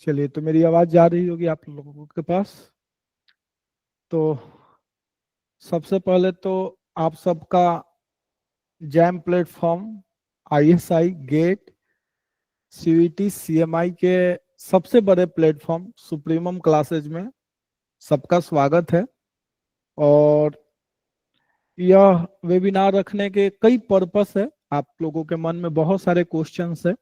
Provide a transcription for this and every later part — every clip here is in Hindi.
चलिए, तो मेरी आवाज जा रही होगी आप लोगों के पास। तो सबसे पहले तो आप सबका JAM platform, ISI, GATE, CUET, CMI के सबसे बड़े प्लेटफॉर्म सुप्रीमम क्लासेज में सबका स्वागत है। और यह वेबिनार रखने के कई पर्पस है। आप लोगों के मन में बहुत सारे क्वेश्चंस है,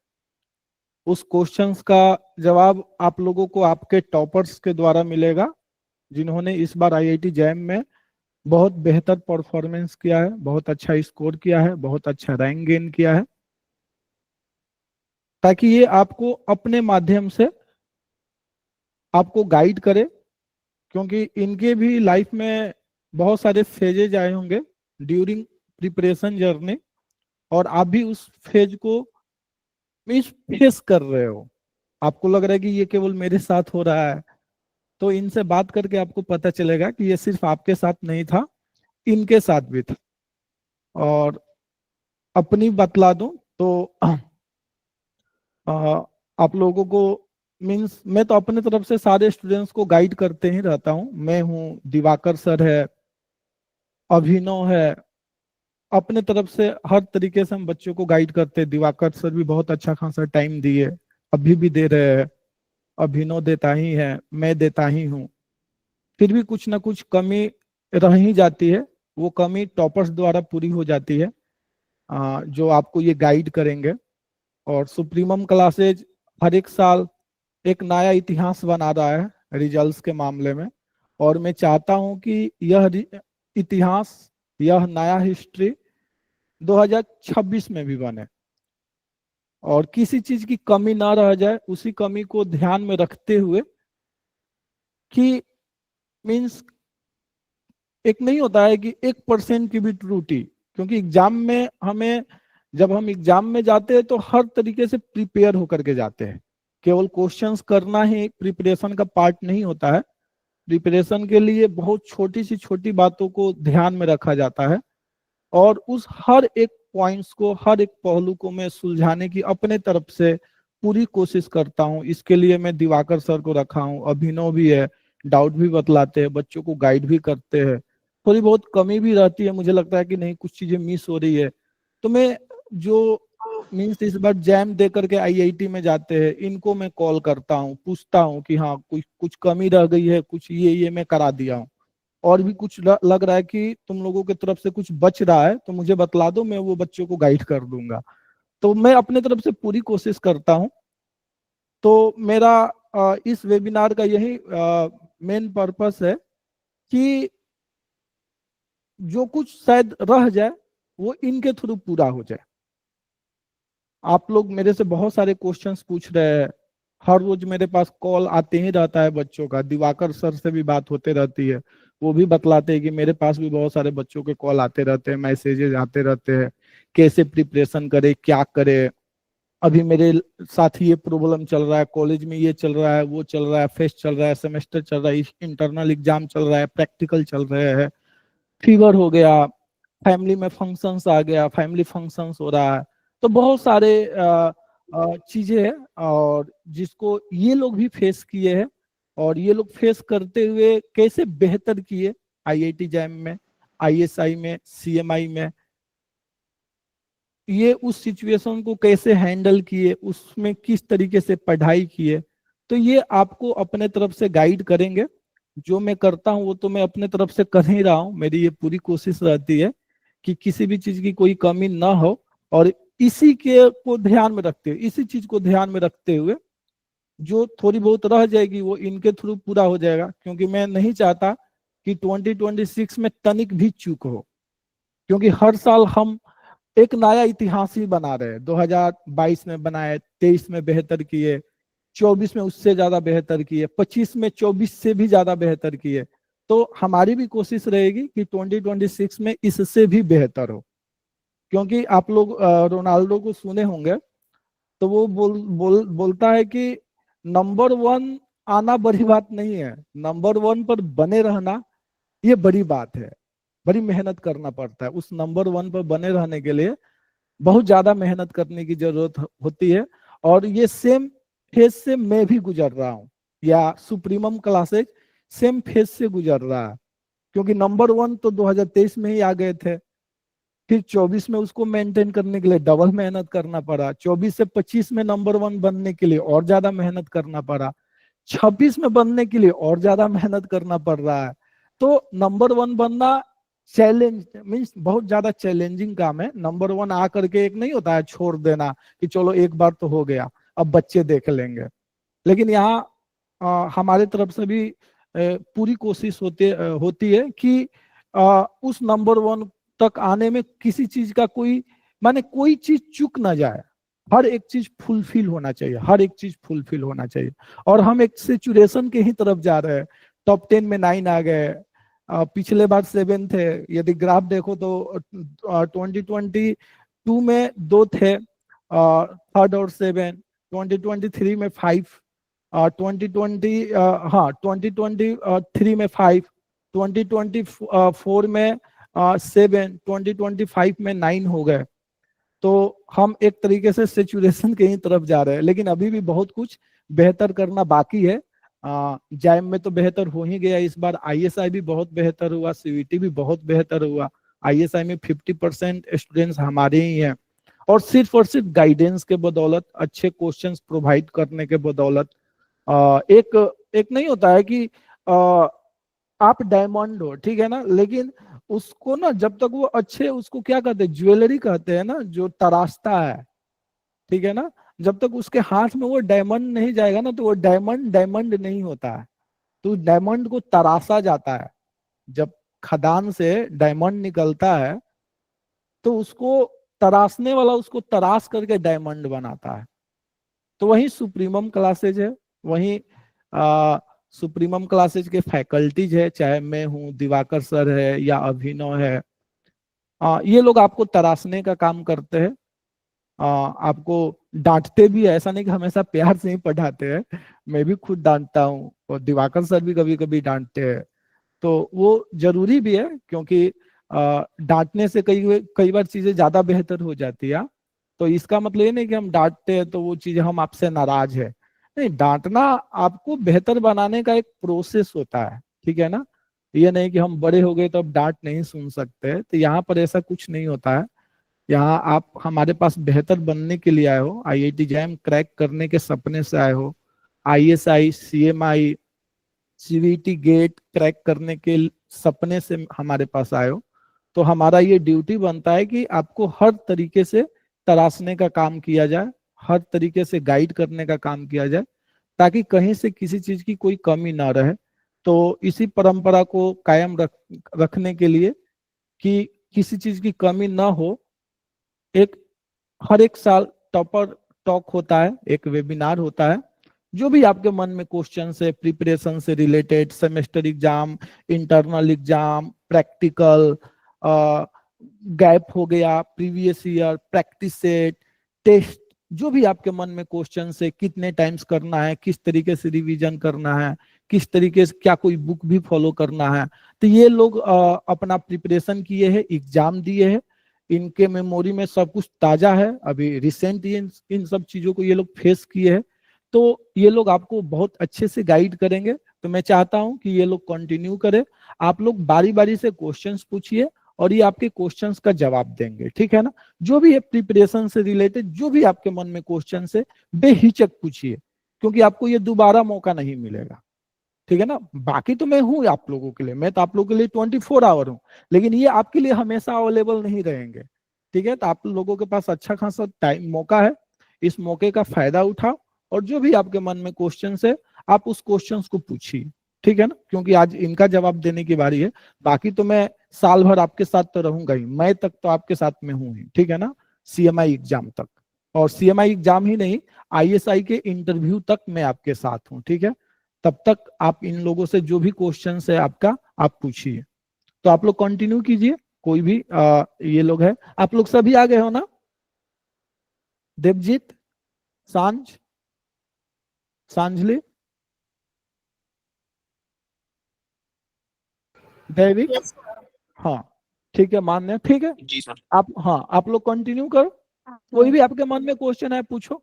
उस क्वेश्चंस का जवाब आप लोगों को आपके टॉपर्स के द्वारा मिलेगा, जिन्होंने इस बार आईआईटी जैम में बहुत बेहतर परफॉर्मेंस किया है, बहुत अच्छा स्कोर किया है, बहुत अच्छा रैंक गेन किया है, ताकि ये आपको अपने माध्यम से आपको गाइड करे। क्योंकि इनके भी लाइफ में बहुत सारे फेजेज आए होंगे ड्यूरिंग प्रिपरेशन जर्नी, और आप भी उस फेज को मिस फेस कर रहे हो। आपको लग रहा है कि ये केवल मेरे साथ हो रहा है, तो इनसे बात करके आपको पता चलेगा कि ये सिर्फ आपके साथ नहीं था, इनके साथ भी था। और अपनी बतला दूं तो आप लोगों को मीन्स मैं तो अपने तरफ से सारे स्टूडेंट्स को गाइड करते ही रहता हूँ। मैं हूँ, दिवाकर सर है, अभिनव है, अपने तरफ से हर तरीके से हम बच्चों को गाइड करते हैं। दिवाकर सर भी बहुत अच्छा खासा टाइम दिए, अभी भी दे रहे हैं, अभिनव देता ही है, मैं देता ही हूँ। फिर भी कुछ ना कुछ कमी रह ही जाती है, वो कमी टॉपर्स द्वारा पूरी हो जाती है, जो आपको ये गाइड करेंगे। और सुप्रीमम क्लासेज हर एक साल एक नया इतिहास बना रहा है रिजल्ट्स के मामले में, और मैं चाहता हूं कि यह इतिहास, यह नया हिस्ट्री 2026 में भी बने, और किसी चीज की कमी ना रह जाए। उसी कमी को ध्यान में रखते हुए कि मीन्स एक नहीं होता है कि 1% की भी त्रुटि, क्योंकि एग्जाम में हमें, जब हम एग्जाम में जाते हैं तो हर तरीके से प्रिपेयर होकर के जाते हैं। केवल क्वेश्चंस करना ही प्रिपरेशन का पार्ट नहीं होता है। प्रिपरेशन के लिए बहुत छोटी सी छोटी बातों को ध्यान में रखा जाता है, और उस हर एक पॉइंट्स को, हर एक पहलू को मैं सुलझाने की अपने तरफ से पूरी कोशिश करता हूँ। इसके लिए मैं दिवाकर सर को रखा हूँ, अभिनव भी है, डाउट भी बतलाते हैं, बच्चों को गाइड भी करते हैं। थोड़ी बहुत कमी भी रहती है, मुझे लगता है कि नहीं कुछ चीजें मिस हो रही है, तो मैं जो मीन्स इस बार जैम दे करके आईआईटी में जाते हैं, इनको मैं कॉल करता हूँ, पूछता हूँ कि हाँ कुछ कुछ कमी रह गई है, कुछ ये मैं करा दिया हूँ, और भी कुछ लग रहा है कि तुम लोगों की तरफ से कुछ बच रहा है तो मुझे बतला दो, मैं वो बच्चों को गाइड कर दूंगा। तो मैं अपने तरफ से पूरी कोशिश करता हूँ। तो मेरा इस वेबिनार का यही मेन पर्पस है कि जो कुछ शायद रह जाए वो इनके थ्रू पूरा हो जाए। आप लोग मेरे से बहुत सारे क्वेश्चंस पूछ रहे हैं, हर रोज मेरे पास कॉल आते ही रहता है बच्चों का, दिवाकर सर से भी बात होते रहती है, वो भी बतलाते हैं कि मेरे पास भी बहुत सारे बच्चों के कॉल आते रहते हैं, मैसेजेस आते रहते हैं, कैसे प्रिपरेशन करे, क्या करे। अभी मेरे साथ ये प्रॉब्लम चल रहा है, कॉलेज में ये चल रहा है, वो चल रहा है, फेस्ट चल रहा है, सेमेस्टर चल रहा है, इंटरनल एग्जाम चल रहा है, प्रैक्टिकल चल रहे हैं, फीवर हो गया, फैमिली में फंक्शंस आ गया, फैमिली फंक्शंस हो रहा है। तो बहुत सारे चीजें हैं, और जिसको ये लोग भी फेस किए हैं, और ये लोग फेस करते हुए कैसे बेहतर किए आईआईटी जैम में, आईएसआई में, सीएमआई में, ये उस सिचुएशन को कैसे हैंडल किए, उसमें किस तरीके से पढ़ाई किए, तो ये आपको अपने तरफ से गाइड करेंगे। जो मैं करता हूँ वो तो मैं अपने तरफ से कर ही रहा हूँ, मेरी ये पूरी कोशिश रहती है कि किसी भी चीज की कोई कमी ना हो, और इसी के को ध्यान में रखते हुए, इसी चीज को ध्यान में रखते हुए जो थोड़ी बहुत रह जाएगी वो इनके थ्रू पूरा हो जाएगा। क्योंकि मैं नहीं चाहता कि 2026 में तनिक भी चूक हो, क्योंकि हर साल हम एक नया इतिहास ही बना रहे हैं। 2022 में बनाए, 23 में बेहतर किए, 24 में उससे ज्यादा बेहतर किए, 25 में 24 से भी ज्यादा बेहतर किए। तो हमारी भी कोशिश रहेगी कि 2026 में इससे भी बेहतर हो। क्योंकि आप लोग रोनाल्डो को सुने होंगे, तो वो बोलता है कि नंबर वन आना बड़ी बात नहीं है, नंबर वन पर बने रहना ये बड़ी बात है। बड़ी मेहनत करना पड़ता है, उस नंबर वन पर बने रहने के लिए बहुत ज्यादा मेहनत करने की जरूरत होती है। और ये सेम फेज से मैं भी गुजर रहा हूँ, या सुप्रीमम क्लासेज सेम फेज से गुजर रहा है, क्योंकि नंबर 1 तो 2023 में ही आ गए थे, फिर 24 में उसको मेंटेन करने के लिए डबल मेहनत करना पड़ा, 24 से 25 में नंबर 1 बनने के लिए और ज्यादा मेहनत करना पड़ा, 26 में बनने के लिए और ज्यादा मेहनत करना पड़ रहा है। तो नंबर 1 बनना चैलेंज मीन्स बहुत ज्यादा चैलेंजिंग काम है। नंबर 1 आ करके एक नहीं होता है छोड़ देना कि चलो एक बार तो हो गया अब बच्चे देख लेंगे। लेकिन यहाँ हमारे तरफ से भी पूरी कोशिश होती है कि उस नंबर 1 तक आने में किसी चीज का कोई माने कोई चीज चूक ना जाए, हर एक चीज फुलफिल होना चाहिए, हर एक चीज फुलफिल होना चाहिए। और हम एक सेचुरेशन के ही तरफ जा रहे हैं। टॉप 10 में 9 आ गए, पिछले बार 7 थे। यदि ग्राफ देखो तो 2022 में 2 थे, थर्ड और 7, 2023 में 5, 2023 में 5, 2024 में 7, 2025 में 9 हो गए। तो हम एक तरीके से सिचुएशन के ही तरफ जा रहे हैं, लेकिन अभी भी बहुत कुछ बेहतर करना बाकी है। जैम में तो बेहतर हो ही गया इस बार, आईएसआई भी बहुत बेहतर हुआ, सीवीटी भी बहुत बेहतर हुआ। आईएसआई में 50% स्टूडेंट्स हमारे ही हैं, और सिर्फ गाइडेंस के बदौलत, अच्छे क्वेश्चंस प्रोवाइड करने के बदौलत। एक एक नहीं होता है कि आप डायमंड हो, ठीक है ना, लेकिन उसको ना जब तक वो अच्छे, उसको क्या कहते हैं, ज्वेलरी कहते हैं ना, जो तराशता है, ठीक है ना, जब तक उसके हाथ में वो डायमंड नहीं जाएगा ना, तो वो डायमंड डायमंड नहीं होता है। तो डायमंड को तराशा जाता है। जब खदान से डायमंड निकलता है तो उसको तराशने वाला उसको तराश करके डायमंड बनाता है। तो वही सुप्रीमम क्लासेज है, वही सुप्रीमम क्लासेज के फैकल्टीज है, चाहे मैं हूँ, दिवाकर सर है या अभिनव है। ये लोग आपको तराशने का काम करते हैं। आपको डांटते भी है, ऐसा नहीं कि हमेशा प्यार से ही पढ़ाते हैं। मैं भी खुद डांटता हूँ, और दिवाकर सर भी कभी कभी डांटते हैं। तो वो जरूरी भी है, क्योंकि डांटने से कई कई बार चीजें ज्यादा बेहतर हो जाती है। तो इसका मतलब ये नहीं कि हम डांटते हैं तो वो चीजें हम आपसे नाराज है। नहीं, डांटना आपको बेहतर बनाने का एक प्रोसेस होता है, ठीक है ना। ये नहीं कि हम बड़े हो गए तो अब डांट नहीं सुन सकते, तो यहाँ पर ऐसा कुछ नहीं होता है। यहाँ आप हमारे पास बेहतर बनने के लिए आए हो, आईआईटी जैम क्रैक करने के सपने से आए हो, ISI, CMI, CUET GATE crack करने के सपने से हमारे पास आए हो, तो हमारा ये ड्यूटी बनता है कि आपको हर तरीके से तराशने का काम किया जाए, हर तरीके से गाइड करने का काम किया जाए, ताकि कहीं से किसी चीज की कोई कमी ना रहे। तो इसी परंपरा को कायम रखने के लिए कि किसी चीज की कमी ना हो, एक हर एक साल टॉपर टॉक होता है, एक वेबिनार होता है। जो भी आपके मन में क्वेश्चन है प्रिपरेशन से related, semester exam, internal exam, practical, gap हो गया, previous year, practice set, test, जो भी आपके मन में क्वेश्चन है, कितने टाइम्स करना है, किस तरीके से रिवीजन करना है, किस तरीके से, क्या कोई बुक भी फॉलो करना है, तो ये लोग अपना प्रिपरेशन किए हैं, एग्जाम दिए हैं, इनके मेमोरी में सब कुछ ताजा है, अभी रिसेंट इन सब चीजों को ये लोग फेस किए हैं। तो ये लोग आपको बहुत अच्छे से गाइड करेंगे। तो मैं चाहता हूं कि ये लोग कंटिन्यू करें। आप लोग बारी बारी से क्वेश्चंस पूछिए और ये आपके क्वेश्चंस का जवाब देंगे, ठीक है ना। जो भी है प्रिपरेशन से रिलेटेड, जो भी आपके मन में क्वेश्चन है, बेहिचक पूछिए, क्योंकि आपको ये दोबारा मौका नहीं मिलेगा, ठीक है ना। बाकी तो मैं हूं आप लोगों के लिए, मैं तो आप लोगों के लिए 24 आवर हूं, लेकिन ये आपके लिए हमेशा अवेलेबल नहीं रहेंगे, ठीक है। तो आप लोगों के पास अच्छा खासा टाइम मौका है, इस मौके का फायदा उठाओ, और जो भी आपके मन में क्वेश्चन है आप उस क्वेश्चन को पूछिए, ठीक है ना, क्योंकि आज इनका जवाब देने की बारी है। बाकी तो मैं साल भर आपके साथ तो रहूंगा ही, मई तक तो आपके साथ में हूं ही, ठीक है ना, सीएमआई एग्जाम तक। और सीएमआई एग्जाम ही नहीं, आईएसआई के इंटरव्यू तक मैं आपके साथ हूं, ठीक है। तब तक आप इन लोगों से जो भी क्वेश्चन है आपका, आप पूछिए। तो आप लोग कंटिन्यू कीजिए, कोई भी ये लोग है, आप लोग सभी आ गए हो ना, देवजीत, सांझ, सांझली, दैविक, यस हाँ, ठीक है, मान्य, ठीक है। जी सर। आप, हाँ, आप लोग कंटिन्यू करो, कोई भी आपके मन में क्वेश्चन है पूछो।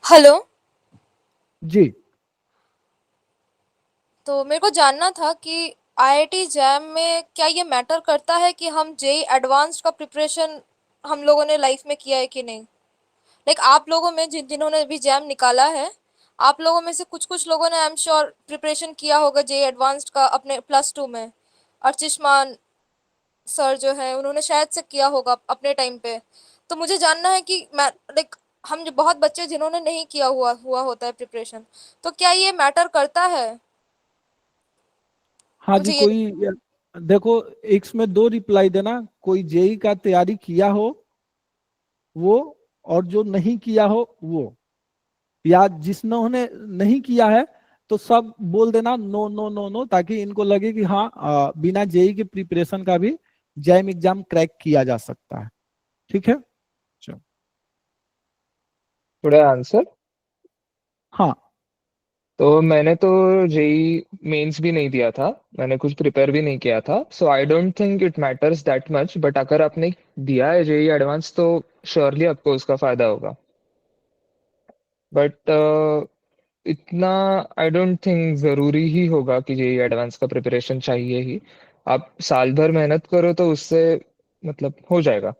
हेलो। जी। तो मेरे को जानना था कि आईआईटी जैम में क्या ये मैटर करता है कि हम जेई एडवांस्ड का प्रिपरेशन हम लोगों ने लाइफ में किया है कि नहीं। लाइक आप लोगों में जिन्होंने अभी जैम निकाला है, आप लोगों में से कुछ कुछ लोगों ने आई एम श्योर प्रिपरेशन किया होगा जेई एडवांस्ड का अपने +2 में। अर्चिष्मान सर जो है उन्होंने शायद से किया होगा अपने टाइम पे। तो मुझे जानना है कि मैं लाइक हम जो बहुत बच्चे जिन्होंने नहीं किया हुआ होता है प्रिपरेशन, तो क्या ये मैटर करता है। हाँ जी, मुझे ये कोई देखो, इसमें दो रिप्लाई देना, कोई जेई का तैयारी किया हो वो, और जो नहीं किया हो वो, या जिन्होंने नहीं किया है तो सब बोल देना नो नो नो नो, ताकि इनको लगे कि हाँ, बिना जेई के प्रिपरेशन का भी जैम एग्जाम क्रैक किया जा सकता है। ठीक है, चलो। थोड़ा आंसर। हाँ तो मैंने तो जेई मेंस भी नहीं दिया था, मैंने कुछ प्रिपेयर भी नहीं किया था, so I don't think it matters that much. But अगर आपने दिया है जेई एडवांस तो श्योरली आपको उसका फायदा होगा। बट इतना आई डोंट थिंक जरूरी ही होगा कि जेई एडवांस का प्रिपरेशन चाहिए ही। आप साल भर मेहनत करो तो उससे मतलब हो जाएगा।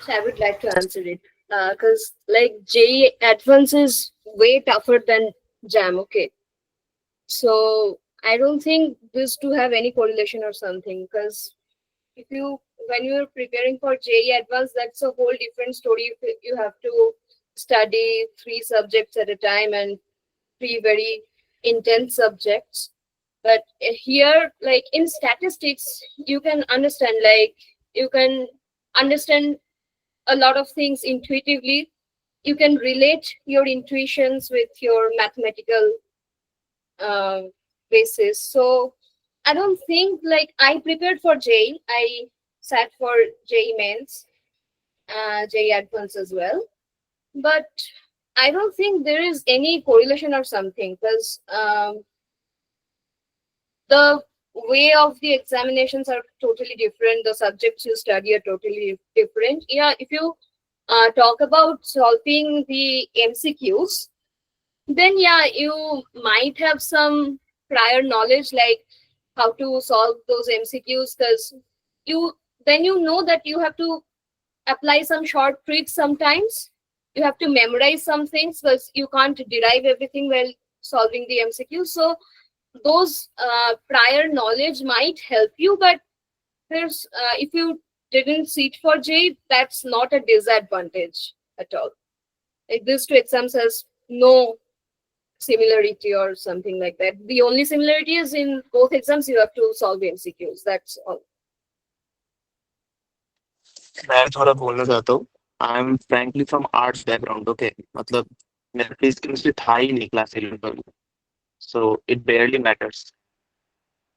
I would like to answer it because like JEE Advance is way tougher than JAM. Okay, so I don't think this to have any correlation or something because if you when you're preparing for JEE Advance, that's a whole different story. You have to study 3 subjects at a time and 3 very intense subjects. But here, like in statistics, you can understand you can understand a lot of things intuitively. You can relate your intuitions with your mathematical uh, basis. So I don't think like I prepared for J. I sat for J mains, J advance as well. But I don't think there is any correlation or something because the way of the examinations are totally different. The subjects you study are totally different. Yeah, if you talk about solving the MCQs, then yeah, you might have some prior knowledge like how to solve those MCQs because you then you know that you have to apply some short tricks sometimes. You have to memorize some things because you can't derive everything while solving the MCQ. So those prior knowledge might help you, but there's if you didn't sit for J, that's not a disadvantage at all. Like these 2 exams has no similarity or something like that. The only similarity is in both exams you have to solve MCQs. That's all. मैं थोड़ा बोलना चाहता हूँ। I am frankly from arts background. Okay, मतलब मेरा फिजिक्स केमिस्ट्री था ही नहीं क्लास 11 में, so it barely matters.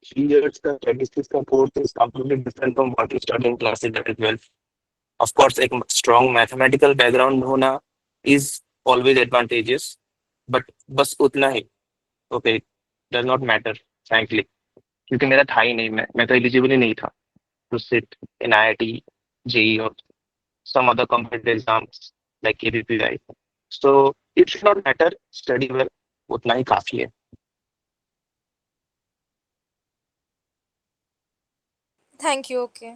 3 years का स्टैटिस्टिक्स का course is completely different from what you study in class 11 12। Of course एक स्ट्रॉन्ग मैथमेटिकल बैकग्राउंड होना इज ऑलवेज एडवांटेजेस, बट बस उतना ही। Okay, does not matter frankly, क्योंकि मेरा था ही नहीं, मैं तो एलिजिबल ही नहीं था to sit in IIT, JEE और some other competitive exams like KPPI. So it should not matter, study well, उतना ही काफी है। Thank you. ओके।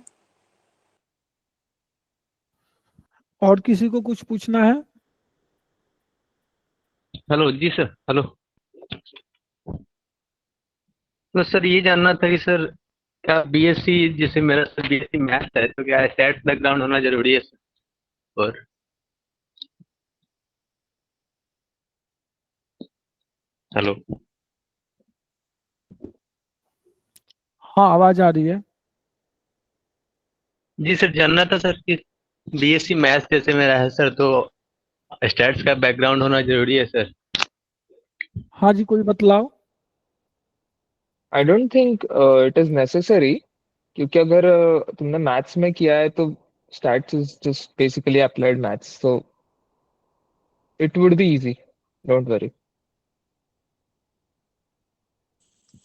और किसी को कुछ पूछना है? हेलो जी सर। हेलो। तो सर ये जानना था कि सर क्या बीएससी, जैसे मेरा सर बीएससी मैथ्स है, तो क्या स्टैट्स बैकग्राउंड होना जरूरी है सर? और हेलो। हाँ, आवाज आ रही है। जी सर, जानना था सर कि बीएससी मैथ्स जैसे मेरा है सर, तो स्टैट्स का बैकग्राउंड होना जरूरी है सर? हाँ जी, कोई बतलाओ। I don't think it is necessary, क्योंकि अगर तुमने मैथ्स में किया है तो stats is just basically applied maths, so it would be easy, don't worry.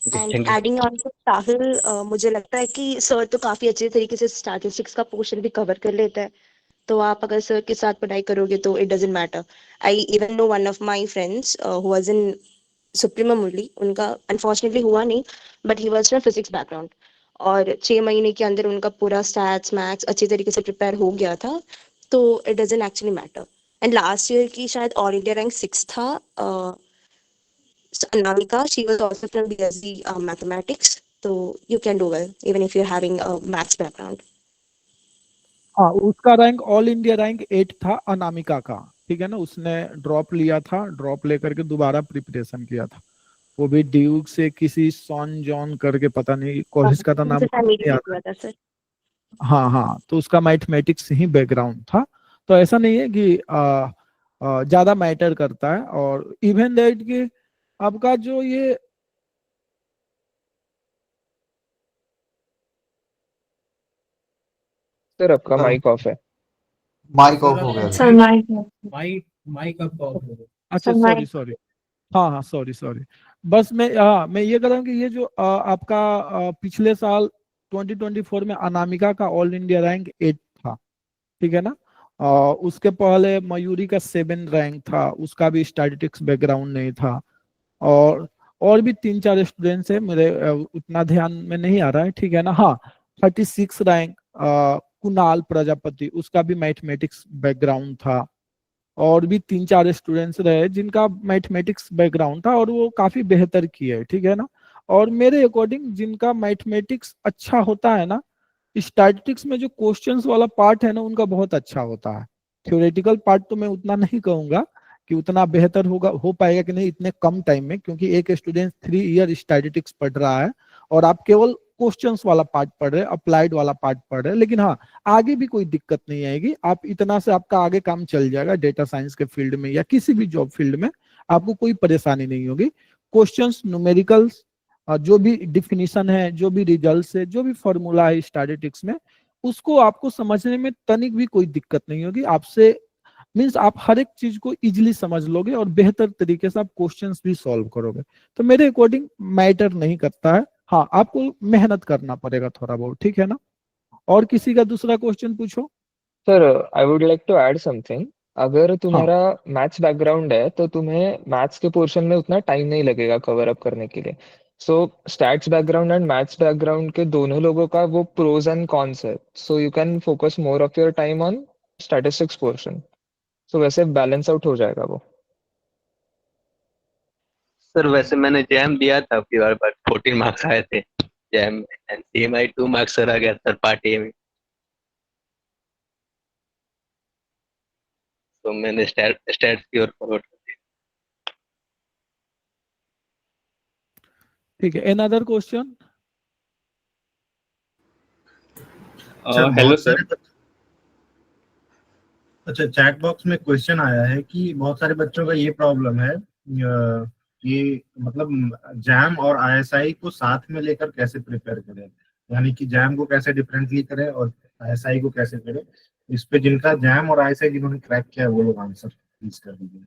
And thank you. Adding on to Sahil, मुझे लगता है कि सर तो काफी अच्छे तरीके से स्टैटिस्टिक्स का पोर्शन भी कवर कर लेता है, तो आप अगर सर के साथ पढ़ाई करोगे तो it doesn't matter. I even know one of my friends who was in सुप्रीमा मुरली. उनका अनफॉर्चुनेटली हुआ नहीं, but he was from physics background, और 6 महीने के अंदर उनका पूरा स्टैट्स मैथ्स अच्छी तरीके से प्रिपेयर हो गया था. तो it doesn't actually matter. And last year की शायद ऑल इंडिया रैंक 6 था Anamika. She was also from BSc mathematics. So you can do well even if you're having a maths background. हाँ, उसका रैंक ऑल इंडिया रैंक 8 था अनामिका का, ठीक है ना। उसने ड्रॉप लिया था, ड्रॉप लेकर के दोबारा प्रिपरेशन किया था, वो भी ड्यूक से किसी सॉन जॉन करके, पता नहीं कॉलेज का तो नाम नहीं याद है। सर. हाँ हाँ, तो उसका मैथमेटिक्स ही बैकग्राउंड था। तो ऐसा नहीं है कि ज्यादा मैटर करता है। और इवन दैट कि आपका जो ये सर आपका माइक ऑफ है। माइक ऑफ हो गया था। सर माइक अब ऑफ हो गया। अच्छा, सॉरी, हाँ, सॉरी। बस मैं ये कह रहा हूँ कि ये जो आपका पिछले साल 2024 में अनामिका का ऑल इंडिया रैंक 8 था, ठीक है ना। उसके पहले मयूरी का 7 रैंक था, उसका भी स्टैटिस्टिक्स बैकग्राउंड नहीं था। और भी 3-4 स्टूडेंट्स है, मेरे उतना ध्यान में नहीं आ रहा है, ठीक है ना। हाँ, 36 रैंक कुणाल प्रजापति, उसका भी मैथमेटिक्स बैकग्राउंड था। और भी 3-4 स्टूडेंट्स रहे जिनका मैथमेटिक्स बैकग्राउंड था और वो काफी बेहतर किए, ठीक है ना। और मेरे अकॉर्डिंग जिनका मैथमेटिक्स अच्छा होता है ना, स्टैटिस्टिक्स में जो क्वेश्चंस वाला पार्ट है ना, उनका बहुत अच्छा होता है। थ्योरेटिकल पार्ट तो मैं उतना नहीं कहूंगा कि उतना बेहतर हो पाएगा कि नहीं इतने कम टाइम में, क्योंकि एक स्टूडेंट 3 ईयर स्टैटिस्टिक्स पढ़ रहा है और आप केवल क्वेश्चंस वाला पार्ट पढ़ रहे हैं, अप्लाइड वाला पार्ट पढ़ रहे हैं। लेकिन हाँ, आगे भी कोई दिक्कत नहीं आएगी, आप इतना से आपका आगे काम चल जाएगा। डेटा साइंस के फील्ड में या किसी भी जॉब फील्ड में आपको कोई परेशानी नहीं होगी। क्वेश्चंस, न्यूमेरिकल्स, जो भी डिफिनीशन है, जो भी रिजल्ट है, जो भी फॉर्मूला है स्टैटिस्टिक्स में, उसको आपको समझने में तनिक भी कोई दिक्कत नहीं होगी। आपसे मीन्स आप हर एक चीज को इजीली समझ लोगे और बेहतर तरीके से आप क्वेश्चंस भी सॉल्व करोगे। तो मेरे अकॉर्डिंग मैटर नहीं करता है। हाँ, आपको मेहनत करना पड़ेगा थोड़ा बहुत, ठीक है ना। और किसी का दूसरा क्वेश्चन पूछो। Sir I would like to add something. अगर तुम्हारा मैथ्स बैकग्राउंड है तो तुम्हें मैथ्स के पोर्शन में उतना टाइम नहीं लगेगा कवर अप करने के लिए। So stats background and maths background के दोनों लोगों का वो प्रोज एंड कॉन्स है। So you can focus more of your time on statistics portion. So वैसे बैलेंस आउट हो जाएगा वो। सर वैसे मैंने जैम दिया था आपकी बार, बट 14 मार्क्स आए थे जैम में, एंड सीएमआई 2 मार्क्स सर आ गया थर्ड पार्टी में। तो मैंने स्टैट्स की ओर फॉरवर्ड कर दिया। ठीक है, अनदर क्वेश्चन। Hello sir. अच्छा, चैट बॉक्स में क्वेश्चन आया है कि बहुत सारे बच्चों का ये प्रॉब्लम है कि मतलब जैम और आईएसआई को साथ में लेकर कैसे प्रिपेयर करें, यानी कि जैम को कैसे डिफरेंटली करें और आईएसआई को कैसे करें। इस पे जिनका जैम और आईएसआई जिन्होंने क्रैक किया है वो लोग आंसर प्लीज कर दीजिए।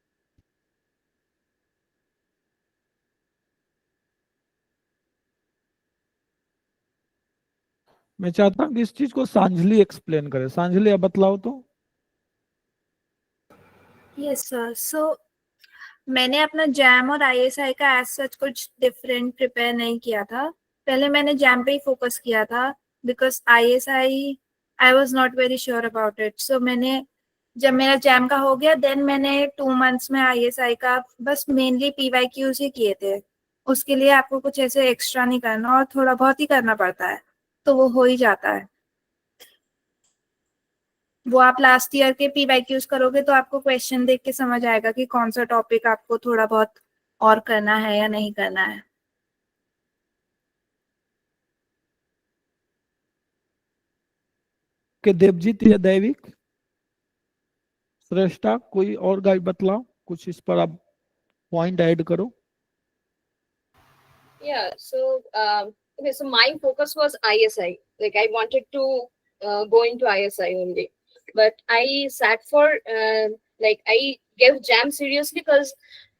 मैं चाहता हूँ कि इस चीज को सांझली एक्सप्लेन करे। सांझली, अब बतलाओ तो। Yes sir. सो मैंने अपना जैम और आईएसआई का एज सच कुछ डिफरेंट प्रिपेयर नहीं किया था। पहले मैंने जैम पे ही फोकस किया था because ISI I was not very sure about it. So मैंने जब मेरा जैम का हो गया देन मैंने 2 मंथ्स में आईएसआई का बस मेनली पीवाईक्यूज ही किए थे। उसके लिए आपको कुछ ऐसे एक्स्ट्रा नहीं करना और थोड़ा बहुत ही करना पड़ता है तो वो हो ही जाता है। वो आप लास्ट ईयर के पीवाईक्यूज करोगे तो आपको क्वेश्चन देख के समझ आएगा कि कौन सा टॉपिक आपको थोड़ा बहुत और करना है या नहीं करना है। कि देवजीत या दैविक श्रेष्ठा कोई और गाइड बतलाओ, कुछ इस पर आप पॉइंट ऐड करो। Yeah, so okay, so my focus was ISI. Like I wanted to go into ISI only, but I sat for like I gave JAM seriously because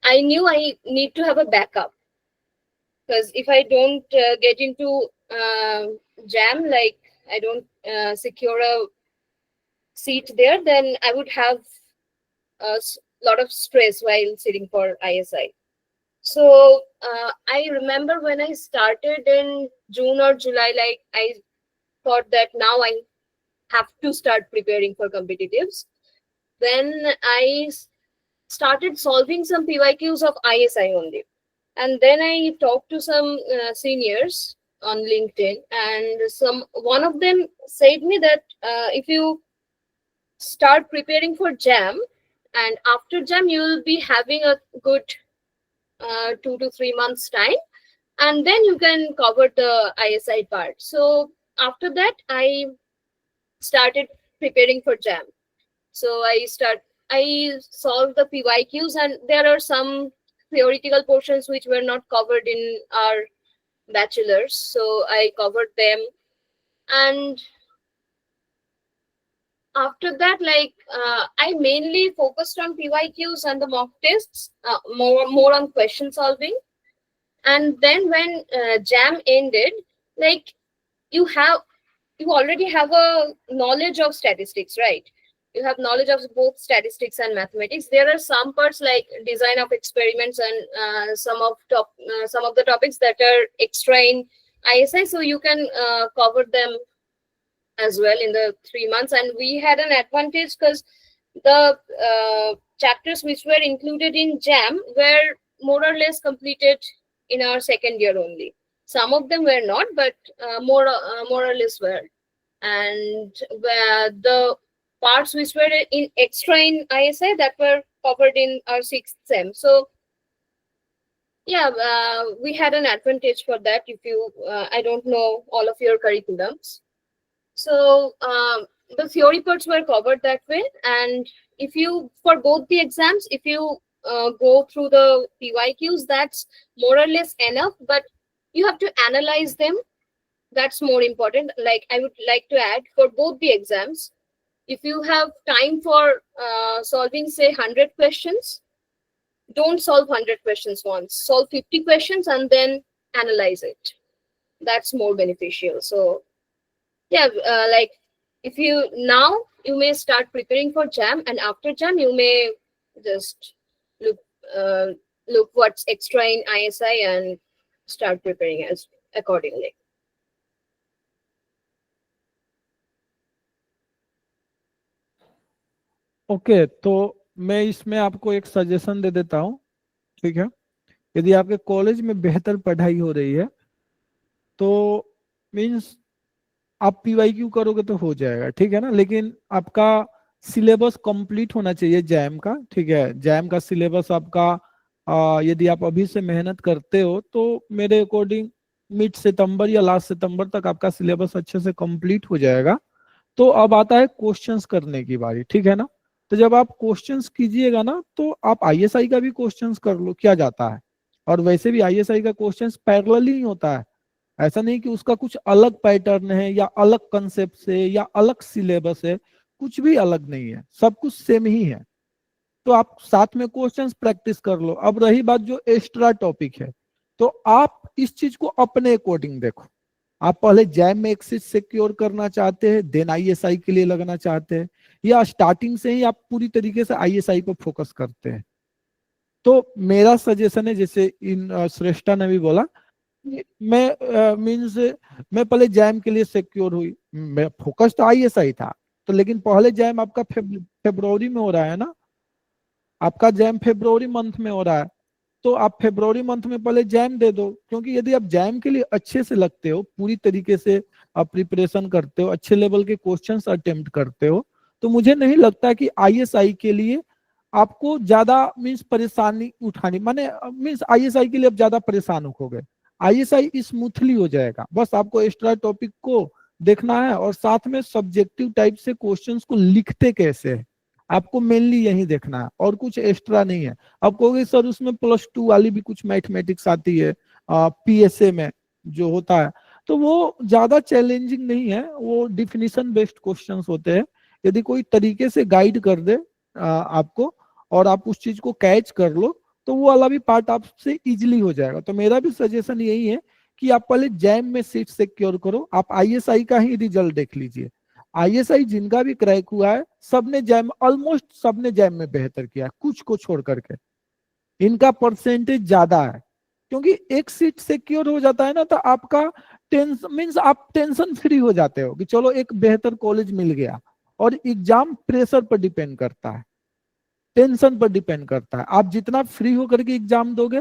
I knew I need to have a backup. Because if I don't get into JAM, like I don't secure a seat there, then I would have a lot of stress while sitting for ISI. So I remember when I started in June or July, like I thought that now I have to start preparing for competitives. Then I started solving some PYQs of ISI only. And then I talked to some seniors on LinkedIn, and one of them said me that if you start preparing for JAM, and after JAM you will be having a good 2 to 3 months time, and then you can cover the ISI part. So after that I started preparing for JAM. So I solved the PYQs, and there are some theoretical portions which were not covered in our bachelor's, so I covered them. And after that, like I mainly focused on PYQs and the mock tests, more on question solving. And then when JAM ended, like you already have a knowledge of statistics, right? You have knowledge of both statistics and mathematics. There are some parts like design of experiments and some of the topics that are extra in ISI, so you can cover them as well in the 3 months. And we had an advantage because the chapters which were included in JAM were more or less completed in our second year only. Some of them were not, but more or less were. And the parts which were in extra in ISI, that were covered in our 6th sem. So yeah, we had an advantage for that. If you I don't know all of your curriculums. So the theory parts were covered that way. And if you, for both the exams, if you go through the PYQs, that's more or less enough, but you have to analyze them. That's more important. Like I would like to add, for both the exams, if you have time for solving say 100 questions, don't solve 100 questions once. Solve 50 questions and then analyze it. That's more beneficial. So yeah, like if you may start preparing for JAM, and after JAM you may just look what's extra in ISI and start preparing as accordingly. Okay तो मैं इसमें आपको एक सजेशन दे देता हूँ, ठीक है। यदि आपके कॉलेज में बेहतर पढ़ाई हो रही है तो मीन्स आप PYQ करोगे तो हो जाएगा, ठीक है ना। लेकिन आपका सिलेबस कंप्लीट होना चाहिए जैम का, ठीक है। जैम का सिलेबस आपका यदि आप अभी से मेहनत करते हो तो मेरे अकॉर्डिंग मिड सितंबर या लास्ट सितंबर तक आपका सिलेबस अच्छे से कंप्लीट हो जाएगा। तो अब आता है क्वेश्चंस करने की बारी, ठीक है ना। तो जब आप क्वेश्चंस कीजिएगा ना तो आप ISI का भी क्वेश्चंस कर लो, क्या जाता है। और वैसे भी ISI का क्वेश्चंस पैरेलल ही होता है, ऐसा नहीं कि उसका कुछ अलग पैटर्न है या अलग कंसेप्ट है या अलग सिलेबस है, कुछ भी अलग नहीं है, सब कुछ सेम ही है। तो आप साथ में क्वेश्चंस प्रैक्टिस कर लो। अब रही बात जो एक्स्ट्रा टॉपिक है, तो आप इस चीज को अपने अकॉर्डिंग देखो। आप पहले जैम में एक सीट सिक्योर करना चाहते हैं, देन ISI के लिए लगना चाहते हैं, या स्टार्टिंग से ही आप पूरी तरीके से ISI पर फोकस करते हैं। तो मेरा सजेशन है, जैसे इन श्रेष्ठा ने भी बोला, मैं पहले जैम के लिए सिक्योर हुई, मैं फोकस तो ISI था, तो लेकिन पहले जैम आपका फरवरी में हो रहा है ना, आपका जैम फरवरी मंथ में हो रहा है, तो आप फरवरी मंथ में पहले जैम दे दो। क्योंकि यदि आप जैम के लिए अच्छे से लगते हो, पूरी तरीके से आप प्रिपरेशन करते हो, अच्छे लेवल के क्वेश्चंस अटेम्प्ट करते हो, तो मुझे नहीं लगता कि ISI के लिए आपको ज्यादा मीन्स परेशानी उठानी, माने मीन्स ISI के लिए आप ज्यादा परेशान होगे। ISI स्मूथली हो जाएगा, बस आपको एक्स्ट्रा टॉपिक को देखना है और साथ में सब्जेक्टिव टाइप से क्वेश्चंस को लिखते कैसे है, आपको मेनली यही देखना है और कुछ एक्स्ट्रा नहीं है। आप कहोगे सर उसमें +2 वाली भी कुछ मैथमेटिक्स आती है PSA में जो होता है, तो वो ज्यादा चैलेंजिंग नहीं है, वो डिफिनीशन बेस्ड क्वेश्चंस होते हैं। यदि कोई तरीके से गाइड कर दे आपको और आप उस चीज को कैच कर लो, तो वो वाला भी पार्ट आपसे इजीली हो जाएगा। तो मेरा भी सजेशन यही है कि आप पहले जैम में सीट सिक्योर करो, आप ISI का ही रिजल्ट देख लीजिए। आईएसआई जिनका भी क्रैक हुआ है सबने जैम, ऑलमोस्ट सबने जैम में बेहतर किया है, कुछ को छोड़ करके। इनका परसेंटेज ज्यादा है, क्योंकि एक सीट सिक्योर हो जाता है ना, तो आपका टेंशन मीन्स आप टेंशन फ्री हो जाते हो कि चलो एक बेहतर कॉलेज मिल गया। और एग्जाम प्रेशर पर डिपेंड करता है, टेंशन पर डिपेंड करता है। आप जितना फ्री होकर के एग्जाम दोगे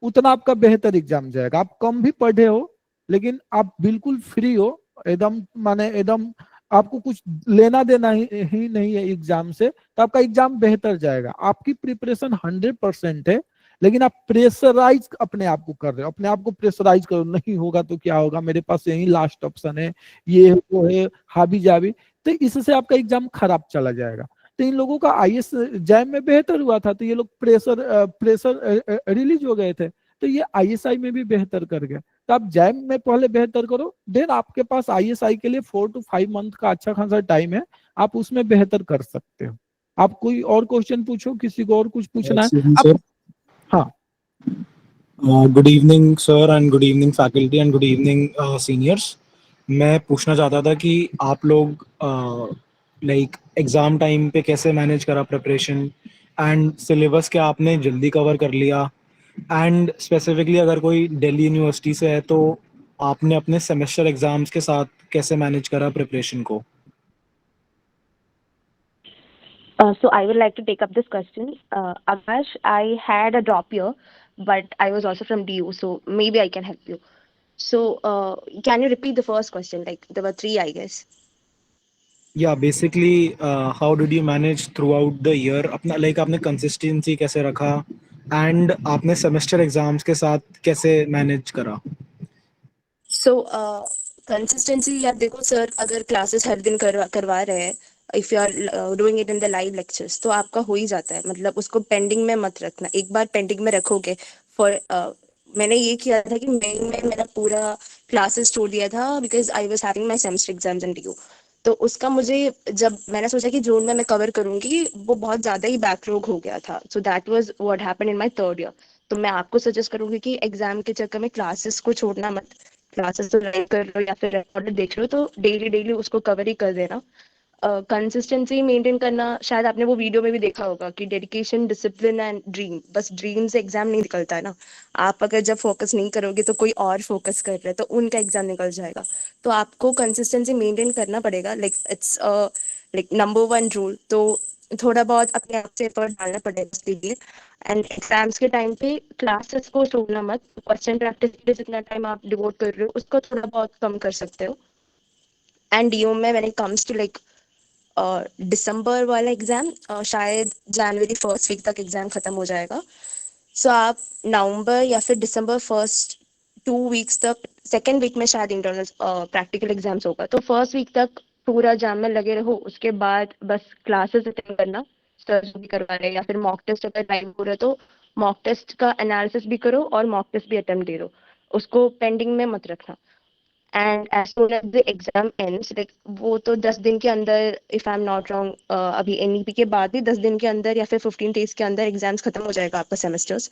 उतना आपका बेहतर एग्जाम जाएगा। आप कम भी पढ़े हो लेकिन आप बिल्कुल फ्री हो, एकदम माने एकदम आपको कुछ लेना देना ही नहीं है एग्जाम से, तो आपका एग्जाम बेहतर जाएगा। आपकी प्रिपरेशन 100% है, लेकिन आप प्रेशराइज अपने आप को कर रहे हो, अपने आप को प्रेशराइज करो, नहीं होगा तो क्या होगा, मेरे पास यही लास्ट ऑप्शन है, ये वो है, हाबी जाबी, तो इससे आपका एग्जाम खराब चला जाएगा। तो इन लोगों का आईएएस जैम में बेहतर हुआ था, तो ये लोग प्रेशर रिलीज हो गए थे, तो ये आईएसआई में भी बेहतर कर गए। तो आप जैम में पहले बेहतर करो, देन आपके पास आईएसआई के लिए 4 to 5 मंथ का अच्छा खासा टाइम है, आप उसमें बेहतर कर सकते हो। आप कोई और क्वेश्चन पूछो, किसी को और कुछ पूछना है आप? हाँ, good evening sir and good evening faculty and good evening seniors. मैं पूछना चाहता था कि आप लोग लाइक एग्जाम टाइम पे कैसे मैनेज करा प्रिपरेशन, एंड सिलेबस क्या आपने जल्दी कवर कर लिया, एंड स्पेसिफिकली अगर कोई दिल्ली यूनिवर्सिटी से है तो आपने अपने सेमेस्टर एग्जाम्स के साथ कैसे मैनेज करा प्रिपरेशन को? So I would like to take up this question. Akash, I had a drop year, but I was also from DU, so maybe I can help you. So can you repeat the first question? Like there were 3, I guess. या basically how did you manage through out the year, अपना लाइक आपने कंसिस्टेंसी कैसे रखा, एंड आपने सेमेस्टर एग्जाम्स के साथ कैसे मैनेज करा? So consistency, या देखो सर, अगर क्लासेस हर दिन करवा रहे हैं, if you are doing it in the live lectures, तो आपका हो ही जाता है। मतलब उसको पेंडिंग में मत रखना, एक बार पेंडिंग में रखोगे फॉर मैंने ये किया था कि मई में मेरा पूरा क्लासेस छोड़ दिया था because I was having my semester exams in DU। तो उसका मुझे, जब मैंने सोचा कि जून में मैं कवर करूंगी, वो बहुत ज्यादा ही बैकलॉग हो गया था। So that was what happened in my 3rd year. तो मैं आपको सजेस्ट करूंगी कि एग्जाम के चक्कर में क्लासेस को छोड़ना मत। क्लासेस तो रन कर लो या फिर रिकॉर्डेड देख लो, तो डेली डेली उसको कवर ही कर देना। कंसिस्टेंसी मेंटेन करना, शायद आपने वो वीडियो में भी देखा होगा कि डेडिकेशन, डिसिप्लिन एंड ड्रीम, बस ड्रीम से एग्जाम नहीं निकलता है ना। आप अगर जब फोकस नहीं करोगे तो कोई और फोकस कर रहा है, तो उनका एग्जाम निकल जाएगा। तो आपको कंसिस्टेंसी मेंटेन करना पड़ेगा, like it's like number 1 rule. तो थोड़ा बहुत अपने आप से एफर्ट डालना पड़ेगा उसके लिए। एंड एग्जाम्स के टाइम पे क्लासेस को छोड़ना मत। क्वेश्चन प्रैक्टिस के लिए जितना टाइम आप डिवोट कर रहे हो, उसको थोड़ा बहुत कम कर सकते हो। एंड DU में when it comes to like दिसंबर वाला एग्जाम, शायद जनवरी 1st वीक तक एग्जाम खत्म हो जाएगा। सो आप नवंबर या फिर दिसंबर 1st 2 वीक्स तक, 2nd वीक में शायद इंटरनल प्रैक्टिकल एग्जाम्स होगा, तो 1st वीक तक पूरा जाम में लगे रहो। उसके बाद बस क्लासेस अटेंड करना, सर जो भी करवा रहे हैं, या फिर मॉक टेस्ट अगर टाइम हो रहा है तो मॉक टेस्ट का एनालिसिस भी करो और मॉक टेस्ट भी अटेम्प्ट दे दो, उसको पेंडिंग में मत रखना। And as soon as the exam ends, like वो तो 10 दिन के अंदर, if I am not wrong, अभी NEP के बाद भी 10 दिन के अंदर या फिर 15 डेज के अंदर एग्जाम्स खत्म हो जाएगा आपका semesters.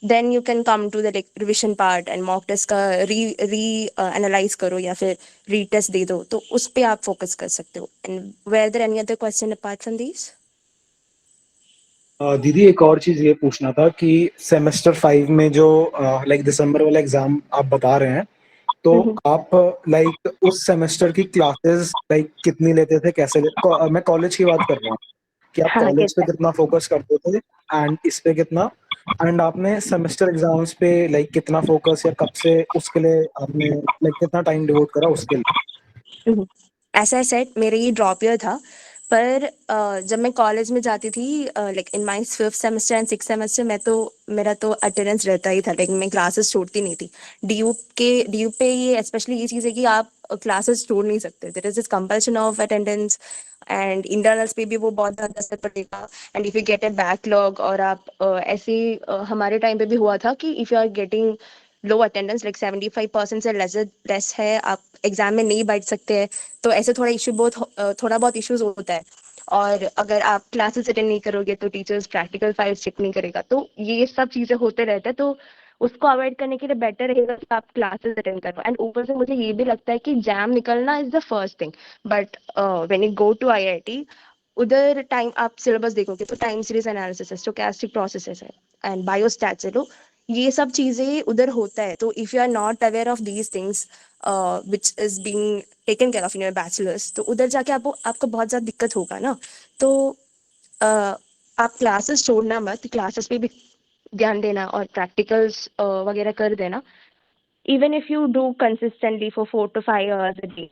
Then you can come to the revision part and mock test का री एनालाइज करो या फिर रीटेस्ट दे दो, तो उस पे आप फोकस कर सकते हो। And where there any other question apart from this? दीदी एक और चीज ये पूछना था कि सेमेस्टर 5 में जो लाइक दिसंबर वाला एग्जाम आप बता रहे हैं, तो आप लाइक उस सेमेस्टर की क्लासेस लाइक कितनी लेते थे, कैसे मैं कॉलेज की बात कर रहा हूँ कि आप कॉलेज पे कितना फोकस करते थे एंड इस पे कितना, एंड आपने सेमेस्टर एग्जाम्स पे लाइक कितना फोकस या कब से उसके लिए आपने लाइक कितना टाइम डिवोट करा उसके लिए? ऐसा सेट मेरे ये ड्रॉप ईयर था, पर जब मैं कॉलेज में जाती थी, like in my 5th semester and 6th semester, मेरा तो अटेंडेंस रहता ही था, लेकिन मैं क्लासेस छोड़ती नहीं थी। DU पे ये स्पेशली ये चीज़ है कि आप क्लासेस छोड़ नहीं सकते, there is this compulsion of attendance. And internals पे भी वो बहुत ज़्यादा असर पड़ेगा। And if you get a backlog, और आप ऐसे हमारे टाइम पे भी हुआ था कि if you are getting low attendance, like 75% से लेस है, आप एग्जाम में नहीं बैठ सकते हैं, तो ऐसे थोड़ा बहुत इश्यूज होता है। और अगर आप क्लासेस अटेंड नहीं करोगे तो टीचर्स प्रैक्टिकल फाइल्स चेक नहीं करेगा, तो ये सब चीजें होते रहते हैं। तो उसको अवॉइड करने के लिए बेटर रहेगा कि आप क्लासेस अटेंड करो। एंड ऊपर से मुझे ये भी लगता है कि जैम निकलना is the first thing, but when you go to IIT, उधर टाइम आप सिलेबस देखोगे तो टाइम सीरीज एनालिसिस है, स्टोचैस्टिक प्रोसेसेस है एंड बायोस्टैट्स है, तो ये सब चीजें उधर होता है। तो if you are not aware of these things which is being taken care of in your bachelors, तो उधर जाके आपको बहुत ज्यादा दिक्कत होगा ना। तो आप क्लासेस छोड़ना मत, क्लासेस पे भी ध्यान देना और प्रैक्टिकल्स वगैरह कर देना। Even if you do consistently for 4 to 5 hours a day,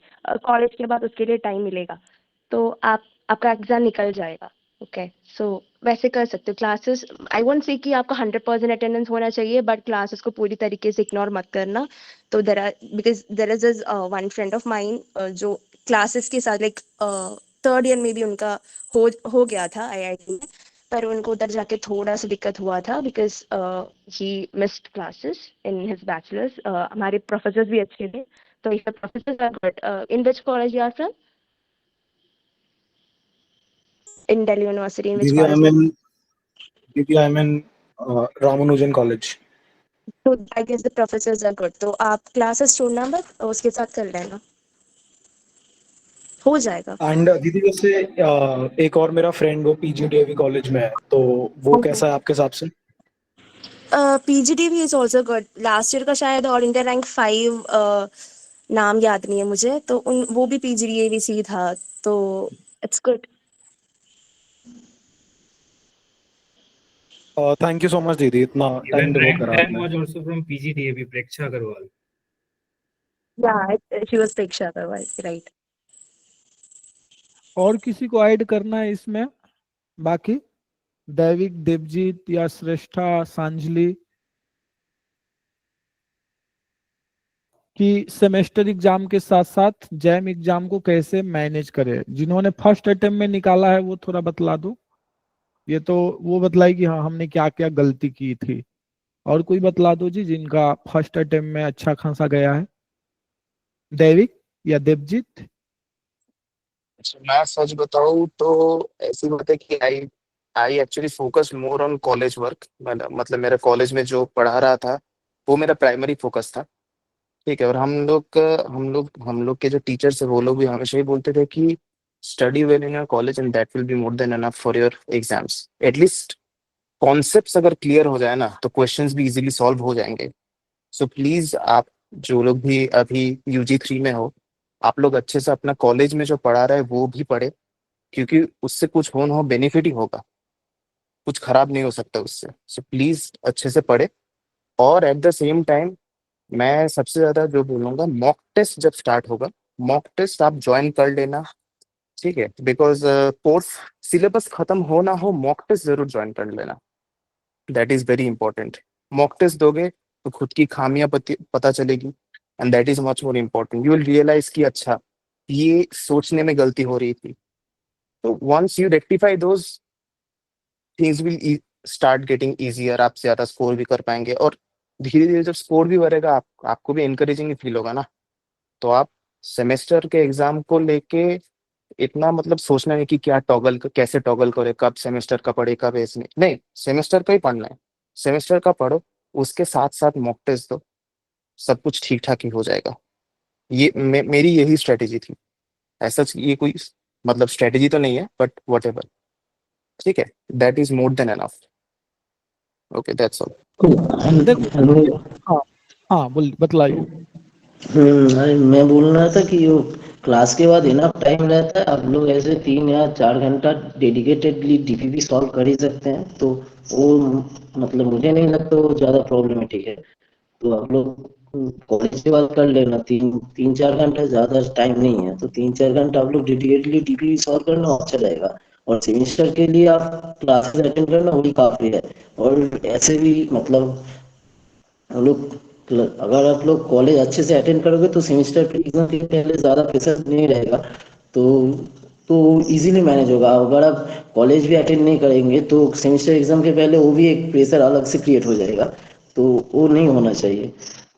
college के बाद उसके लिए टाइम मिलेगा तो आपका एग्जाम निकल जाएगा। ओके, सो वैसे कर सकते हो क्लासेस। आई वोंट से कि आपका 100% अटेंडेंस होना चाहिए, बट क्लासेस को पूरी तरीके से इग्नोर मत करना। तो because there is one friend of mine जो क्लासेस के साथ लाइक 3rd ईयर में भी उनका हो गया था आईआईटी में, पर उनको उधर जाके थोड़ा सा दिक्कत हुआ था because he missed classes in his bachelors. हमारे प्रोफेसर्स भी अच्छे थे, तो if the professors are good, in which college you are from? In Delhi University, in which दीदी college? I'm in Ramanujan College. So I guess the professors are good. तो आप क्लासेस छोड़ना मत, उसके साथ कर लेना, हो जाएगा। एंड दीदी वैसे एक और मेरा फ्रेंड वो पीजीडीएवी कॉलेज में है, तो वो कैसा है आपके हिसाब से? PGDV is also good. Last year का शायद ऑल इंडिया रैंक 5, नाम याद नहीं है मुझे, तो वो भी PGDAV से ही था, तो it's good. Thank you so much दीदी, इतना टाइम Even डिवोट rank करा 10 आपने। was also from PGDAB, Preksha Agarwal. Yeah, she was Preksha Agarwal, right. और किसी को ऐड करना है इसमें? बाकी दैविक, देवजीत या श्रेष्ठा, सांजलि, कि सेमेस्टर एग्जाम के साथ साथ जैम एग्जाम को कैसे मैनेज करें? जिन्होंने फर्स्ट अटेम्प्ट में निकाला है वो थोड़ा बतला दो। ये तो वो बतलाई कि हाँ हमने क्या क्या गलती की थी। और कोई बतला दो जी जिनका फर्स्ट अटेम्प्ट में अच्छा खासा गया है, दैविक या देवजीत। मैं सच बताऊं तो ऐसी बात है कि I I actually focus more on college work. मतलब मेरे कॉलेज में जो पढ़ा रहा था वो मेरा प्राइमरी फोकस था, ठीक है। और हम लोग के जो टीचर्स है वो लोग भी हमेशा ही बोलते थे कि study well in your college and that will be more than enough for your exams. At least concepts अगर क्लियर हो जाए ना तो क्वेश्चंस भी इजीली सॉल्व हो जाएंगे। सो प्लीज आप जो लोग भी अभी UG 3 में हो, आप लोग अच्छे से अपना कॉलेज में जो पढ़ा रहा है वो भी पढ़े, क्योंकि उससे कुछ हो ना हो बेनिफिट ही होगा, कुछ खराब नहीं हो सकता उससे। सो प्लीज अच्छे से पढ़े। और एट द सेम टाइम मैं सबसे ज्यादा जो बोलूंगा, मॉक टेस्ट जब स्टार्ट होगा, मॉक टेस्ट आप ज्वाइन कर लेना, ठीक है। बिकॉज कोर्स सिलेबस खत्म हो ना हो, मॉक टेस्ट जरूर ज्वाइन कर लेना, that is very important. Mock test दोगे तो खुद की खामियां पता चलेगी, and that is much more important. You will realise कि अच्छा ये सोचने में गलती हो रही थी। तो once you rectify those things will start getting easier, आप ज्यादा स्कोर भी कर पाएंगे। और धीरे धीरे जब स्कोर भी बढ़ेगा आपको भी एनकरेजिंग फील होगा ना। तो आप सेमेस्टर के एग्जाम को लेके इतना मतलब सोचना है कि क्या कैसे टॉगल करे, कब सेमेस्टर का पढ़े कब ऐसे नहीं, सेमेस्टर का ही पढ़ना है। सेमेस्टर का पढ़ो, उसके साथ साथ मॉक टेस्ट दो, सब कुछ ठीक ठाक ही हो जाएगा। ये मेरी यही स्ट्रेटेजी थी। ऐसा ये कोई मतलब स्ट्रेटेजी तो नहीं है, बट वट एवर, ठीक है, that is more than enough. Okay, that's all. देखो, हाँ हाँ बोल, बतलाइए। अरे मैं बोल रहा था कि वो क्लास के बाद इनफ टाइम रहता है, आप लोग ऐसे 3 या 4 घंटा डेडिकेटेडली DPP सॉल्व कर ही सकते हैं, तो वो मतलब मुझे नहीं लगता वो ज़्यादा प्रॉब्लमेटिक है। तो आप लोग कॉलेज के बाद कर लेना, 3-4 घंटा ज़्यादा टाइम नहीं है, तो 3-4 घंटा आप लोग डेडिकेटली DPP सॉल्व करना अच्छा रहेगा। और सेमेस्टर के लिए आप क्लासेस अटेंड करना वही काफ़ी है। और ऐसे भी मतलब हम लोग अगर आप लोग कॉलेज अच्छे से अटेंड करोगे तो सेमेस्टर एग्जाम के पहले ज़्यादा प्रेशर नहीं रहेगा, तो इजीली मैनेज होगा। अगर आप कॉलेज भी अटेंड नहीं करेंगे तो सेमेस्टर एग्जाम के पहले वो भी एक प्रेशर अलग से क्रिएट हो जाएगा, तो वो नहीं होना चाहिए।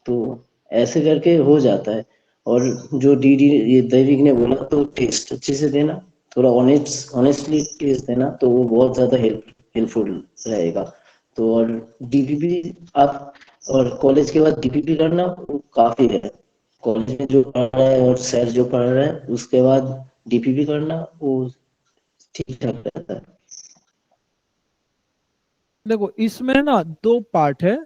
तो ऐसे करके हो जाता है। और जो ये दैविक ने बोला, तो टेस्ट अच्छे से देना, थोड़ा ऑनेस्टली टेस्ट देना, तो वो बहुत ज़्यादा हेल्पफुल रहेगा। तो और DPP आप और कॉलेज के बाद डीपीपी करना वो काफी है। कॉलेज में जो पढ़ रहा है और सर जो पढ़ रहा है उसके बाद डीपीपी करना वो ठीक ठाक रहता है। देखो इसमें ना दो पार्ट है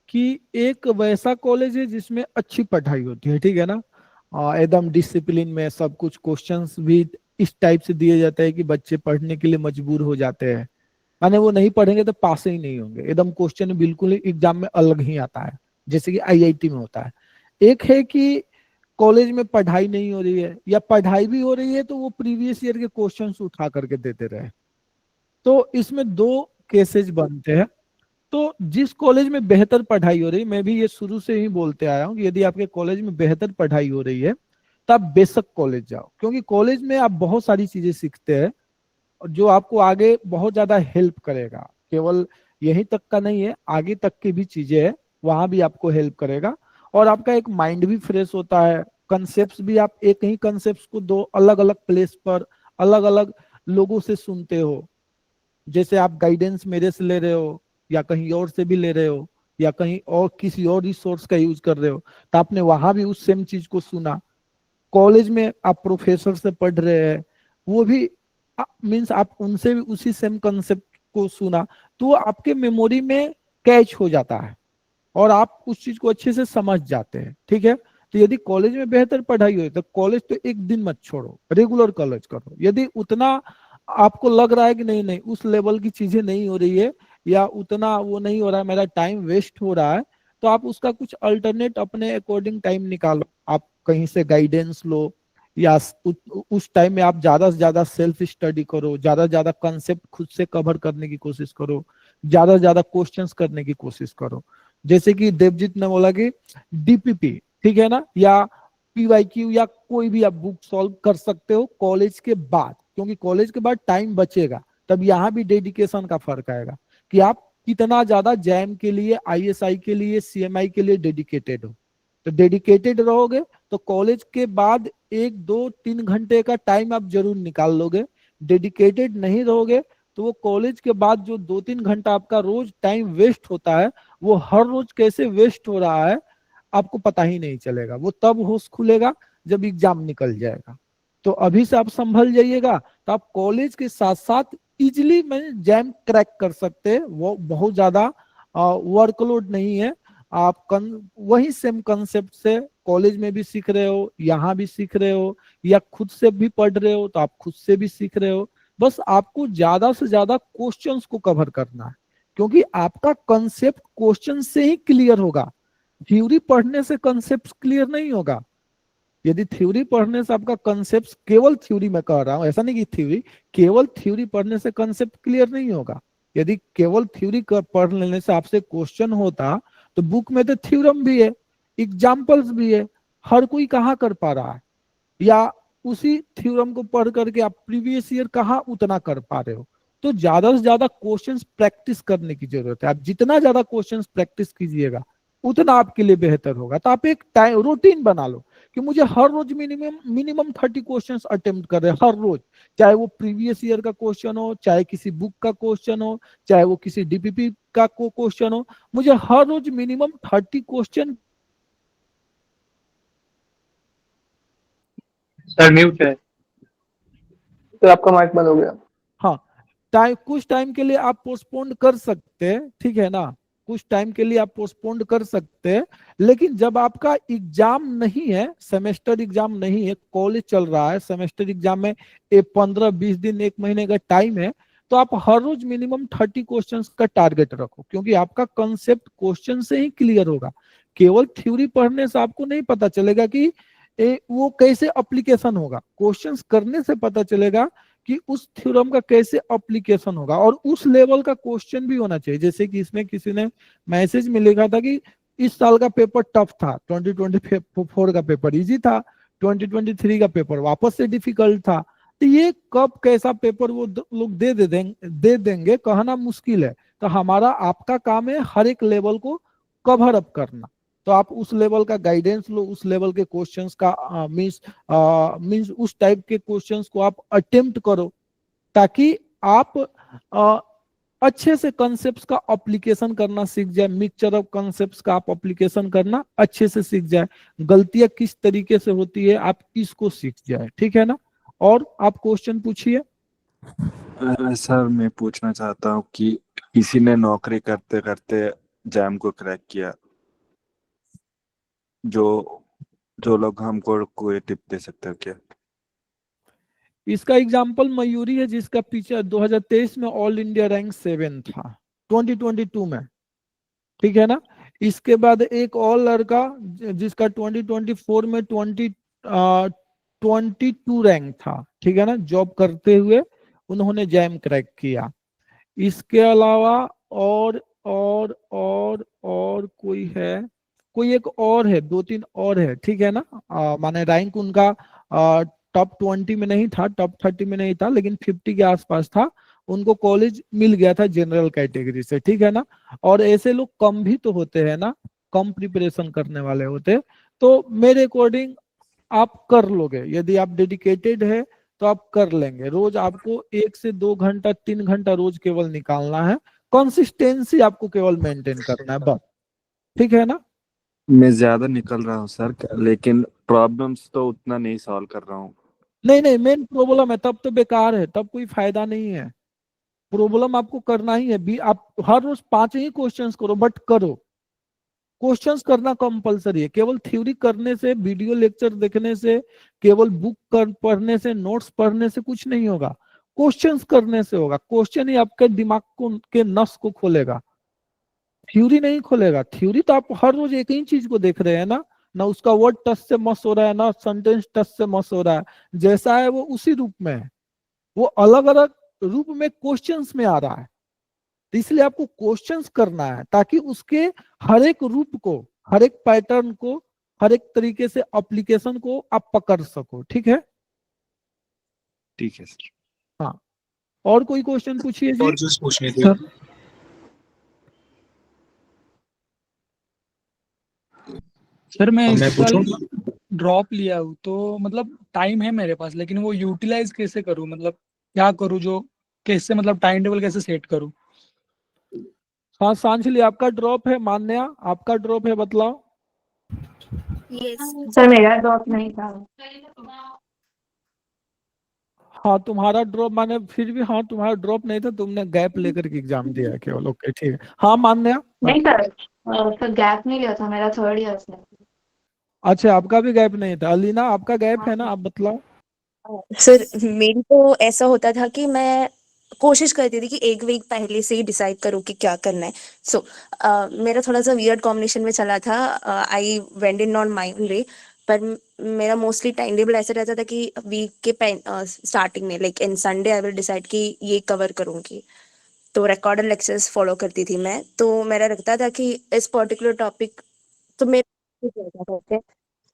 कि एक वैसा कॉलेज है जिसमें अच्छी पढ़ाई होती है, ठीक है ना, एकदम डिसिप्लिन में सब कुछ, क्वेश्चंस भी इस टाइप से दिए जाते हैं कि बच्चे पढ़ने के लिए मजबूर हो जाते हैं, माने वो नहीं पढ़ेंगे तो पास ही नहीं होंगे, एकदम क्वेश्चन बिल्कुल ही एग्जाम में अलग ही आता है जैसे कि आईआईटी में होता है। एक है कि कॉलेज में पढ़ाई नहीं हो रही है या पढ़ाई भी हो रही है तो वो प्रीवियस ईयर के क्वेश्चंस उठा करके देते रहे, तो इसमें दो केसेस बनते हैं। तो जिस कॉलेज में बेहतर पढ़ाई हो रही है, मैं भी ये शुरू से ही बोलते आया हूँ कि यदि आपके कॉलेज में बेहतर पढ़ाई हो रही है तो आप बेशक कॉलेज जाओ, क्योंकि कॉलेज में आप बहुत सारी चीजें सीखते हैं जो आपको आगे बहुत ज्यादा हेल्प करेगा। केवल यहीं तक का नहीं है, आगे तक की भी चीजें है, वहां भी आपको हेल्प करेगा और आपका एक माइंड भी फ्रेश होता है। कंसेप्ट भी आप एक ही कंसेप्ट को दो अलग अलग प्लेस पर अलग अलग लोगों से सुनते हो, जैसे आप गाइडेंस मेरे से ले रहे हो या कहीं और से भी ले रहे हो या कहीं और किसी और रिसोर्स का यूज कर रहे हो, तो आपने वहां भी उस सेम चीज को सुना। कॉलेज में आप प्रोफेसर से पढ़ रहे हैं, वो भी मीन्स आप उनसे भी उसी सेम कंसेप्ट को सुना, तो वो आपके मेमोरी में कैच हो जाता है और आप उस चीज को अच्छे से समझ जाते हैं, ठीक है। तो यदि कॉलेज में बेहतर पढ़ाई हो तो कॉलेज तो एक दिन मत छोड़ो, रेगुलर कॉलेज करो। यदि उतना आपको लग रहा है कि नहीं नहीं उस लेवल की चीजें नहीं हो रही है या उतना वो नहीं हो रहा है, मेरा टाइम वेस्ट हो रहा है, तो आप उसका कुछ अल्टरनेट अपने अकॉर्डिंग टाइम निकालो, आप कहीं से गाइडेंस लो या उस टाइम में आप ज्यादा से ज्यादा सेल्फ स्टडी करो, ज्यादा से ज्यादा कंसेप्ट खुद से कवर करने की कोशिश करो, ज्यादा से ज्यादा क्वेश्चंस करने की कोशिश करो। जैसे कि देवजीत ने बोला कि डीपीपी, ठीक है ना, या पीवाईक्यू या कोई भी आप बुक सॉल्व कर सकते हो कॉलेज के बाद, क्योंकि कॉलेज के बाद टाइम बचेगा। तब यहाँ भी डेडिकेशन का फर्क आएगा कि आप कितना ज्यादा जैम के लिए, आईएसआई के लिए, सीएमआई के लिए डेडिकेटेड हो। तो डेडिकेटेड रहोगे तो कॉलेज के बाद 1-2-3 घंटे का टाइम आप जरूर निकाल लोगे। डेडिकेटेड नहीं रहोगे तो वो कॉलेज के बाद जो 2-3 घंटा आपका रोज टाइम वेस्ट होता है, वो हर रोज कैसे वेस्ट हो रहा है आपको पता ही नहीं चलेगा। वो तब होश खुलेगा जब एग्जाम निकल जाएगा। तो अभी से आप संभल जाइएगा तो आप कॉलेज के साथ साथ इजिली में जैम क्रैक कर सकते हैं। वो बहुत ज्यादा वर्कलोड नहीं है। आप वही सेम कंसेप्ट से कॉलेज में भी सीख रहे हो, यहाँ भी सीख रहे हो, या खुद से भी पढ़ रहे हो तो आप खुद से भी सीख रहे हो। बस आपको ज्यादा से ज्यादा क्वेश्चंस को कवर करना है, क्योंकि आपका कंसेप्ट क्वेश्चन से ही क्लियर होगा। थ्योरी पढ़ने से कंसेप्ट क्लियर नहीं होगा। यदि थ्योरी पढ़ने से आपका कंसेप्ट, केवल थ्योरी में कह रहा हूं, ऐसा नहीं कि थ्योरी, केवल थ्योरी पढ़ने से कंसेप्ट क्लियर नहीं होगा। यदि केवल थ्योरी पढ़ लेने से आपसे क्वेश्चन होता तो बुक में तो थ्योरम भी है, एग्जाम्पल्स भी है, हर कोई कहाँ कर पा रहा है, या उसी थ्योरम को पढ़ करके आप प्रीवियस ईयर कहाँ उतना कर पा रहे हो। तो ज्यादा से ज्यादा क्वेश्चंस प्रैक्टिस करने की जरूरत है। आप जितना ज्यादा क्वेश्चंस प्रैक्टिस कीजिएगा उतना आपके लिए बेहतर होगा। तो आप एक टाइम रूटीन बना लो कि मुझे हर रोज मिनिमम 30 क्वेश्चंस अटेम्प्ट कर रहे हैं हर रोज, चाहे वो प्रीवियस ईयर का क्वेश्चन हो, चाहे किसी बुक का क्वेश्चन हो, चाहे वो किसी डीपीपी का क्वेश्चन हो, मुझे हर रोज मिनिमम 30 क्वेश्चन। सर म्यूट है, तो आपका माइक बंद हो गया। हाँ, कुछ टाइम के लिए आप पोस्टपोन कर सकते हैं, ठीक है ना, कुछ टाइम के लिए आप पोस्टपोन कर सकते हैं। लेकिन जब आपका एग्जाम नहीं है, सेमेस्टर एग्जाम नहीं है, कॉलेज चल रहा है, सेमेस्टर एग्जाम में 15-20 दिन, 1 महीने का टाइम है, तो आप हर रोज मिनिमम 30 क्वेश्चंस का टारगेट रखो, क्योंकि आपका कंसेप्ट क्वेश्चन से ही क्लियर होगा। केवल थ्योरी पढ़ने से आपको नहीं पता चलेगा कि वो कैसे एप्लीकेशन होगा, क्वेश्चंस करने से पता चलेगा कि उस थ्योरम का कैसे एप्लीकेशन होगा, और उस लेवल का क्वेश्चन भी होना चाहिए। जैसे कि इसमें किसी ने मैसेज में लिखा था कि इस साल का पेपर टफ था, 2024 का पेपर इजी था, 2023 का पेपर वापस से डिफिकल्ट था। तो ये कब कैसा पेपर वो लोग दे देंगे कहना मुश्किल है। तो हमारा आपका काम है हर एक लेवल को कवर अप करना। तो आप उस लेवल का गाइडेंस लो, उस लेवल के क्वेश्चंस का मींस उस टाइप के क्वेश्चंस को आप अटेम्प्ट करो, ताकि आप अच्छे से कॉन्सेप्ट्स का एप्लीकेशन करना सीख जाए, मिक्सचर ऑफ कॉन्सेप्ट्स का आप एप्लीकेशन करना अच्छे से सीख जाए, गलतियां किस तरीके से होती है आप इसको सीख जाए, ठीक है ना। और आप क्वेश्चन पूछिए। सर मैं पूछना चाहता हूँ कि किसी ने नौकरी करते करते जैम को क्रैक किया, जो जो लोग हमको कोई टिप दे सकते हो क्या? इसका एग्जाम्पल मयूरी है, जिसका पीछे 2023 में ऑल इंडिया रैंक 7 था 2022 में, ठीक है ना। इसके बाद एक और लड़का जिसका 2024 में 22 रैंक था, ठीक है ना, जॉब करते हुए उन्होंने जैम क्रैक किया। इसके अलावा और कोई है, कोई एक और है, 2-3 और है, ठीक है ना। माने रैंक उनका टॉप 20 में नहीं था, टॉप 30 में नहीं था, लेकिन 50 के आसपास था। उनको कॉलेज मिल गया था जनरल कैटेगरी से, ठीक है ना। और ऐसे लोग कम भी तो होते हैं ना, कम प्रिपरेशन करने वाले होते। तो मेरे अकॉर्डिंग आप कर लोगे, यदि आप डेडिकेटेड है तो आप कर लेंगे। रोज आपको 1 से 2 घंटा 3 घंटा रोज केवल निकालना है, कंसिस्टेंसी आपको केवल मेंटेन करना है बस, ठीक है ना। मैं ज्यादा निकल रहा हूँ सर, लेकिन प्रॉब्लम्स तो उतना नहीं सॉल्व कर रहा हूँ। नहीं, मेन प्रॉब्लम है तब तो बेकार है, तब कोई फायदा नहीं है। प्रॉब्लम आपको करना ही है भी, आप हर रोज 5 ही क्वेश्चंस करो, बट करो। क्वेश्चंस करना कंपलसरी है, केवल थ्योरी करने से, वीडियो लेक्चर देखने से, केवल बुक पढ़ने से, नोट्स पढ़ने से कुछ नहीं होगा, क्वेश्चंस करने से होगा। क्वेश्चन ही आपके दिमाग को के नस को खोलेगा, थ्योरी नहीं खोलेगा। थ्योरी तो आप हर रोज एक ही चीज को देख रहे हैं ना उसका वर्ड टच से मस हो रहा है, ना सेंटेंस टच से मस हो रहा है, जैसा है वो उसी रूप में है, वो अलग अलग रूप में क्वेश्चंस में आ रहा है। तो इसलिए आपको क्वेश्चंस करना है ताकि उसके हर एक रूप को, हर एक पैटर्न को, हर एक तरीके से एप्लीकेशन को आप पकड़ सको, ठीक है। ठीक है सर। हाँ, और कोई क्वेश्चन पूछिए जी। और चीज पूछनी थी सर सर मैं इस मैं साल पूछूं? ड्रॉप लिया हूँ, तो मतलब टाइम है मेरे पास, लेकिन वो यूटिलाइज कैसे करूँ, मतलब क्या करूँ, जो कैसे, मतलब टाइम टेबल कैसे सेट करूँ? हाँ सांझली, आपका ड्रॉप है, मान्या आपका ड्रॉप है, बतलाओ। यस सर मेरा ड्रॉप नहीं था। हाँ तुम्हारा ड्रॉप, माने फिर भी हाँ तुम्हारा ड्रॉप नहीं था, तुमने गैप लेकर के एग्जाम दिया है केवल, ओके ठीक है। हाँ मान्या। नहीं सर, सर गैप नहीं लिया था, मेरा 3rd ईयर से। अच्छा आपका भी गैप नहीं था। अलीना आपका गैप है ना, आप बतलाओ। सर मेरी तो ऐसा होता था कि मैं कोशिश करती थी कि एक वीक पहले से ही डिसाइड करूँ कि क्या करना है। सो मेरा थोड़ा सा वियर्ड कॉम्बिनेशन में चला था, I went in on my वे, पर मेरा मोस्टली टाइम टेबल ऐसा रहता था कि वीक के स्टार्टिंग में, like in Sunday I will decide कि ये कवर करूँगी। तो रिकॉर्डेड लेक्चर्स फॉलो करती थी मैं, तो मेरा लगता था कि इस पर्टिकुलर टॉपिक तो मेरे,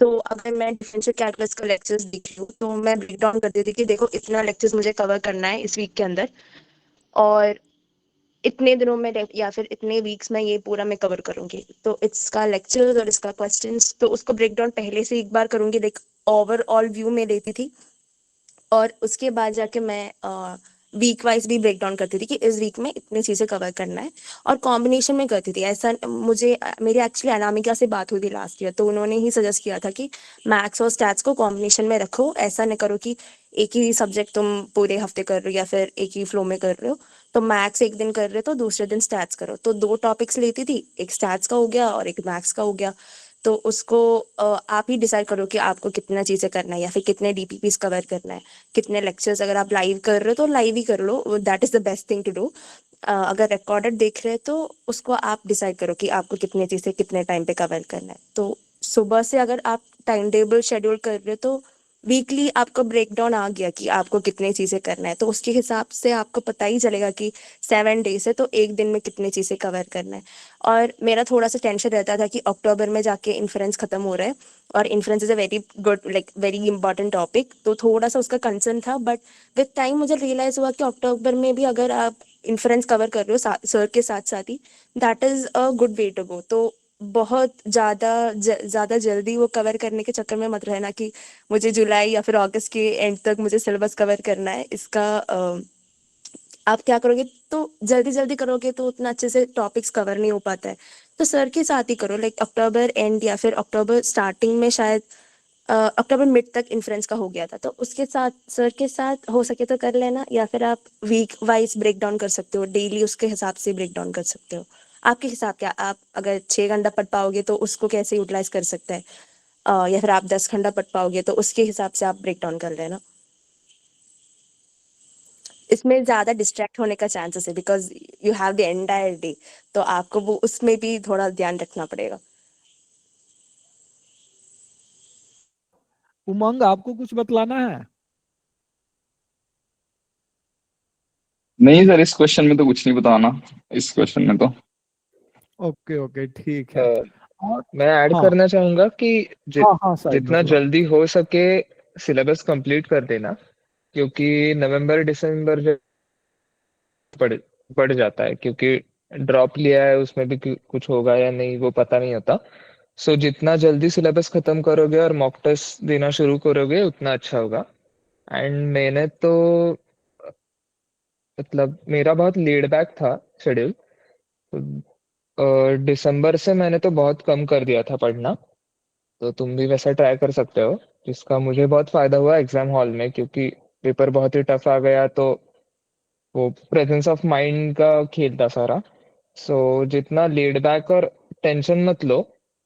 तो अगर मैं डिफरेंशियल कैलकुलस का लेक्चर्स देख लूँ तो मैं ब्रेक डाउन करती थी कि देखो इतना लेक्चर्स मुझे कवर करना है इस वीक के अंदर, और इतने दिनों में या फिर इतने वीक्स में ये पूरा मैं कवर करूंगी। तो इसका लेक्चर्स और इसका क्वेश्चंस तो उसको ब्रेक डाउन पहले से एक बार करूंगी, लाइक ओवरऑल व्यू में लेती थी, और उसके बाद जाके मैं वीक वाइज भी ब्रेक डाउन करती थी कि इस वीक में इतनी चीज़ें कवर करना है, और कॉम्बिनेशन में करती थी। ऐसा मुझे मेरी एक्चुअली अनामिका से बात हुई थी लास्ट ईयर, तो उन्होंने ही सजेस्ट किया था कि मैथ्स और स्टैट्स को कॉम्बिनेशन में रखो, ऐसा न करो कि एक ही सब्जेक्ट तुम पूरे हफ्ते कर रहे हो या फिर एक ही फ्लो में कर रहे हो। तो मैथ्स एक दिन कर रहे हो तो दूसरे दिन स्टैट्स करो, तो 2 टॉपिक्स लेती थी, एक स्टैट्स का हो गया और एक मैथ्स का हो गया। तो उसको आप ही डिसाइड करो कि आपको कितना चीज़ें करना है या फिर कितने डीपीपीस कवर करना है, कितने लेक्चर्स। अगर आप लाइव कर रहे हो तो लाइव ही कर लो, that is the best thing to do. अगर रिकॉर्डेड देख रहे हैं तो उसको आप डिसाइड करो कि आपको कितनी चीज़ें कितने टाइम पे कवर करना है। तो सुबह से अगर आप टाइम टेबल शेड्यूल कर रहे हो तो वीकली आपका ब्रेकडाउन आ गया कि आपको कितनी चीज़ें करना है, तो उसके हिसाब से आपको पता ही चलेगा कि 7 डेज है तो एक दिन में कितनी चीज़ें कवर करना है। और मेरा थोड़ा सा टेंशन रहता था कि अक्टूबर में जाके इन्फ्रेंस खत्म हो रहा है, और inference is a very good, like very important topic, तो थोड़ा सा उसका कंसर्न था। बट विद टाइम मुझे रियलाइज़ हुआ कि अक्टूबर में भी अगर आप इन्फ्रेंस कवर कर रहे हो सर के साथ साथ ही, that is a good way to go. तो बहुत ज़्यादा जल्दी वो कवर करने के चक्कर में मत रहना कि मुझे जुलाई या फिर अगस्त के एंड तक मुझे सिलेबस कवर करना है। इसका आप क्या करोगे, तो जल्दी जल्दी करोगे तो उतना अच्छे से टॉपिक्स कवर नहीं हो पाता है। तो सर के साथ ही करो, लाइक अक्टूबर एंड या फिर अक्टूबर स्टार्टिंग में, शायद अक्टूबर मिड तक इन्फ्लुएंस का हो गया था, तो उसके साथ सर के साथ हो सके तो कर लेना, या फिर आप वीक वाइज ब्रेक डाउन कर सकते हो, डेली उसके हिसाब से ब्रेक डाउन कर सकते हो। आपके हिसाब क्या, आप अगर 6 घंटा पढ़ पाओगे तो उसको कैसे यूटिलाइज कर सकते हैं, या फिर आप 10 घंटा पढ़ पाओगे तो उसके हिसाब से आप ब्रेक डाउन कर लेना। इसमें ज्यादा डिस्ट्रैक्ट होने का चांसेस है because you have the entire day, तो आपको वो उसमें भी थोड़ा ध्यान रखना पड़ेगा। उमंग, आपको कुछ बतलाना है? नहीं सर, इस क्वेश्चन में तो कुछ नहीं बताना, इस क्वेश्चन में तो। ओके ओके ठीक है। और मैं ऐड हाँ करना चाहूंगा कि हाँ साहिब जितना बतलाओ। जल्दी हो सके सिलेबस कंप्लीट कर देना, क्योंकि नवंबर दिसंबर जब बढ़ जाता है, क्योंकि ड्रॉप लिया है उसमें भी कुछ होगा या नहीं वो पता नहीं होता। सो जितना जल्दी सिलेबस खत्म करोगे और मॉक टेस्ट देना शुरू करोगे उतना अच्छा होगा। एंड मैंने तो मतलब मेरा बहुत लेड बैक था शेड्यूल, दिसंबर से मैंने तो बहुत कम कर दिया था पढ़ना, तो तुम भी वैसा ट्राई कर सकते हो, जिसका मुझे बहुत फायदा हुआ एग्जाम हॉल में, क्योंकि पेपर बहुत ही टफ आ गया तो वो प्रेजेंस ऑफ माइंड का खेल था सारा। सो जितना लेड बैक और टेंशन मत लो,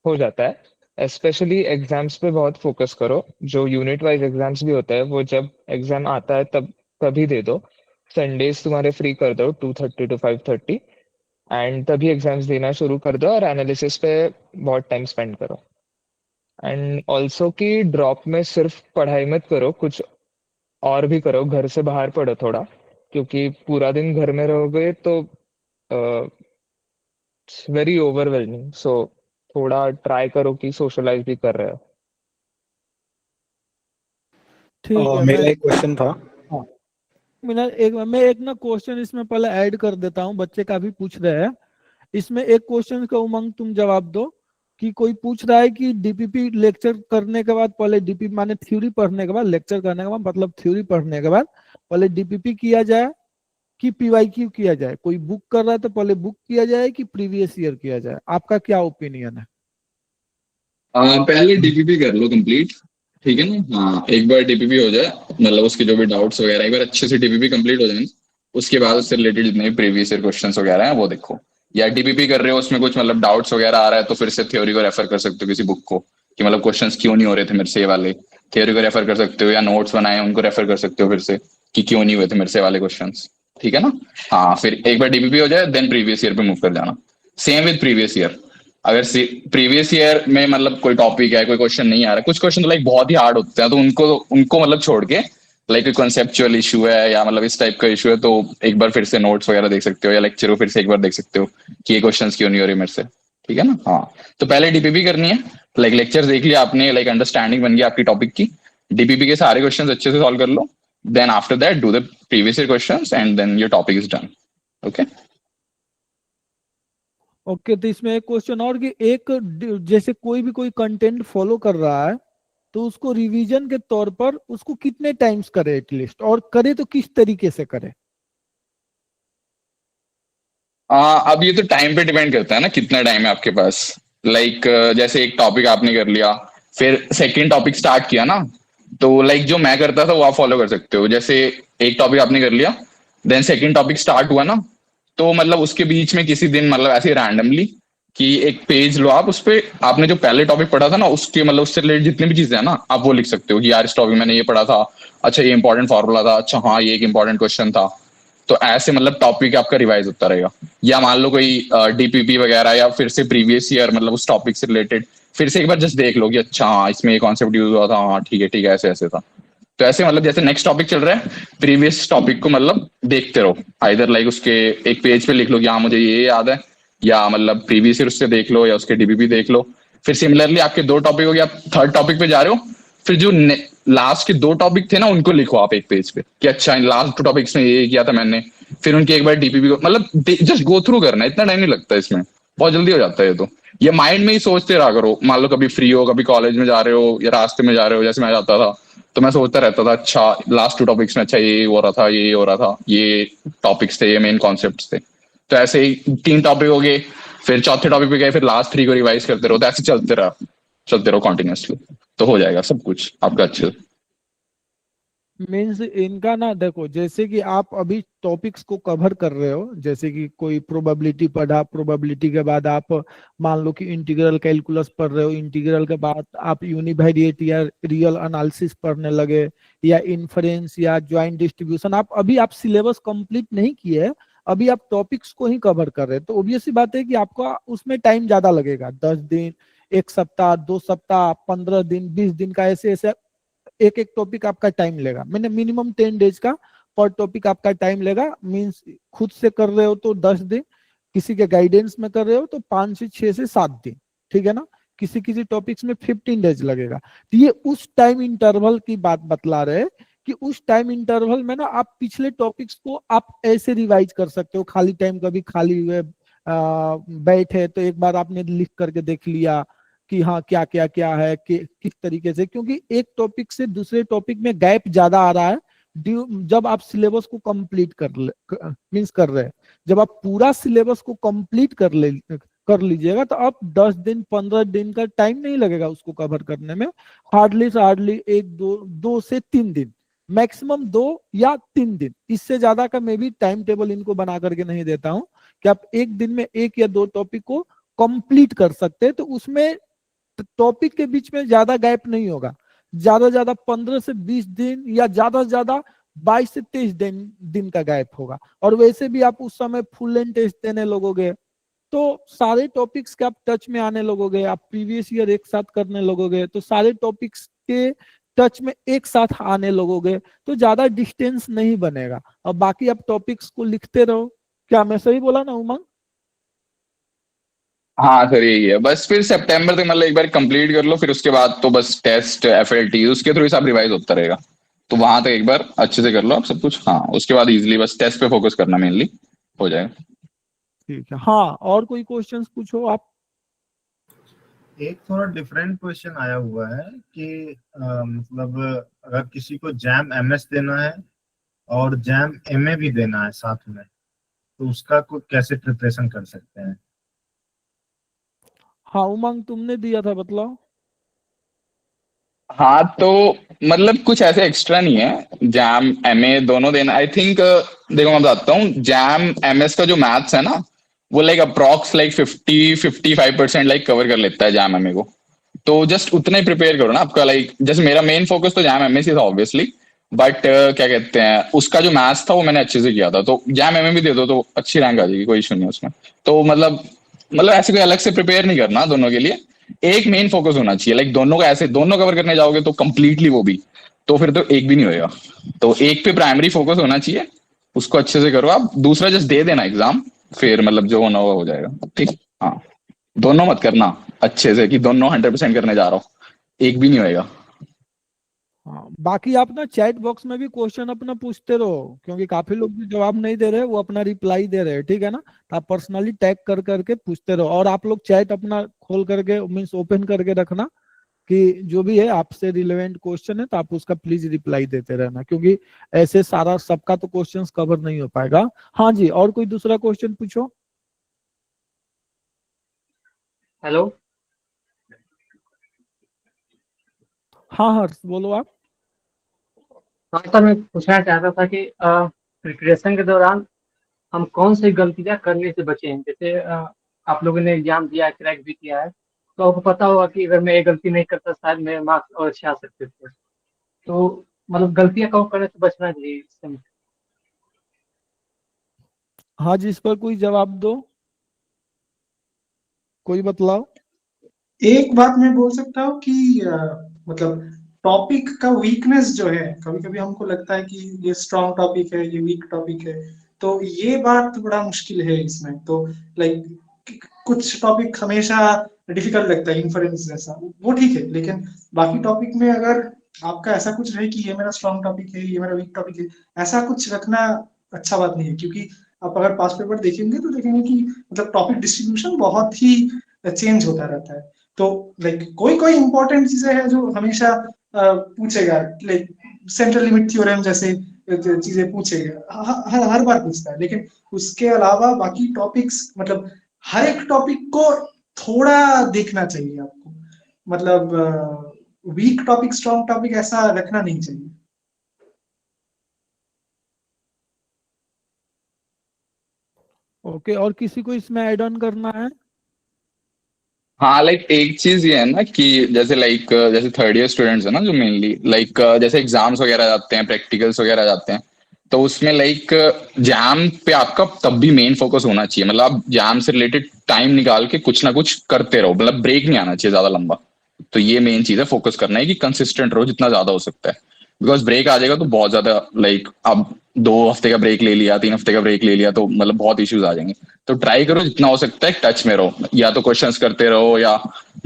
हो जाता है। स्पेशली एग्जाम्स पे बहुत फोकस करो, जो यूनिट वाइज एग्जाम्स भी होता है वो जब एग्जाम आता है तब तभी दे दो। संडेज तुम्हारे फ्री कर दो 2:30 to 5:30, एंड तभी एग्जाम्स देना शुरू कर दो और एनालिसिस पे बहुत टाइम स्पेंड करो। एंड ऑल्सो कि ड्रॉप में सिर्फ पढ़ाई मत करो, कुछ और भी करो, घर से बाहर पढ़ो थोड़ा, क्योंकि पूरा दिन घर में रहोगे तो वेरी ओवरवेलमिंग। सो थोड़ा ट्राई करो कि सोशलाइज भी कर रहे हो। ठीक है। मेरा एक क्वेश्चन था। हाँ मैं एक ना क्वेश्चन इसमें पहले ऐड कर देता हूँ, बच्चे का भी पूछ रहे हैं। इसमें एक क्वेश्चन का उमंग तुम जवाब दो कि कोई पूछ रहा है कि डीपीपी लेक्चर करने के बाद पहले डीपीपी माने थ्योरी पढ़ने के बाद, लेक्चर करने के बाद मतलब थ्योरी पढ़ने के बाद पहले डीपीपी किया जाए कि पीवाईक्यू किया जाए? कोई बुक कर रहा है तो पहले बुक किया जाए कि प्रीवियस ईयर किया जाए? आपका क्या ओपिनियन है? पहले डीपीपी कर लो कंप्लीट, ठीक है ना। हाँ, एक बार डीपीपी हो जाए, मतलब उसके जो भी डाउट्स वगैरह एक बार अच्छे से डीपीपी कंप्लीट हो जाए, उसके बाद उससे रिलेटेड जितने भी प्रीवियस ईयर क्वेश्चंस वगैरह हैं वो देखो। या डीपीपी कर रहे हो उसमें कुछ मतलब डाउट्स वगैरह आ रहा है तो फिर से थ्योरी को रेफर कर सकते हो किसी बुक को, कि मतलब क्वेश्चंस क्यों नहीं हो रहे थे मेरे से ये वाले, थ्योरी को रेफर कर सकते हो, या नोट्स बनाए उनको रेफर कर सकते हो फिर से कि क्यों नहीं हुए थे मेरे से वाले क्वेश्चंस, ठीक है ना। हाँ, फिर एक बार डीपीपी हो जाए देन प्रीवियस ईयर पे मूव कर जाना। सेम विद प्रीवियस ईयर, अगर प्रीवियस ईयर में मतलब कोई टॉपिक है, कोई क्वेश्चन नहीं आ रहा, कुछ क्वेश्चन तो लाइक बहुत ही हार्ड होते हैं, तो उनको मतलब छोड़ के लाइक कॉन्सेप्चुअल इशू है या मतलब इस टाइप का इशू है तो एक बार फिर से नोट्स वगैरह देख सकते हो, या लेक्चर को फिर से एक बार देख सकते हो कि ये क्वेश्चंस क्यों नहीं हो रहे मेरे से, ठीक है ना। हाँ, तो पहले डीपीपी करनी है, लाइक लेक्चर देख लिया आपने, लाइक अंडरस्टैंडिंग बन गई आपकी टॉपिक की, डीपीपी के सारे क्वेश्चंस अच्छे से सॉल्व कर लो, then after that do the previous year questions and then your topic is done. Okay okay, तो इसमें एक क्वेश्चन और कि एक जैसे कोई कंटेंट फॉलो कर रहा है तो उसको रिवीजन के तौर पर उसको कितने टाइम्स करे एटलीस्ट, और करे तो किस तरीके से करे? अब ये तो टाइम पे डिपेंड करता है ना, कितना टाइम है आपके पास। लाइक जैसे एक टॉपिक आपने कर लिया, फिर सेकंड टॉपिक स्टार्ट किया ना, तो लाइक जो मैं करता था वो आप फॉलो कर सकते हो। जैसे एक टॉपिक आपने कर लिया, देन सेकंड टॉपिक स्टार्ट हुआ ना, तो मतलब उसके बीच में किसी दिन मतलब ऐसे रैंडमली कि एक पेज लो आप, उस पे आपने जो पहले टॉपिक पढ़ा था ना उसके मतलब उससे रिलेटेड जितनी भी चीजें हैं ना आप वो लिख सकते हो कि यार इस टॉपिक मैंने ये पढ़ा था, अच्छा ये इंपॉर्टेंट फॉर्मूला था, अच्छा हाँ ये एक इंपॉर्टेंट क्वेश्चन था। तो ऐसे मतलब टॉपिक आपका रिवाइज होता रहेगा। या मान लो कोई डीपीपी वगैरह या फिर से प्रीवियस ईयर मतलब उस टॉपिक से रिलेटेड फिर से एक बार जस्ट देख लो कि अच्छा हाँ इसमें ये कॉन्सेप्ट यूज हुआ था, हाँ ठीक है ऐसे ऐसे था। तो ऐसे मतलब जैसे नेक्स्ट टॉपिक चल रहा है, प्रीवियस टॉपिक को मतलब देखते रहो, आइदर लाइक उसके एक पेज पे लिख लो कि हाँ मुझे ये याद है, या मतलब प्रीवियस ईयर उससे देख लो या उसके डीबीपी देख लो। फिर सिमिलरली आपके 2 टॉपिक हो गया, आप थर्ड टॉपिक पे जा रहे हो, फिर जो लास्ट के 2 टॉपिक थे ना उनको लिखो आप एक पेज पे कि अच्छा इन लास्ट 2 टॉपिक्स में ये किया था मैंने, फिर उनके एक बार डीपीपी को मतलब जस्ट गो थ्रू करना, इतना टाइम नहीं लगता इसमें, बहुत जल्दी हो जाता है ये तो। ये माइंड में ही सोचते रहा करो, मान लो कभी फ्री हो, कभी कॉलेज में जा रहे हो या रास्ते में जा रहे हो, जैसे मैं जाता था तो मैं सोचता रहता था अच्छा लास्ट 2 टॉपिक्स में अच्छा ये हो रहा था, ये हो रहा था, ये टॉपिक्स थे, ये मेन कॉन्सेप्ट्स थे। तो ऐसे ही 3 टॉपिक हो गए, फिर चौथे टॉपिक पे गए, फिर लास्ट 3 को रिवाइज करते रहो, तो ऐसे चलते रहो कॉन्टिन्यूसली, तो हो जाएगा सब कुछ आपका अच्छे से। मीन्स इनका ना देखो, जैसे कि आप अभी टॉपिक्स को कवर कर रहे हो, जैसे कि कोई प्रोबेबिलिटी पढ़ा, प्रोबेबिलिटी के बाद आप मान लो कि इंटीग्रल कैलकुलस पढ़ रहे हो, इंटीग्रल के बाद आप यूनिवेरिएट या रियल एनालिसिस पढ़ने लगे, या इन्फरेंस या ज्वाइंट डिस्ट्रीब्यूशन। आप सिलेबस कंप्लीट नहीं किए, अभी आप टॉपिक्स को ही कवर कर रहे हैं, तो ऑब्वियस सी बात है कि आपका उसमें टाइम ज्यादा लगेगा। 10 दिन, 1 सप्ताह, 2 सप्ताह, 15 दिन, 20 दिन का ऐसे एक एक टॉपिक आपका टाइम लेगा। मैंने मिनिमम 10 डेज का पर टॉपिक आपका टाइम लेगा। मींस खुद से कर रहे हो तो 10 दिन, किसी के गाइडेंस में कर रहे हो तो 5 से 6 से 7 दिन, ठीक है ना। किसी टॉपिक्स में 15 डेज लगेगा। तो ये उस टाइम इंटरवल की बात बतला रहे हैं कि उस टाइम इंटरवल में ना आप पिछले टॉपिक्स को आप ऐसे रिवाइज कर सकते हो। खाली टाइम, कभी खाली हुए बैठे तो एक बार आपने लिख करके देख लिया कि हाँ क्या क्या क्या है, कि किस तरीके से, क्योंकि एक टॉपिक से दूसरे टॉपिक में गैप ज्यादा आ रहा है जब आप सिलेबस को कंप्लीट कर रहे हैं। जब आप पूरा सिलेबस को कंप्लीट कर लीजिएगा तो आप 10 दिन 15 दिन का टाइम नहीं लगेगा उसको कवर करने में। हार्डली से हार्डली 2 से 3 दिन, मैक्सिमम 2 या 3 दिन, इससे ज्यादा का मैं भी टाइम टेबल इनको बना करके नहीं देता हूं कि आप एक दिन में 1 या 2 टॉपिक को कंप्लीट कर सकते हैं। तो उसमें टॉपिक के बीच में ज्यादा गैप नहीं होगा। ज्यादा 15 से 20 दिन या ज्यादा 22 से 23 दिन का गैप होगा। और वैसे भी आप उस समय फुल लेंथ टेस्ट देने लगोगे तो सारे टॉपिक्स के आप टच में आने लगोगे। आप प्रीवियस ईयर एक साथ करने लगोगे तो सारे टॉपिक्स के टच में एक साथ आने लगोगे, तो ज्यादा डिस्टेंस नहीं बनेगा। और बाकी आप टॉपिक्स को लिखते रहो। क्या मैं सही बोला ना उमंग? हाँ सर यही है बस। फिर सितंबर तक मतलब एक बार कंप्लीट कर लो, फिर उसके बाद तो बस टेस्ट FLT उसके थ्रू सब रिवाइज होता रहेगा। तो वहां तक एक बार अच्छे से कर लो आप सब कुछ। हाँ उसके बाद इजीली बस टेस्ट पे फोकस करना मेनली हो जाएगा। ठीक है। हाँ और कोई क्वेश्चंस पूछो आप। एक थोड़ा डिफरेंट क्वेश्चन आया हुआ है कि मतलब अगर किसी को जैम MS देना है और जैम MA भी देना है साथ में, तो उसका कैसे प्रिपरेशन कर सकते हैं? हाँ उमंग तुमने दिया था, बतलाओ। हाँ तो मतलब कुछ ऐसे एक्स्ट्रा नहीं है, जैम MA दोनों देना। आई थिंक देखो मैं बताता हूँ, जैम MS का जो मैथ्स है ना वो like approx like 50-55% like cover कर लेता है जैम MA को। तो जस्ट उतना ही प्रिपेयर करो ना आपका लाइक। जैसे मेरा मेन फोकस तो जैम MA था ऑब्वियसली, बट क्या कहते हैं उसका जो मैथ्स था वो मैंने अच्छे से किया था। तो जैम MA भी दे दो तो अच्छी रैंक आ जाएगी, कोई इशू नहीं उसमें। तो मतलब ऐसे कोई अलग से प्रिपेयर नहीं करना दोनों के लिए। एक मेन फोकस होना चाहिए लाइक दोनों का। ऐसे दोनों कवर करने जाओगे तो कंप्लीटली वो भी, तो फिर तो एक भी नहीं होएगा। तो एक पे प्राइमरी फोकस होना चाहिए, उसको अच्छे से करो आप। दूसरा जस्ट दे देना एग्जाम, फिर मतलब जो होना हो जाएगा। ठीक। हाँ दोनों मत करना अच्छे से कि दोनों 100% करने जा रहा हूँ, एक भी नहीं होएगा। हाँ बाकी आप ना चैट बॉक्स में भी क्वेश्चन अपना पूछते रहो, क्योंकि काफी लोग भी जवाब नहीं दे रहे, वो अपना रिप्लाई दे रहे हैं, ठीक है ना। तो आप पर्सनली टैग कर करके पूछते रहो। और आप लोग चैट अपना खोल करके मीन्स ओपन करके रखना कि जो भी है आपसे रिलेवेंट क्वेश्चन है तो आप उसका प्लीज रिप्लाई देते रहना, क्योंकि ऐसे सारा सबका तो क्वेश्चन कवर नहीं हो पाएगा। हाँ जी और कोई दूसरा क्वेश्चन पूछो। हेलो। हाँ हर्ष बोलो आप। हाँ सर मैं पूछना चाहता था कि प्रिपरेशन के दौरान हम कौन सी गलतियां करने से बचें। जैसे आप लोगों ने एग्जाम दिया, क्रैक भी किया है, तो आपको पता होगा कि अगर मैं ये गलती नहीं करता शायद मेरे मार्क्स और अच्छे आ सकते थे। तो मतलब गलतियां कम करने से बचना चाहिए इससे। हाँ जी इस पर कोई जवाब दो, कोई बतलाओ। एक बात मैं बोल सकता हूँ कि मतलब टॉपिक का वीकनेस जो है, कभी कभी हमको लगता है कि ये स्ट्रॉन्ग टॉपिक है, ये वीक टॉपिक है, तो ये बात बड़ा मुश्किल है इसमें। तो लाइक कुछ टॉपिक हमेशा डिफिकल्ट लगता है, इन्फरेंस जैसा, वो ठीक है। लेकिन बाकी टॉपिक में अगर आपका ऐसा कुछ रहे कि ये मेरा स्ट्रॉन्ग टॉपिक है, ये मेरा वीक टॉपिक है, ऐसा कुछ रखना अच्छा बात नहीं है। क्योंकि आप अगर पास पेपर देखेंगे तो देखेंगे कि मतलब टॉपिक डिस्ट्रीब्यूशन बहुत ही चेंज होता रहता है। तो लाइक कोई इंपॉर्टेंट चीजें हैं जो हमेशा पूछेगा, लाइक सेंट्रल लिमिट थ्योरम जैसे चीजें पूछेगा, हर बार पूछता है। लेकिन उसके अलावा बाकी टॉपिक्स, मतलब हर एक टॉपिक को थोड़ा देखना चाहिए आपको, मतलब वीक टॉपिक स्ट्रॉन्ग टॉपिक ऐसा रखना नहीं चाहिए। ओके, और किसी को इसमें ऐड ऑन करना है? हाँ लाइक एक चीज ये है ना कि जैसे थर्ड ईयर स्टूडेंट्स है ना जो मेनली जैसे एग्जाम्स वगैरह जाते हैं, प्रैक्टिकल्स वगैरह जाते हैं, तो उसमें जैम पे आपका तब भी मेन फोकस होना चाहिए। मतलब आप जैम से रिलेटेड टाइम निकाल के कुछ ना कुछ करते रहो, मतलब ब्रेक नहीं आना चाहिए ज्यादा लंबा। तो ये मेन चीज है, फोकस करना है कि कंसिस्टेंट रहो जितना ज्यादा हो सकता है। बिकॉज ब्रेक आ जाएगा तो बहुत ज्यादा अब 2 हफ्ते का ब्रेक ले लिया, 3 हफ्ते का ब्रेक ले लिया तो मतलब बहुत इश्यूज आ जाएंगे। तो ट्राई करो जितना हो सकता है टच में रहो, या तो क्वेश्चंस करते रहो या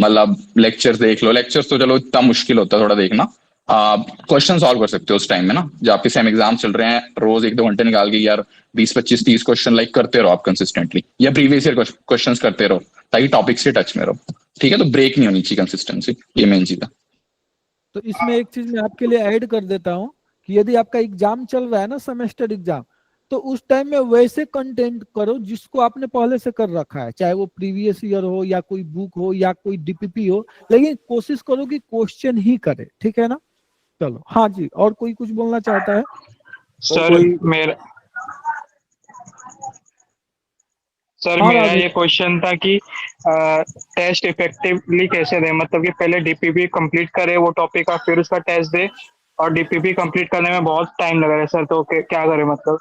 मतलब लेक्चर्स देख लो। लेक्चर्स तो चलो इतना मुश्किल होता है थोड़ा देखना, क्वेश्चन सॉल्व कर सकते हो उस टाइम में ना, जब आपके सेम एग्जाम चल रहे हैं, रोज 1-2 घंटे निकाल के यार 20-25-30 क्वेश्चन करते रहो आप कंसिस्टेंटली, या प्रीवियस ईयर क्वेश्चन करते रहो ताकि टॉपिक से टच में रहो। ठीक है, तो ब्रेक नहीं होनी चाहिए, कंसिस्टेंसी ये मेन चीज है। तो इसमें एक चीज मैं आपके लिए ऐड कर देता हूँ कि यदि आपका एग्जाम चल रहा है ना, सेमेस्टर एग्जाम, तो उस टाइम में वैसे कंटेंट करो जिसको आपने पहले से कर रखा है, चाहे वो प्रीवियस ईयर हो या कोई बुक हो या कोई डीपीपी हो, लेकिन कोशिश करो कि क्वेश्चन ही करे। ठीक है ना? चलो, हाँ जी, और कोई कुछ बोलना चाहता है? सर हाँ, मेरा राजू। ये क्वेश्चन था कि टेस्ट इफेक्टिवली कैसे दें, मतलब कि पहले डीपीपी कंप्लीट करे वो टॉपिक का, फिर उसका टेस्ट दे, और डीपीपी कंप्लीट करने में बहुत टाइम लग रहा है सर, तो क्या करें मतलब?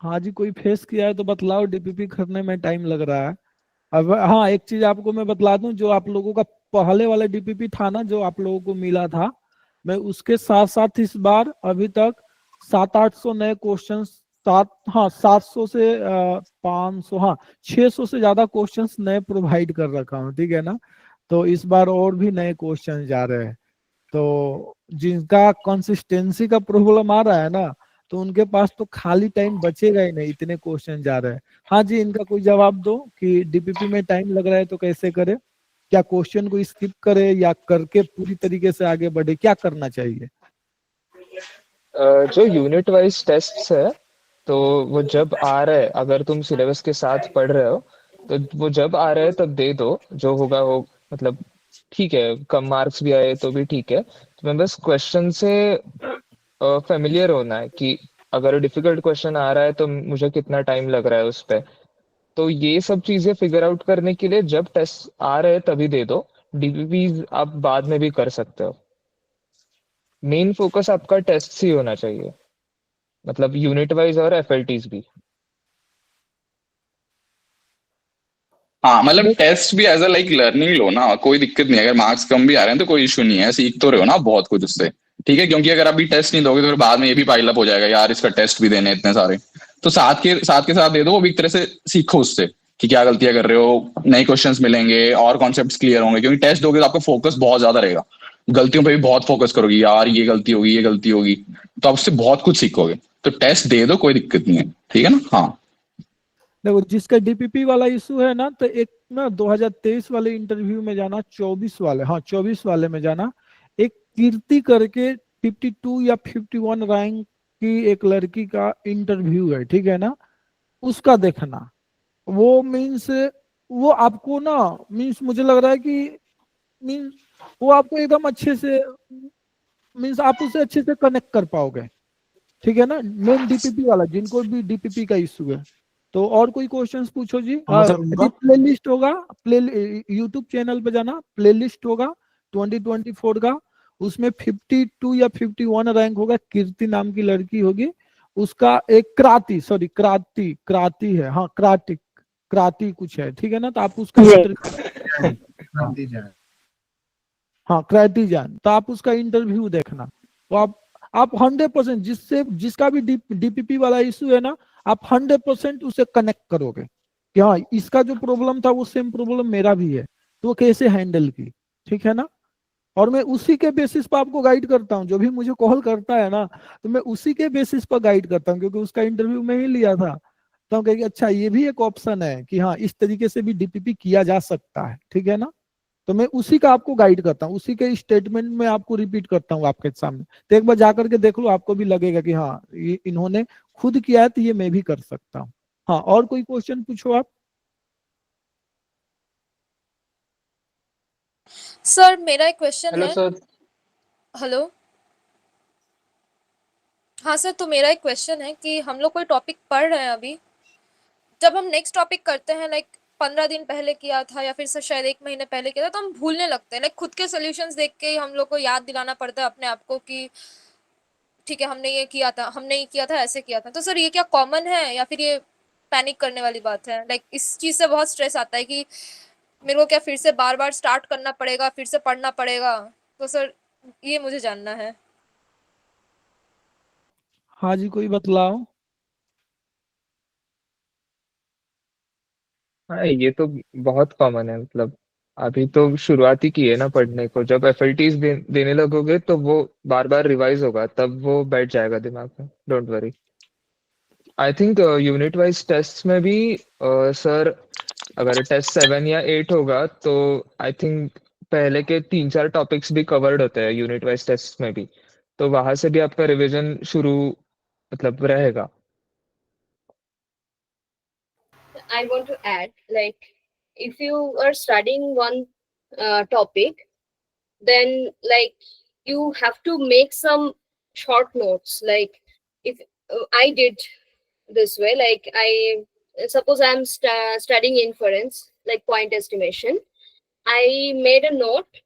हाँ जी, कोई फेस किया है तो बतलाओ, डीपीपी करने में टाइम लग रहा है। अब हाँ, एक चीज आपको मैं बतला दूं, जो आप लोगों का पहले वाला डीपीपी था ना, जो आप लोगों को मिला था, मैं उसके साथ साथ इस बार अभी तक 700-800 नए क्वेश्चन, 700 से 500, हाँ 600 से ज्यादा क्वेश्चंस नए प्रोवाइड कर रखा हूँ। ठीक है ना? तो इस बार और भी नए क्वेश्चन जा रहे हैं। तो जिनका कंसिस्टेंसी का प्रॉब्लम आ रहा है ना, तो उनके पास तो खाली टाइम बचेगा ही नहीं, इतने क्वेश्चन जा रहे हैं। हाँ जी, इनका कोई जवाब दो कि डीपीपी में टाइम लग रहा है तो कैसे करे? क्या क्वेश्चन को स्किप करे या करके पूरी तरीके से आगे बढ़े? क्या करना चाहिए? जो यूनिट वाइज टेस्ट्स है, तो वो जब आ रहा है, अगर तुम सिलेबस के साथ पढ़ रहे हो तो वो जब आ रहा है तब दे दो, जो होगा वो मतलब ठीक है, कम मार्क्स भी आए तो भी ठीक है। तुम्हें बस क्वेश्चन से फेमिलियर होना है कि अगर डिफिकल्ट क्वेश्चन आ रहा है तो मुझे कितना टाइम लग रहा है उस पर। तो ये सब चीजें फिगर आउट करने के लिए जब टेस्ट आ रहे हैं तभी दे दो, डीपीपी आप बाद में भी कर सकते हो। मेन फोकस आपका टेस्ट ही होना चाहिए, मतलब यूनिट वाइज और एफएलटीज भी। हाँ मतलब टेस्ट भी एज अ लर्निंग लो ना, कोई दिक्कत नहीं है। अगर मार्क्स कम भी आ रहे हैं तो कोई इशू नहीं है, सीख तो रहे हो ना बहुत कुछ उससे। ठीक है, क्योंकि अगर अभी टेस्ट नहीं दोगे तो फिर बाद में ये भी पाइल अप हो जाएगा, यार इसका टेस्ट भी देने इतने सारे। तो साथ दे दो, वो भी एक तरह से सीखो उससे कि क्या गलतियां कर रहे हो, नए क्वेश्चंस मिलेंगे और कॉन्सेप्ट्स क्लियर होंगे। क्योंकि टेस्ट दोगे तो आपका फोकस बहुत ज्यादा रहेगा, गलतियों पे भी बहुत फोकस करोगे, यार ये गलती होगी ये गलती होगी, तो आप उससे बहुत कुछ सीखोगे। तो टेस्ट दे दो, कोई दिक्कत नहीं है। ठीक है ना? हाँ देखो, जिसका डीपीपी वाला इशू है ना, तो एक ना 2023 वाले इंटरव्यू में जाना, 24 वाले में जाना। एक कीर्ति करके 52 या 51 रैंक की एक लड़की का इंटरव्यू है। ठीक है ना? उसका देखना। वो मीन्स वो आपको ना, मीन्स मुझे लग रहा है कि मीन्स वो आपको एकदम अच्छे से, मीन्स आप उसे अच्छे से कनेक्ट कर पाओगे। ठीक है ना? मेन डीपीपी वाला, जिनको भी डीपीपी का इशू है। तो और कोई क्वेश्चंस पूछो जी। प्ले लिस्ट होगा, यूट्यूब चैनल पे जाना, प्ले लिस्ट होगा 2024 का, उसमें 52 या 51 रैंक होगा, कीर्ति नाम की लड़की होगी, उसका एक क्राती है, हाँ क्राती कुछ है। ठीक है ना? तो आप उसका हाँ क्राती जान, तो आप उसका इंटरव्यू देखना। तो आप 100% जिसका भी डीपीपी वाला इशू है ना, आप 100% उसे कनेक्ट करोगे कि हाँ इसका जो प्रॉब्लम था वो सेम प्रॉब्लम मेरा भी है, तो कैसे हैंडल की। ठीक है ना? और मैं उसी के बेसिस पर आपको गाइड करता हूँ, जो भी मुझे कॉल करता है ना, तो मैं उसी के बेसिस पर गाइड करता हूँ, क्योंकि उसका इंटरव्यू में ही लिया था। तो हम कहेंगे अच्छा ये भी एक ऑप्शन है कि हाँ इस तरीके से भी डीपीपी किया जा सकता है। ठीक है ना? तो मैं उसी का आपको गाइड करता हूँ, उसी के स्टेटमेंट में आपको रिपीट करता हूँ आपके सामने। तो एक बार जाकर के देख लो, आपको भी लगेगा कि हाँ ये इन्होंने खुद किया है तो ये मैं भी कर सकता हूँ। हाँ, और कोई क्वेश्चन पूछो आप। सर मेरा एक क्वेश्चन हेलो है। सर। हेलो। हाँ सर, तो मेरा एक क्वेश्चन है कि हम लोग कोई टॉपिक पढ़ रहे हैं अभी, जब हम नेक्स्ट टॉपिक करते हैं, लाइक 15 दिन पहले किया था या फिर से शायद 1 महीने पहले किया था, तो हम भूलने लगते हैं। लाइक खुद के सॉल्यूशंस देख के ही हम लोग को याद दिलाना पड़ता है अपने आप को कि ठीक है हमने ये किया था, हमने ये किया था, ऐसे किया था। तो सर ये क्या कॉमन है या फिर ये पैनिक करने वाली बात है? लाइक इस चीज़ से बहुत स्ट्रेस आता है कि मेरे को क्या फिर से बार-बार स्टार्ट करना पड़ेगा, फिर से पढ़ना पड़ेगा? तो सर ये मुझे जानना है। हाँ जी, कोई बतलाओ। हाँ, ये तो बहुत कॉमन है। मतलब अभी तो शुरुआत ही की है ना पढ़ने को। जब एफएलटीज देने लगोगे तो वो बार बार रिवाइज होगा, तब वो बैठ जाएगा दिमाग में। Don't worry. I think unit wise test में भी सर, अगर टेस्ट 7 या 8 होगा तो आई थिंक पहले के 3-4 टॉपिक्स भी कवर्ड होते हैं यूनिट वाइज टेस्ट में भी। तो वहां से भी आपका रिवीजन शुरू मतलब रहेगा। I want to add, like, if you are studying one topic, then like you have to make some short notes. Like, if I did this way, like I suppose I'm studying inference, like point estimation. I made a note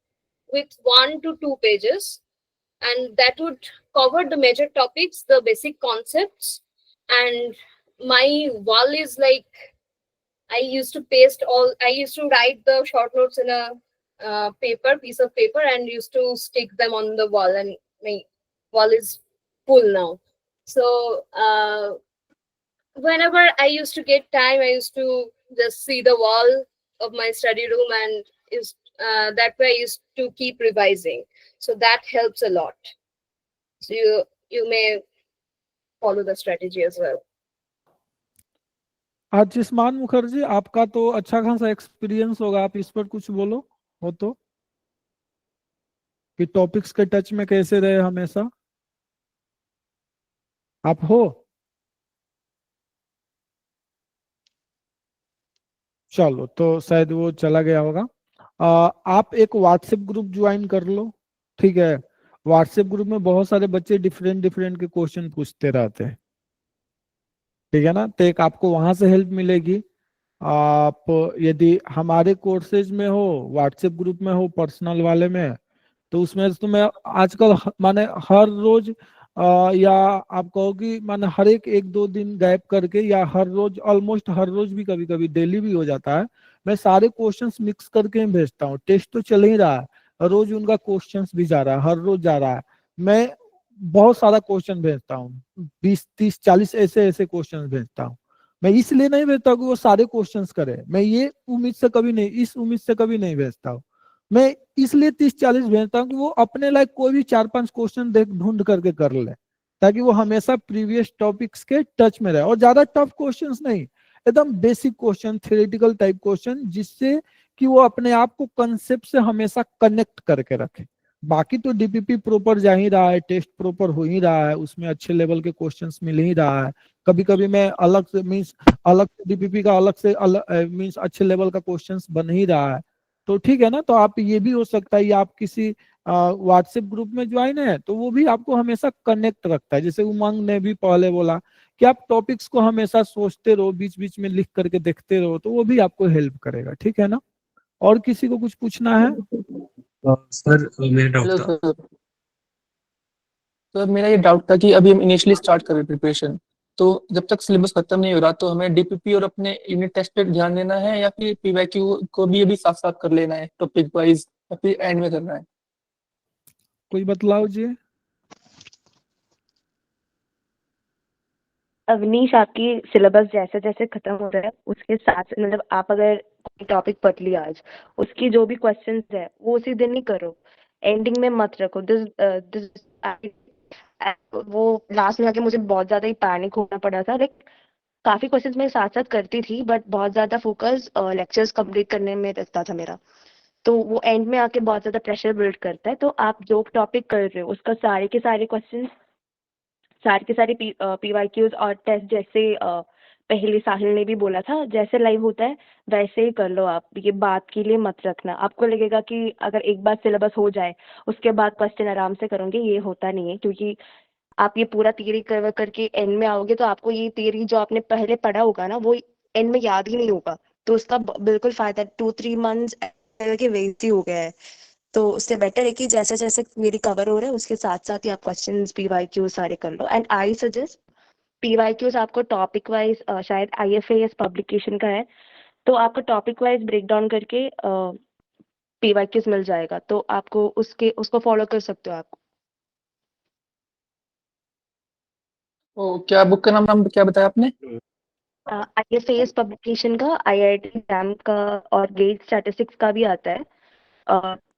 with 1 to 2 pages, and that would cover the major topics, the basic concepts, and my wall is like I used to write the short notes in a piece of paper, and used to stick them on the wall, and my wall is full now. So whenever I used to get time, I used to just see the wall of my study room, and that way I used to keep revising. So that helps a lot. So you may follow the strategy as well. आतिशमान Mukherjee, आपका तो अच्छा खासा एक्सपीरियंस होगा, आप इस पर कुछ बोलो हो तो, कि टॉपिक्स के टच में कैसे रहे हमेशा। आप हो? चलो, तो शायद वो चला गया होगा। आप एक व्हाट्सएप ग्रुप ज्वाइन कर लो, ठीक है। व्हाट्सएप ग्रुप में बहुत सारे बच्चे डिफरेंट डिफरेंट के क्वेश्चन पूछते रहते हैं, ठीक है ना। तो एक आपको वहां से हेल्प मिलेगी। आप यदि हमारे कोर्सेज में हो, व्हाट्सएप ग्रुप में हो, पर्सनल वाले में, तो उसमें तुम्हें आजकल माने हर रोज या आप कहो कि माने हर एक दो दिन गैप करके, या हर रोज, ऑलमोस्ट हर रोज भी, कभी कभी डेली भी हो जाता है, मैं सारे क्वेश्चंस मिक्स करके ही भेजता हूँ। टेस्ट तो चल ही रहा है, रोज उनका क्वेश्चंस भी जा रहा है, हर रोज जा रहा है। मैं बहुत सारा क्वेश्चन भेजता हूँ, 20, 30, 40 ऐसे ऐसे क्वेश्चन भेजता हूँ। मैं इसलिए नहीं भेजता कि वो सारे क्वेश्चंस करे, मैं ये उम्मीद से कभी नहीं, इस उम्मीद से कभी नहीं भेजता हूँ। मैं इसलिए 30-40 भेजता हूँ कि वो अपने लायक कोई भी 4-5 क्वेश्चन देख ढूंढ करके कर ले, ताकि वो हमेशा प्रीवियस टॉपिक्स के टच में रहे। और ज्यादा टफ क्वेश्चंस नहीं, एकदम basic question, theoretical type question, जिससे कि वो अपने आप को कंसेप्ट से हमेशा कनेक्ट करके रखे। बाकी तो डीपीपी प्रॉपर जा ही रहा है, टेस्ट प्रॉपर हो ही रहा है, उसमें अच्छे लेवल के क्वेश्चंस मिल ही रहा है। कभी कभी मैं अलग से मीन्स अलग डीपीपी का अलग से मीन्स अच्छे लेवल का क्वेश्चंस बन ही रहा है। तो ठीक है ना। तो आप ये भी हो सकता है, या आप किसी व्हाट्सएप ग्रुप में ज्वाइन है, तो वो भी आपको हमेशा कनेक्ट रखता है। जैसे उमंग ने भी पहले बोला कि आप टॉपिक्स को हमेशा सोचते रहो, बीच बीच में लिख करके देखते रहो, तो वो भी आपको हेल्प करेगा, ठीक है ना। और किसी को कुछ पूछना है? सर मेरा डाउट हेलो था। सर। तो मेरा ये डाउट था कि अभी हम इनिशियली स्टार्ट कर रहे प्रिपरेशन, तो जब तक सिलेबस खत्म नहीं हो रहा तो हमें डीपीपी और अपने यूनिट टेस्ट पे ध्यान देना है, या फिर पीवाईक्यू को भी अभी साथ साथ कर लेना है टॉपिक वाइज, या फिर एंड में करना है? कोई बतलाओ जी। अवनीश, आपकी सिलेबस जैसे जैसे खत्म हो रहा है उसके साथ, मतलब आप अगर कोई टॉपिक पढ़ लिया आज, उसकी जो भी क्वेश्चंस है वो उसी दिन ही करो, एंडिंग में मत रखो। दिस वो लास्ट में आके मुझे बहुत ज्यादा ही पैनिक होना पड़ा था। लाइक काफी क्वेश्चंस मैं साथ साथ करती थी, बट बहुत ज्यादा फोकस लेक्चर्स कंप्लीट करने में रहता था मेरा। तो वो एंड में आके बहुत ज्यादा प्रेशर बिल्ड करता है। तो आप जो टॉपिक कर रहे हो उसका सारे के सारे क्वेश्चन, सारे के सारे PYQs और टेस्ट जैसे पहले साहिल ने भी बोला था, जैसे लाइव होता है वैसे ही कर लो आप। ये बात के लिए मत रखना। आपको लगेगा कि अगर एक बार सिलेबस हो जाए उसके बाद क्वेश्चन आराम से करोगे, ये होता नहीं है। क्योंकि आप ये पूरा थियरी कवर करके एंड में आओगे तो आपको ये थियरी जो आपने पहले पढ़ा होगा ना वो एंड में याद ही नहीं होगा। तो उसका बिल्कुल फायदा 2-3 मंथ्स के वेस्ट ही हो गया है। तो उससे बेटर है कि जैसे जैसे थियरी कवर हो रहा है उसके साथ साथ ही आप क्वेश्चंस PYQ सारे कर लो। एंड आई सजेस्ट PYQs आपको टॉपिक वाइज, शायद IFAS पब्लिकेशन का है, तो आपको टॉपिक वाइज ब्रेक डाउन करके PYQs मिल जाएगा। तो आपको उसको फॉलो कर सकते हो आप। तो क्या बुक का नाम क्या बताया आपने? IFAS पब्लिकेशन का, IIT JAM का और गेट स्टैटिस्टिक्स का भी आता है।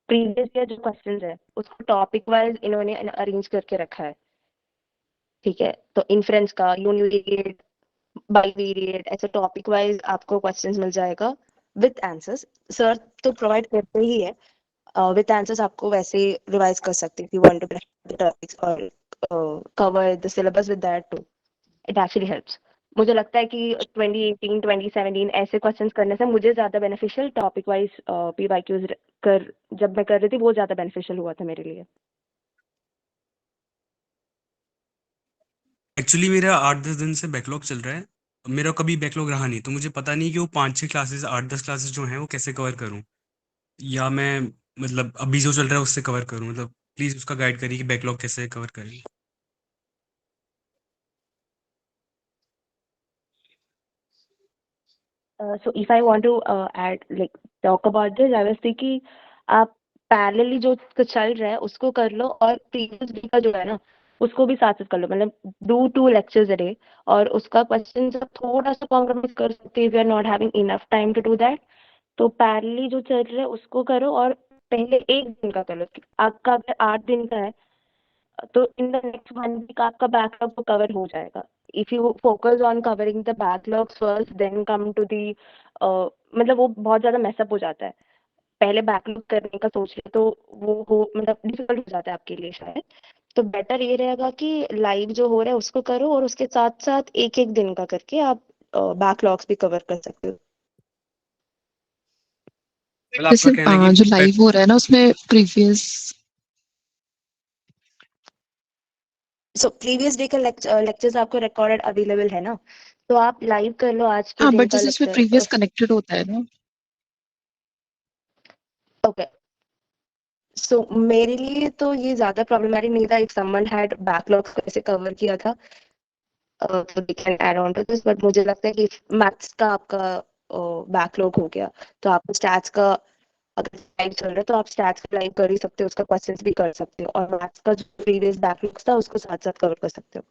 प्रीवियस ईयर जो क्वेश्चंस है उसको टॉपिक वाइज इन्होंने अरेंज करके रखा है। ठीक है, तो इन्फ्रेंस का, यूनिवेरिएट, बाइवेरिएट, ऐसे टॉपिक वाइज आपको क्वेश्चंस मिल जाएगा विद आंसर्स। सर तो प्रोवाइड करते ही है विद आंसर्स। आपको वैसे रिवाइज कर सकते हैं if you want to practice the topics or cover the syllabus with that too. It actually helps. मुझे लगता है कि 2018 2017 ऐसे क्वेश्चंस करने से मुझे ज्यादा बेनिफिशियल टॉपिक वाइज PYQs जब मैं कर रही थी वो ज्यादा बेनिफिशियल हुआ था मेरे लिए। एक्चुअली मेरा 8-10 दिन से बैकलॉग चल रहा है। मेरा कभी बैकलॉग रहा नहीं, तो मुझे पता नहीं कि वो 5-6 क्लासेस 8-10 क्लासेस जो हैं वो कैसे कवर करूं, या मैं मतलब अभी जो चल रहा है उससे कवर करूं। मतलब प्लीज उसका गाइड करिए कि बैकलॉग कैसे कवर करें। So if I want to add like talk about this, I was thinking आप पैरेलली जो चल रहा है उसको कर लो और प्रीवियस डे का जो है ना उसको भी साथ साथ कर लो। मतलब do 2 lectures a day और उसका क्वेश्चन सब थोड़ा सा कॉम्प्रोमाइज कर सकते हैं if you are not having enough time to do that। तो पैरेलली जो चल रहा है उसको करो और पहले एक दिन का कर लो। आपका अगर 8 दिन का है तो इन द नेक्स्ट 1 वीक आपका बैकलॉग कवर हो जाएगा। If you focus on covering the backlog first then come to the, मतलब वो बहुत ज्यादा मैसअप हो जाता है। पहले बैकलॉग करने का सोच ले तो वो हो मतलब डिफिकल्ट हो जाता है आपके लिए शायद। तो बेटर ये रहेगा कि लाइव जो हो रहा है उसको करो और उसके साथ साथ एक एक दिन का करके आप बैकलॉग्स भी कवर कर सकते हो। आपका कहना है कि जो लाइव हो रहा है ना उसमें प्रीवियस प्रीवियस डे का लेक्चर्स आपको रिकॉर्डेड अवेलेबल है ना, तो आप लाइव कर लो आज के हाँ, दिन बट का जैसे उसमें लेक्चर। प्रीवियस कनेक्टेड होता है ना। ओके, सो मेरे लिए तो ये ज्यादा प्रॉब्लमेटिक नहीं था। इफ समवन हैड बैकलॉग कैसे कवर किया था तो they can add on to this. But मुझे लगता है कि मैथ्स का आपका बैकलॉग हो गया तो आपको स्टैट्स का, अगर लाइव चल रहा है तो आप स्टैट्स का लाइव कर ही सकते हो, उसका क्वेश्चंस भी कर सकते हो और मैथ्स का जो प्रीवियस बैकलॉग था उसको साथ साथ कवर कर सकते हो।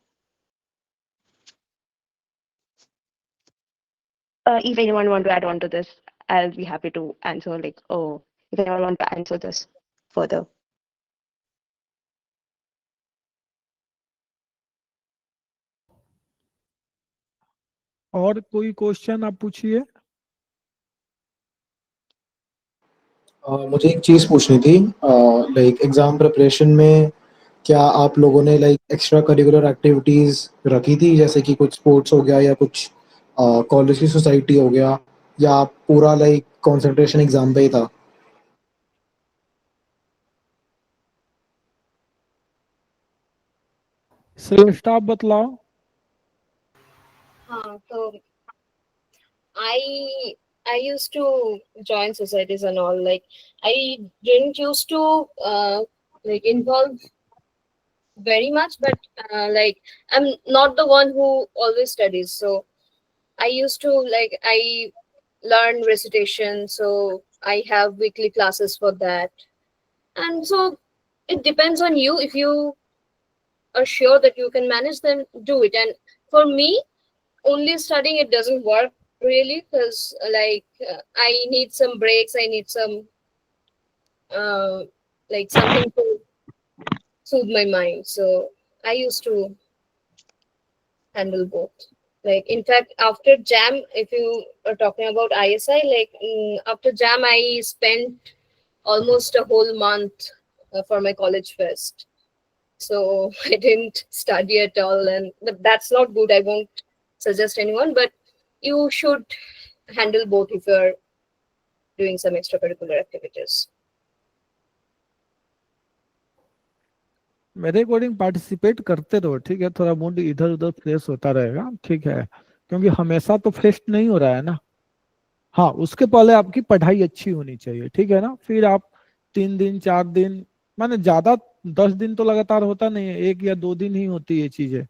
If anyone want to add on to this, I'll be happy to answer. Like, oh, if anyone want to answer this further. और कोई क्वेश्चन आप पूछिए। मुझे एक चीज पूछनी थी, लाइक एग्जाम प्रिपरेशन में क्या आप लोगों ने लाइक एक्स्ट्रा करिकुलर एक्टिविटीज रखी थी, जैसे कि कुछ स्पोर्ट्स हो गया या कुछ कॉलेज की सोसाइटी हो गया, या पूरा लाइक कंसंट्रेशन एग्जाम पे ही था? श्रेष्ठ आप बतलाओ। हाँ, तो I used to join societies and all. Like I didn't used to like involve very much, but like I'm not the one who always studies. So I used to like I learn recitation, so I have weekly classes for that. And so it depends on you. If you are sure that you can manage, then do it. And for me, only studying it doesn't work really, because I need some breaks. I need some like something to soothe my mind. So I used to handle both. Like in fact, after JAM, if you are talking about ISI, like after JAM, I spent almost a whole month for my college fest. So I didn't study at all, and that's not good. I won't suggest anyone, but you should handle both if you're doing some extracurricular activities. मेरे अकॉर्डिंग पार्टिसिपेट करते रहो, ठीक है, थोड़ा मूड इधर उधर फ्रेश होता रहेगा, ठीक है, क्योंकि हमेशा तो फेस्ट नहीं हो रहा है ना। हाँ, उसके पहले आपकी पढ़ाई अच्छी होनी चाहिए, ठीक है ना, फिर आप 3 दिन 4 दिन, माने ज्यादा 10 दिन तो लगातार होता नहीं है, 1 या 2 दिन ही होती है चीजें,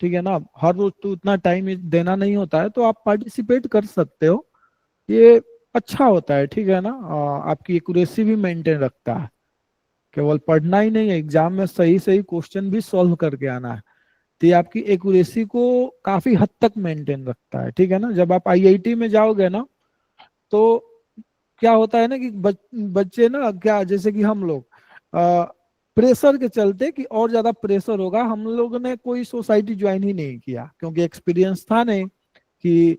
ठीक है ना, हर रोज तो उतना टाइम देना नहीं होता है, तो आप पार्टिसिपेट कर सकते हो, ये अच्छा होता है, ठीक है ना। आपकी एक्यूरेसी भी मेंटेन रखता है, केवल पढ़ना ही नहीं है, एग्जाम में सही सही क्वेश्चन भी सॉल्व करके आना है, तो ये आपकी एक्यूरेसी को काफी हद तक मेंटेन रखता है, ठीक है ना। जब आप आईआईटी में जाओगे ना, तो क्या होता है ना कि बच्चे ना, क्या जैसे कि हम लोग प्रेशर के चलते कि और ज्यादा प्रेशर होगा, हम लोगों ने कोई सोसाइटी ज्वाइन ही नहीं किया, क्योंकि एक्सपीरियंस था नहीं कि,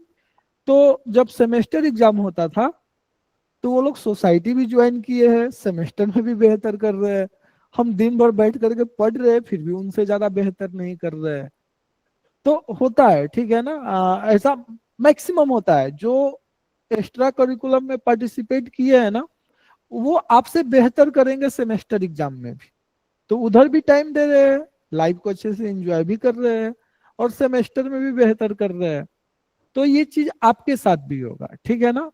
तो जब सेमेस्टर एग्जाम होता था तो वो लोग सोसाइटी भी ज्वाइन किए हैं, सेमेस्टर में भी बेहतर कर रहे हैं, हम दिन भर बैठ करके पढ़ रहे हैं फिर भी उनसे ज्यादा बेहतर नहीं कर रहे हैं, तो होता है, ठीक है ना। ऐसा मैक्सिमम होता है, जो एक्स्ट्रा करिकुलम में पार्टिसिपेट किए हैं ना, वो आपसे बेहतर करेंगे सेमेस्टर एग्जाम में भी, तो उधर भी टाइम दे रहे हैं, लाइफ को अच्छे से एंजॉय भी कर रहे हैं और सेमेस्टर में भी बेहतर कर रहे हैं, तो ये चीज आपके साथ भी होगा, ठीक है ना।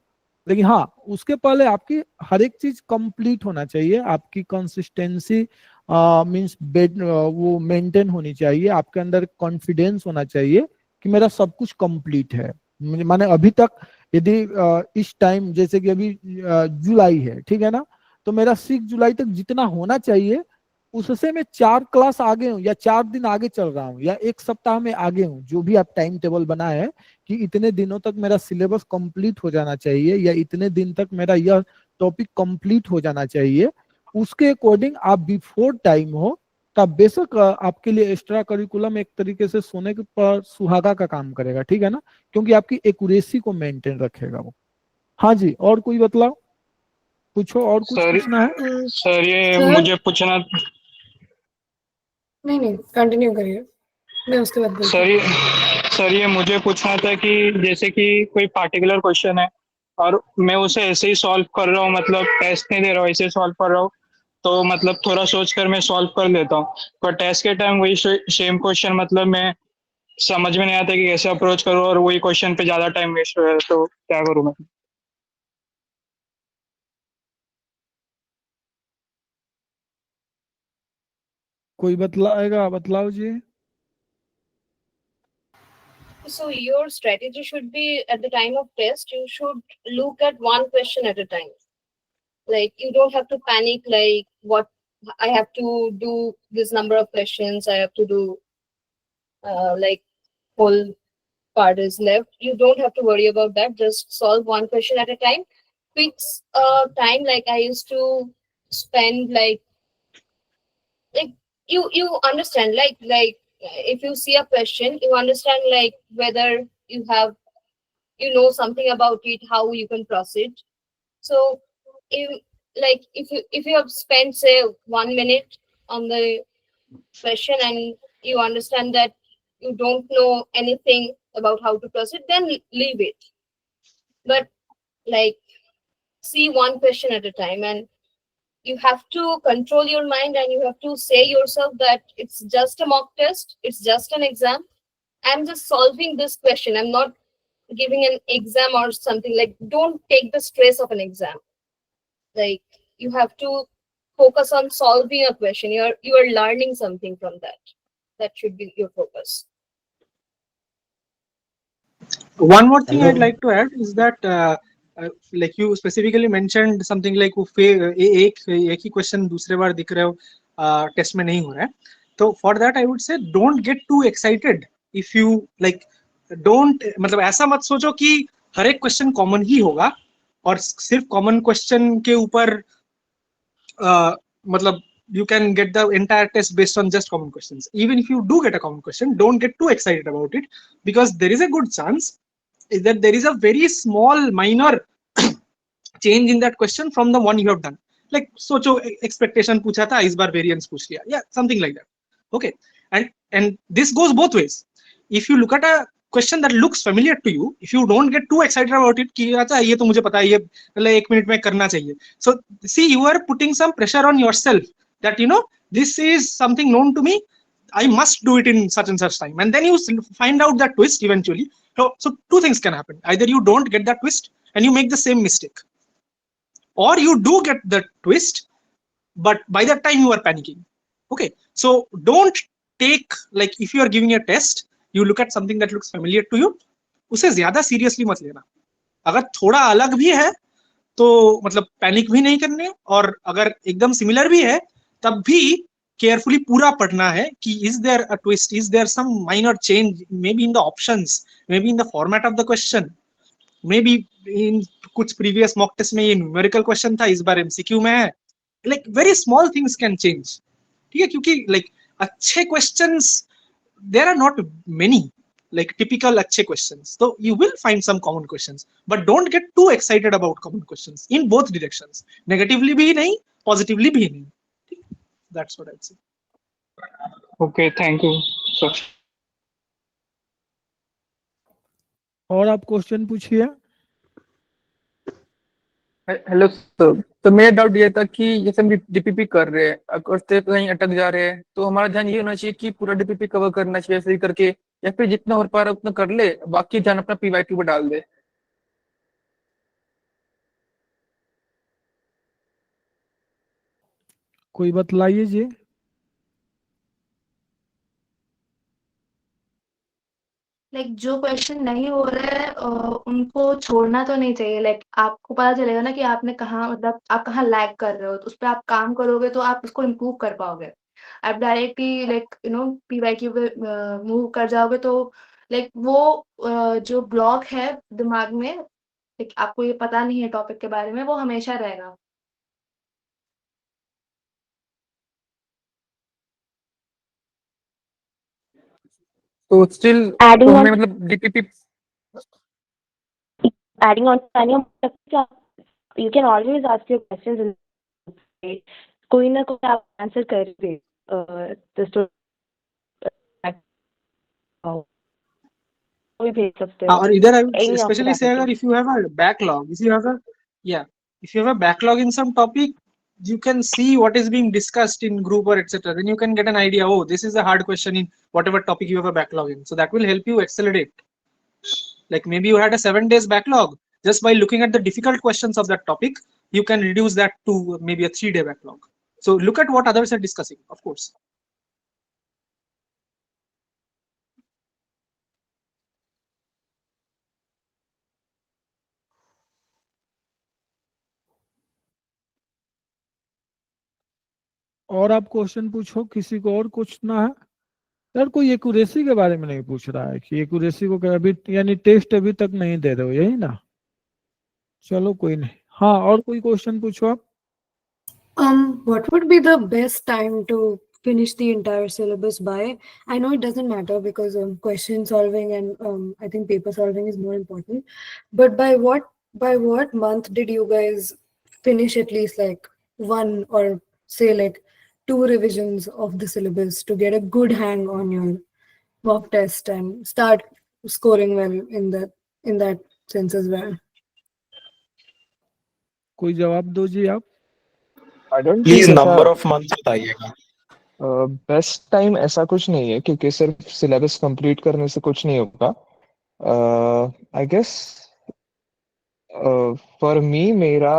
लेकिन हाँ, उसके पहले आपकी हर एक चीज कंप्लीट होना चाहिए, आपकी कंसिस्टेंसी मींस वो मेंटेन होनी चाहिए, आपके अंदर कॉन्फिडेंस होना चाहिए कि मेरा सब कुछ कंप्लीट है। माने अभी तक यदि इस टाइम जैसे कि अभी जुलाई है, ठीक है ना, तो मेरा 6 जुलाई तक जितना होना चाहिए उससे मैं 4 क्लास आगे हूँ, या 4 दिन आगे चल रहा हूँ, या 1 सप्ताह में आगे हूँ, जो भी आप टाइम टेबल बनाए है कि इतने दिनों तक मेरा सिलेबस कंप्लीट हो जाना चाहिए, या इतने दिन तक मेरा यह टॉपिक कंप्लीट हो जाना चाहिए, उसके अकॉर्डिंग आप बिफोर टाइम हो, तब बेशक आपके लिए एक्स्ट्रा करिकुलम एक तरीके से सोने के पर सुहागा का काम करेगा, ठीक है ना, क्योंकि आपकी एक्यूरेसी को मेंटेन रखेगा वो। हाँ जी, और कोई बतलाओ, पूछो, और कुछ पूछना है? सर ये मुझे पूछना, नहीं कंटिन्यू करिए, मैं उसके बाद बोलती हूँ। सर ये मुझे पूछना था कि जैसे कि कोई पार्टिकुलर क्वेश्चन है और मैं उसे ऐसे ही सॉल्व कर रहा हूँ, मतलब टेस्ट नहीं दे रहा हूँ, ऐसे सॉल्व कर रहा हूँ, तो मतलब थोड़ा सोच कर मैं सॉल्व कर लेता हूँ, पर टेस्ट के टाइम वही सेम क्वेश्चन मतलब मैं समझ में नहीं आता कि कैसे अप्रोच करूँ, और वही क्वेश्चन पे ज्यादा टाइम वेस्ट हो रहा है, तो क्या करूँ मैं? कोई बतलाएगा? बतलाओ जी। So your strategy should be, at the time of test, you should look at one question at a time. Like, you don't have to panic, like, what I have to do this number of questions, I have to do like whole part is left. You don't have to worry about that. Just solve one question at a time. Fix time. Like, I used to spend like you understand, like if you see a question, you understand like whether you have, you know, something about it, how you can proceed. So if you have spent say 1 minute on the question and you understand that you don't know anything about how to proceed, then leave it. But like, see one question at a time, and you have to control your mind, and you have to say yourself that it's just a mock test, it's just an exam, I'm just solving this question, I'm not giving an exam or something. Like, don't take the stress of an exam. Like, you have to focus on solving a question. You are learning something from that should be your focus. One more thing I'd like to add is that like you specifically mentioned something like वो एक ही क्वेश्चन दूसरे बार दिख रहे हो टेस्ट में नहीं हो रहा है, तो for that I would say don't get too excited if you like don't, मतलब ऐसा मत सोचो कि हर एक क्वेश्चन कॉमन ही होगा और सिर्फ कॉमन क्वेश्चन के ऊपर मतलब you can get the entire test based on just common questions. Even if you do get a common question, don't get too excited about it, because there is a good chance that there is a very small minor change in that question from the one you have done. Like सोचो एक्सपेक्टेशन पूछा था, इस बार वेरिएंस पूछ लिया, या something like that. Okay, and this goes both ways. If you look at a question that looks familiar to you, if you don't get too excited about it कि अच्छा ये तो मुझे पता है, ये मतलब 1 मिनट में करना चाहिए. So see you are putting some pressure on yourself that you know this is something known to me, I must do it in such and such time, and then you find out that twist eventually. So two things can happen: either you don't get that twist and you make the same mistake, or you do get the twist but by that time you are panicking. Okay, so don't take, like if you are giving a test, you look at something that looks familiar to you, उसे ज्यादा सीरियसली मत लेना. अगर थोड़ा अलग भी है तो मतलब पैनिक भी नहीं करने, और अगर एकदम सिमिलर भी है तब भी केयरफुली पूरा पढ़ना है कि is there a twist, is there some minor change, maybe in the options, maybe in the format of the question, maybe in कुछ प्रीवियस मॉक टेस्ट में ये न्यूमेरिकल क्वेश्चन था, इस बार एमसीक्यू में है. Like very small things can change. ठीक है, क्योंकि लाइक अच्छे questions there are not many, like typical अच्छे questions, so you will find some common questions, but don't get too excited about common questions in both directions, negatively भी नहीं, positively भी नहीं. That's what I'd say. Okay, thank you sir. और आप क्वेश्चन पूछिए. हेलो सर, तो मेरा डाउट ये था कि जैसे हम डीपीपी कर रहे हैं, अगर से कहीं अटक जा रहे हैं तो हमारा ध्यान ये होना चाहिए कि पूरा डीपीपी कवर करना चाहिए ऐसे ही करके, या फिर जितना हो पा रहा है उतना कर ले, बाकी ध्यान अपना पीवाईक्यू पर डाल दे. कोई बतलाइए जी. लाइक जो क्वेश्चन नहीं हो रहा है उनको छोड़ना तो नहीं चाहिए. लाइक आपको पता चलेगा ना कि आपने कहाँ, मतलब आप कहाँ लैग कर रहे हो, तो उस पर आप काम करोगे तो आप उसको इम्प्रूव कर पाओगे. आप directly like you know PYQ पे मूव कर जाओगे तो लाइक वो जो ब्लॉक है दिमाग में, लाइक आपको ये पता नहीं है टॉपिक के बारे में, वो हमेशा रहेगा. तो स्टिल तो Adding on, हमें मतलब DPP adding on to Tanya, you can always ask your questions in the कोई ना कोई आप आंसर कर दे. कोई भेज सकते हो. और इधर I would Any of the especially say अगर faculty. if you have a backlog, if you have a, yeah, if you have a backlog in some topic, you can see what is being discussed in group or etc. Then you can get an idea, oh, this is a hard question in whatever topic you have a backlog in. So that will help you accelerate. Like maybe you had a 7 days backlog, just by looking at the difficult questions of that topic, you can reduce that to maybe a 3-day backlog. So look at what others are discussing, of course. और आप क्वेश्चन पूछो, किसी को और कुछ ना है. यार कोई एक्यूरेसी के बारे में नहीं पूछ रहा है कि एक्यूरेसी को अभी यानी टेस्ट अभी तक नहीं दे रहे हो, यही ना. चलो कोई नहीं. हाँ, और कोई क्वेश्चन पूछो आप. What would be the best time to finish the entire syllabus by? I know it doesn't matter because question solving and I think paper solving is more important. But by what month did you guys finish at least like one or say like 2 revisions of the syllabus to get a good hang on your mock test and start scoring well in that sense as well? कोई जवाब दो जी आप. I don't please think number ऐसा ऑफ मंथ्स बताइएगा. बेस्ट टाइम ऐसा कुछ नहीं है, क्योंकि सिर्फ सिलेबस कंप्लीट करने से कुछ नहीं होगा. आई गेस फॉर मी मेरा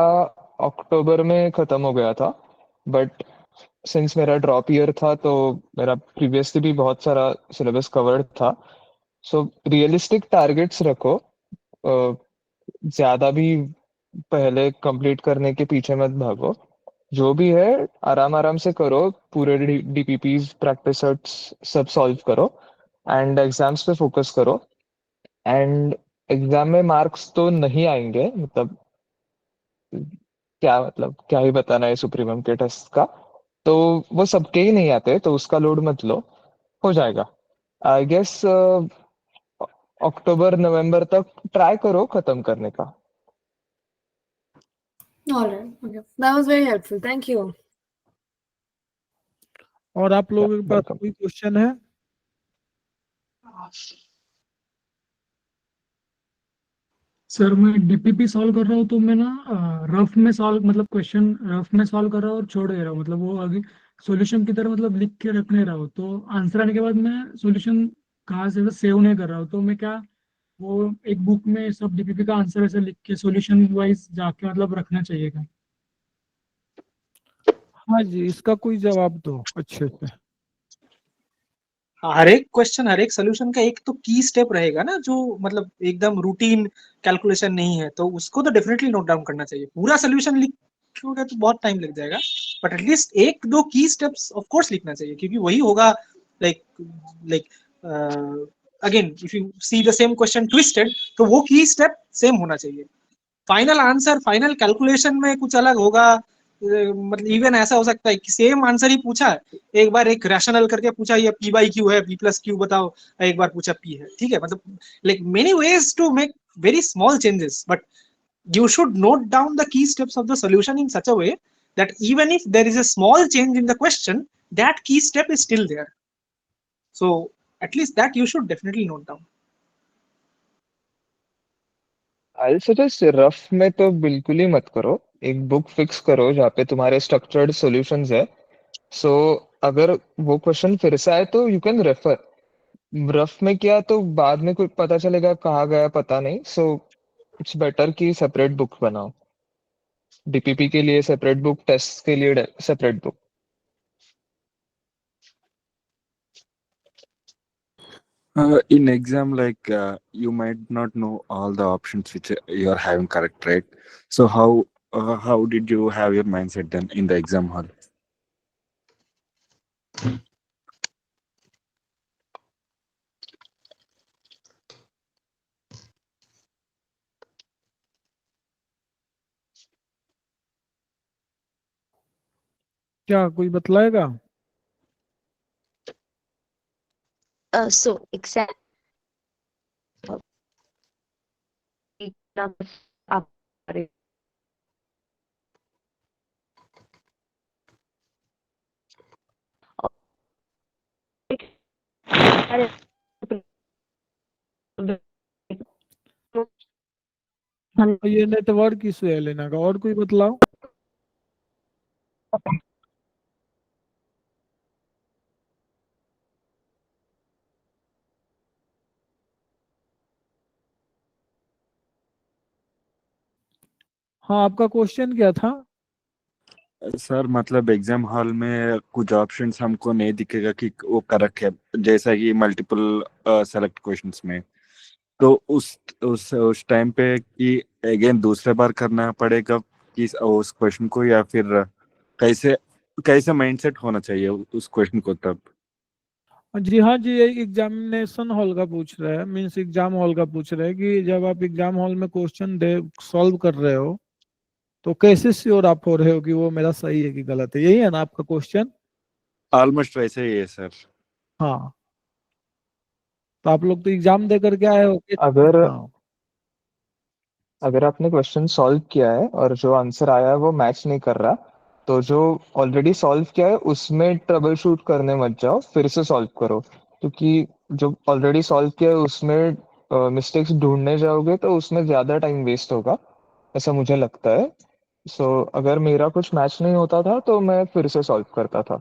अक्टूबर में खत्म हो गया था, बट सिंस मेरा ड्रॉप ईयर था तो मेरा प्रीवियसली भी बहुत सारा सिलेबस कवर्ड था. सो रियलिस्टिक टारगेट्स रखो, ज्यादा भी पहले कंप्लीट करने के पीछे मत भागो. जो भी है आराम आराम से करो, पूरे डीपीपीज प्रैक्टिस सेट्स सब सॉल्व करो एंड एग्जाम्स पे फोकस करो. एंड एग्जाम में मार्क्स तो नहीं आएंगे, मतलब क्या ही बताना है सुप्रीमम के टेस्ट का, तो वो सबके ही नहीं आते, तो उसका लोड मत लो, हो जाएगा. आई गेस अक्टूबर नवंबर तक ट्राई करो खत्म करने का. All right. Okay. That was very helpful. Thank you. और आप लोगों के पास वेलकम। कोई क्वेश्चन है? सर मैं डीपीपी सॉल्व कर रहा हूँ तो मैं ना रफ में सॉल्व मतलब क्वेश्चन रफ में सॉल्व कर रहा हूँ और छोड़ दे रहा हूँ, मतलब वो आगे सॉल्यूशन की तरह मतलब लिख के रख नहीं रहा हूँ, तो आंसर आने के बाद मैं सॉल्यूशन कहाँ से सेव नहीं कर रहा हूँ, तो मैं क्या वो एक बुक में सब डीपीपी का आंसर ऐसे लिख के सॉल्यूशन वाइज जाके मतलब रखना चाहिए क्या? हाँ जी, इसका कोई जवाब दो अच्छे से। हर एक क्वेश्चन हर एक सोल्यूशन का एक तो की स्टेप रहेगा ना, जो मतलब एकदम रूटीन कैलकुलेशन नहीं है, तो उसको तो डेफिनेटली नोट डाउन करना चाहिए। पूरा सोल्यूशन लिखोगे तो बहुत टाइम लग जाएगा, बट एटलीस्ट एक दो की स्टेप्स ऑफ कोर्स लिखना चाहिए, क्योंकि वही होगा like again if you see the same question twisted, तो वो की स्टेप सेम होना चाहिए। फाइनल आंसर फाइनल कैलकुलेशन में कुछ अलग होगा, मतलब इवन ऐसा हो सकता है कि सेम आंसर ही पूछा है, एक बार एक रैशनल करके पूछा ये पी बाई क्यू है, पी प्लस क्यू बताओ, एक बार पूछा पी है, ठीक है, मतलब like many ways to make very small changes, but you should note down the key steps of the solution in such a way that even if there is a small change in the question, that key step is still there. So at least that you should definitely note down. I'll suggest rough में तो बिल्कुल ही मत करो, एक बुक फिक्स करो जहाँ पे तुम्हारे स्ट्रक्चर्ड सॉल्यूशंस है। सो अगर वो क्वेश्चन फिर से आए तो यू कैन रेफर। रफ में किया तो बाद में कुछ पता चलेगा कहाँ गया पता नहीं, सो इट्स बेटर कि सेपरेट बुक बनाओ, डीपीपी के लिए सेपरेट बुक, टेस्ट के लिए separate book. In exam, like you might not know all the options which you are having correct, right? So how did you have your mindset then in the exam hall? क्या कोई बतलाएगा? So exam आप ये नेटवर्क इशू है लेना का, और कोई बतलाओ। हाँ, आपका क्वेश्चन क्या था? सर मतलब एग्जाम हॉल में कुछ ऑप्शंस हमको नहीं दिखेगा कि वो करेक्ट है, जैसा कि मल्टीपल सेलेक्ट क्वेश्चंस में, तो उस टाइम पे कि अगेन दूसरे बार करना पड़ेगा कि उस क्वेश्चन को, या फिर कैसे कैसे माइंडसेट होना चाहिए उस क्वेश्चन को तब? जी हाँ जी, ये एग्जामिनेशन हॉल का पूछ रहे हैं, मीन्स एग्जाम हॉल का पूछ रहे हैं कि जब आप एग्जाम हॉल में क्वेश्चन दे सॉल्व कर रहे हो तो कैसे श्योर आप हो रहे हो कि वो मेरा सही है कि गलत है, यही है ना आपका क्वेश्चन? ऑलमोस्ट वैसे ही है सर। हाँ, तो आप लोग तो एग्जाम दे करके आए हो कि? अगर हाँ, अगर आपने क्वेश्चन सॉल्व किया है और जो आंसर आया है वो मैच नहीं कर रहा, तो जो ऑलरेडी सॉल्व किया है उसमें ट्रबल शूट करने मत जाओ, फिर से सॉल्व करो, क्योंकि जो ऑलरेडी सॉल्व किया है उसमें मिस्टेक्स ढूंढने जाओगे तो उसमें ज़्यादा टाइम वेस्ट होगा, ऐसा मुझे लगता है। सो अगर मेरा कुछ मैच नहीं होता था तो मैं फिर से सॉल्व करता था।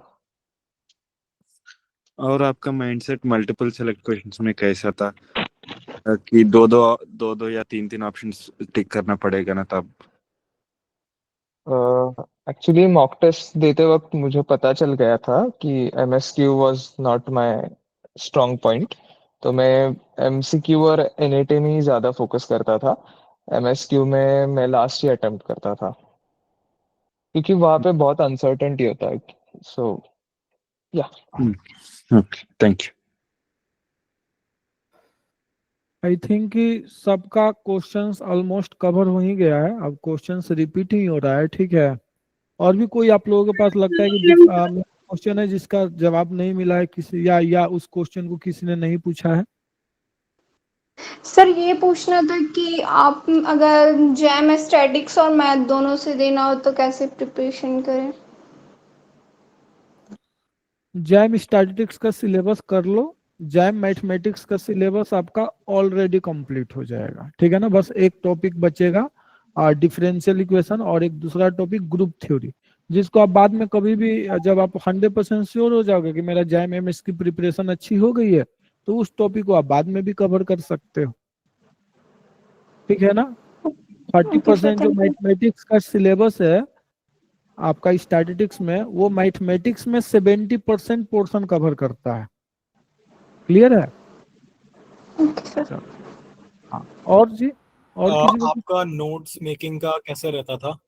और आपका माइंडसेट मल्टीपल सेलेक्ट क्वेश्चंस में कैसा था कि दो या तीन ऑप्शंस टिक करना पड़ेगा ना तब? एक्चुअली मॉक टेस्ट देते वक्त मुझे पता चल गया था कि MSQ was not my strong point, तो मैं एमसीक्यू और एनएटी में ही ज़्यादा फोकस करता था। एमएसक्यू में मैं लास्ट ही अटेम्प्ट करता था, क्योंकि वहाँ पे बहुत अनसर्टेनिटी होता है। सो या थैंक यू। आई थिंक कि सबका क्वेश्चंस ऑलमोस्ट कवर हो ही गया है, अब क्वेश्चंस रिपीट ही हो रहा है, ठीक है? और भी कोई आप लोगों के पास लगता है कि क्वेश्चन है जिसका जवाब नहीं मिला है किसी, या उस क्वेश्चन को किसी ने नहीं पूछा है? सर ये पूछना था कि आप अगर जैम स्टैटिक्स और मैथ दोनों से देना हो तो कैसे प्रिपरेशन करें? जैम स्टैटिस्टिक्स का सिलेबस कर लो, जैम मैथमेटिक्स का सिलेबस आपका ऑलरेडी कंप्लीट हो जाएगा, ठीक है ना। बस एक टॉपिक बचेगा डिफरेंशियल इक्वेशन और एक दूसरा टॉपिक ग्रुप थ्योरी, जिसको आप बाद में कभी भी जब आप 100% श्योर हो जाओगे कि मेरा जैम एमएस की प्रिपरेशन अच्छी हो गई है, तो उस टॉपिक को आप बाद में भी कवर कर सकते हो, ठीक है ना। 30% जो मैथमेटिक्स का सिलेबस है आपका स्टैटिस्टिक्स में, वो मैथमेटिक्स में 70% पोर्शन कवर करता है। क्लियर है? चलो, हाँ और जी, और किसी को आपका नोट्स मेकिंग का कैसे रहता था?